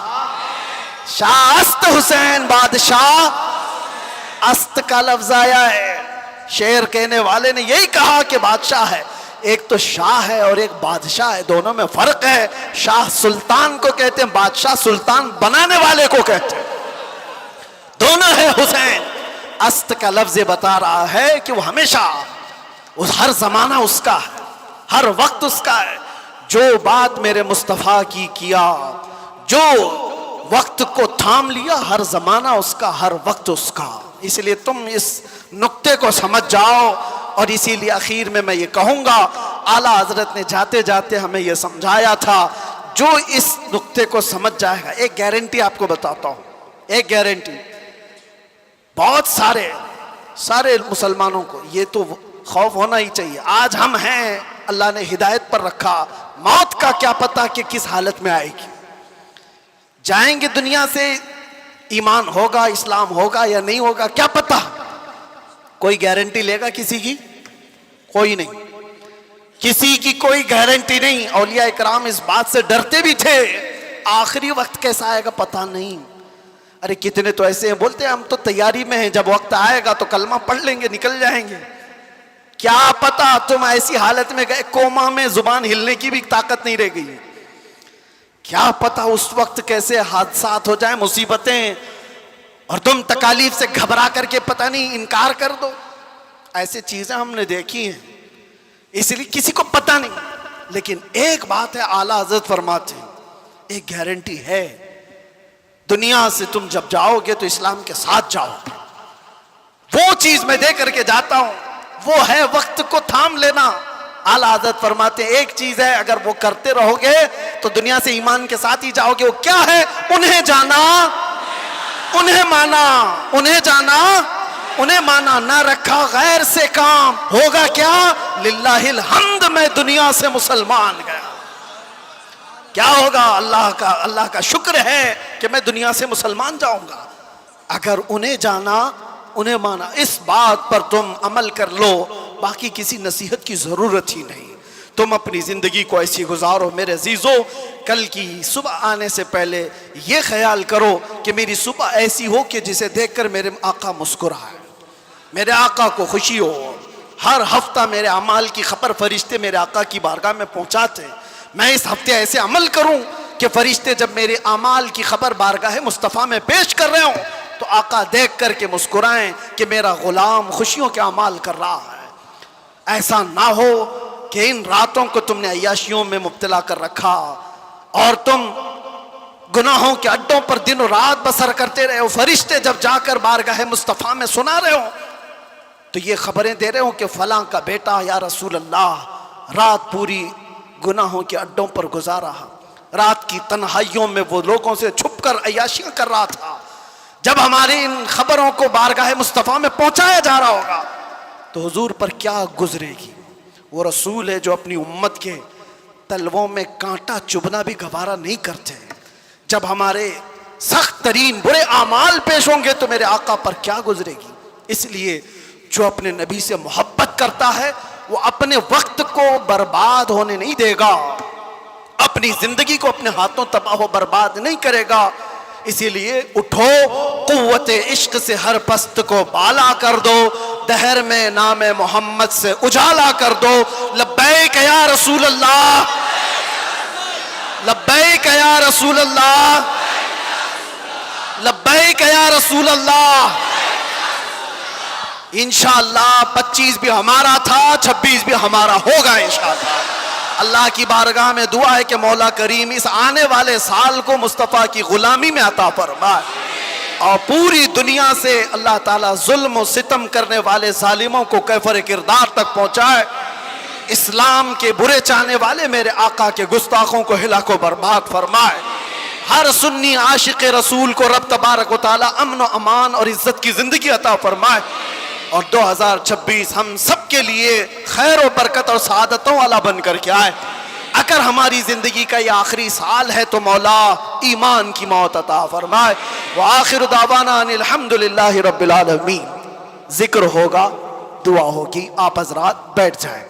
شاہ است حسین بادشاہ. است کا لفظ آیا ہے. شعر کہنے والے نے یہی کہا کہ بادشاہ ہے. ایک تو شاہ ہے اور ایک بادشاہ ہے, دونوں میں فرق ہے. شاہ سلطان کو کہتے ہیں, بادشاہ سلطان بنانے والے کو کہتے ہیں. دونوں ہے حسین. است کا لفظ بتا رہا ہے کہ وہ ہمیشہ, ہر زمانہ اس کا ہے, ہر وقت اس کا ہے. جو بات میرے مصطفیٰ کی کیا, جو وقت کو تھام لیا, ہر زمانہ اس کا, ہر وقت اس کا. اس لیے تم اس نقطے کو سمجھ جاؤ. اور اسی لیے اخیر میں یہ کہوں گا, اعلیٰ حضرت نے جاتے جاتے ہمیں یہ سمجھایا تھا, جو اس نقطے کو سمجھ جائے گا. ایک گارنٹی آپ کو بتاتا ہوں, ایک گارنٹی. بہت سارے مسلمانوں کو یہ تو خوف ہونا ہی چاہیے. آج ہم ہیں, اللہ نے ہدایت پر رکھا, موت کا کیا پتا کہ کس حالت میں آئے گی. جائیں گے دنیا سے, ایمان ہوگا, اسلام ہوگا یا نہیں ہوگا, کیا پتا. کوئی گارنٹی لے گا کسی کی؟ کوئی نہیں, کسی کی کوئی گارنٹی نہیں. اولیاء اکرام اس بات سے ڈرتے بھی تھے, آخری وقت کیسا آئے گا پتہ نہیں. ارے کتنے تو ایسے ہیں بولتے ہیں ہم تو تیاری میں ہیں, جب وقت آئے گا تو کلمہ پڑھ لیں گے, نکل جائیں گے. کیا پتا تم ایسی حالت میں گئے, کوما میں, زبان ہلنے کی بھی طاقت نہیں رہ گئی. کیا پتا اس وقت کیسے حادثات ہو جائیں, مصیبتیں, اور تم تکالیف سے گھبرا کر کے پتہ نہیں انکار کر دو. ایسے چیزیں ہم نے دیکھی ہیں, اس لیے کسی کو پتہ نہیں. لیکن ایک بات ہے, اعلیٰ حضرت فرماتے ہیں, ایک گارنٹی ہے, دنیا سے تم جب جاؤ گے تو اسلام کے ساتھ جاؤ گے. وہ چیز میں دے کر کے جاتا ہوں, وہ ہے وقت کو تھام لینا. اعلیٰ حضرت فرماتے ہیں ایک چیز ہے, اگر وہ کرتے رہو گے تو دنیا سے ایمان کے ساتھ ہی جاؤ گے. وہ کیا ہے؟ انہیں جانا, انہیں مانا, انہیں جانا, انہیں مانا. نہ رکھا غیر سے کام, ہوگا کیا؟ للہ الحمد میں دنیا سے مسلمان گیا. کیا ہوگا؟ اللہ کا شکر ہے کہ میں دنیا سے مسلمان جاؤں گا۔ اگر انہیں جانا انہیں مانا، اس بات پر تم عمل کر لو، باقی کسی نصیحت کی ضرورت ہی نہیں۔ تم اپنی زندگی کو ایسی گزارو میرے عزیزو، کل کی صبح آنے سے پہلے یہ خیال کرو کہ میری صبح ایسی ہو کہ جسے دیکھ کر میرے آقا مسکرائے، میرے آقا کو خوشی ہو۔ ہر ہفتہ میرے اعمال کی خبر فرشتے میرے آقا کی بارگاہ میں پہنچاتے ہیں، میں اس ہفتے ایسے عمل کروں کہ فرشتے جب میرے اعمال کی خبر بارگاہ مصطفیٰ میں پیش کر رہے ہوں تو آقا دیکھ کر کے مسکرائیں کہ میرا غلام خوشیوں کے اعمال کر رہا ہے۔ ایسا نہ ہو کہ ان راتوں کو تم نے عیاشیوں میں مبتلا کر رکھا اور تم گناہوں کے اڈوں پر دن و رات بسر کرتے رہے ہو، فرشتے جب جا کر بارگاہ مصطفیٰ میں سنا رہے ہو تو یہ خبریں دے رہے ہو کہ فلاں کا بیٹا یا رسول اللہ رات پوری گناہوں کے اڈوں پر گزارا، رات کی تنہائیوں میں وہ لوگوں سے چھپ کر عیاشیاں کر رہا تھا۔ جب ہماری ان خبروں کو بارگاہ مصطفیٰ میں پہنچایا جا رہا ہوگا تو حضور پر کیا گزرے گی؟ وہ رسول ہے جو اپنی امت کے تلووں میں کانٹا چبھنا بھی گوارا نہیں کرتے۔ جب ہمارے سخت ترین برے اعمال پیش ہوں گے تو میرے آقا پر کیا گزرے گی؟ اس لیے جو اپنے نبی سے محبت کرتا ہے وہ اپنے وقت کو برباد ہونے نہیں دے گا، اپنی زندگی کو اپنے ہاتھوں تباہ و برباد نہیں کرے گا۔ اسی لیے اٹھو، قوت عشق سے ہر پست کو بالا کر دو، دہر میں نام محمد سے اجالا کر دو۔ لبیک یا رسول اللہ، لبیک یا رسول اللہ، لبیک یا رسول اللہ۔ انشاءاللہ 25 بھی ہمارا تھا، 26 بھی ہمارا ہوگا انشاءاللہ۔ اللہ کی بارگاہ میں دعا ہے کہ مولا کریم اس آنے والے سال کو مصطفیٰ کی غلامی میں عطا فرمائے اور پوری دنیا سے اللہ تعالیٰ ظلم و ستم کرنے والے ظالموں کو کیفر کردار تک پہنچائے، اسلام کے برے چاہنے والے میرے آقا کے گستاخوں کو ہلاک و برباد فرمائے۔ ہر سنی عاشق رسول کو رب تبارک و تعالیٰ امن و امان اور عزت کی زندگی عطا فرمائے، اور 2026 ہم سب کے لیے خیر و برکت اور سعادتوں والا بن کر کے آئے۔ اگر ہماری زندگی کا یہ آخری سال ہے تو مولا ایمان کی موت عطا فرمائے۔ وآخر دعوانا ان الحمدللہ رب العالمین۔ ذکر ہوگا، دعا ہوگی، آپ حضرات بیٹھ جائیں۔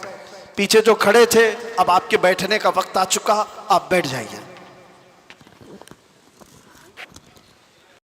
پیچھے جو کھڑے تھے اب آپ کے بیٹھنے کا وقت آ چکا، آپ بیٹھ جائیے۔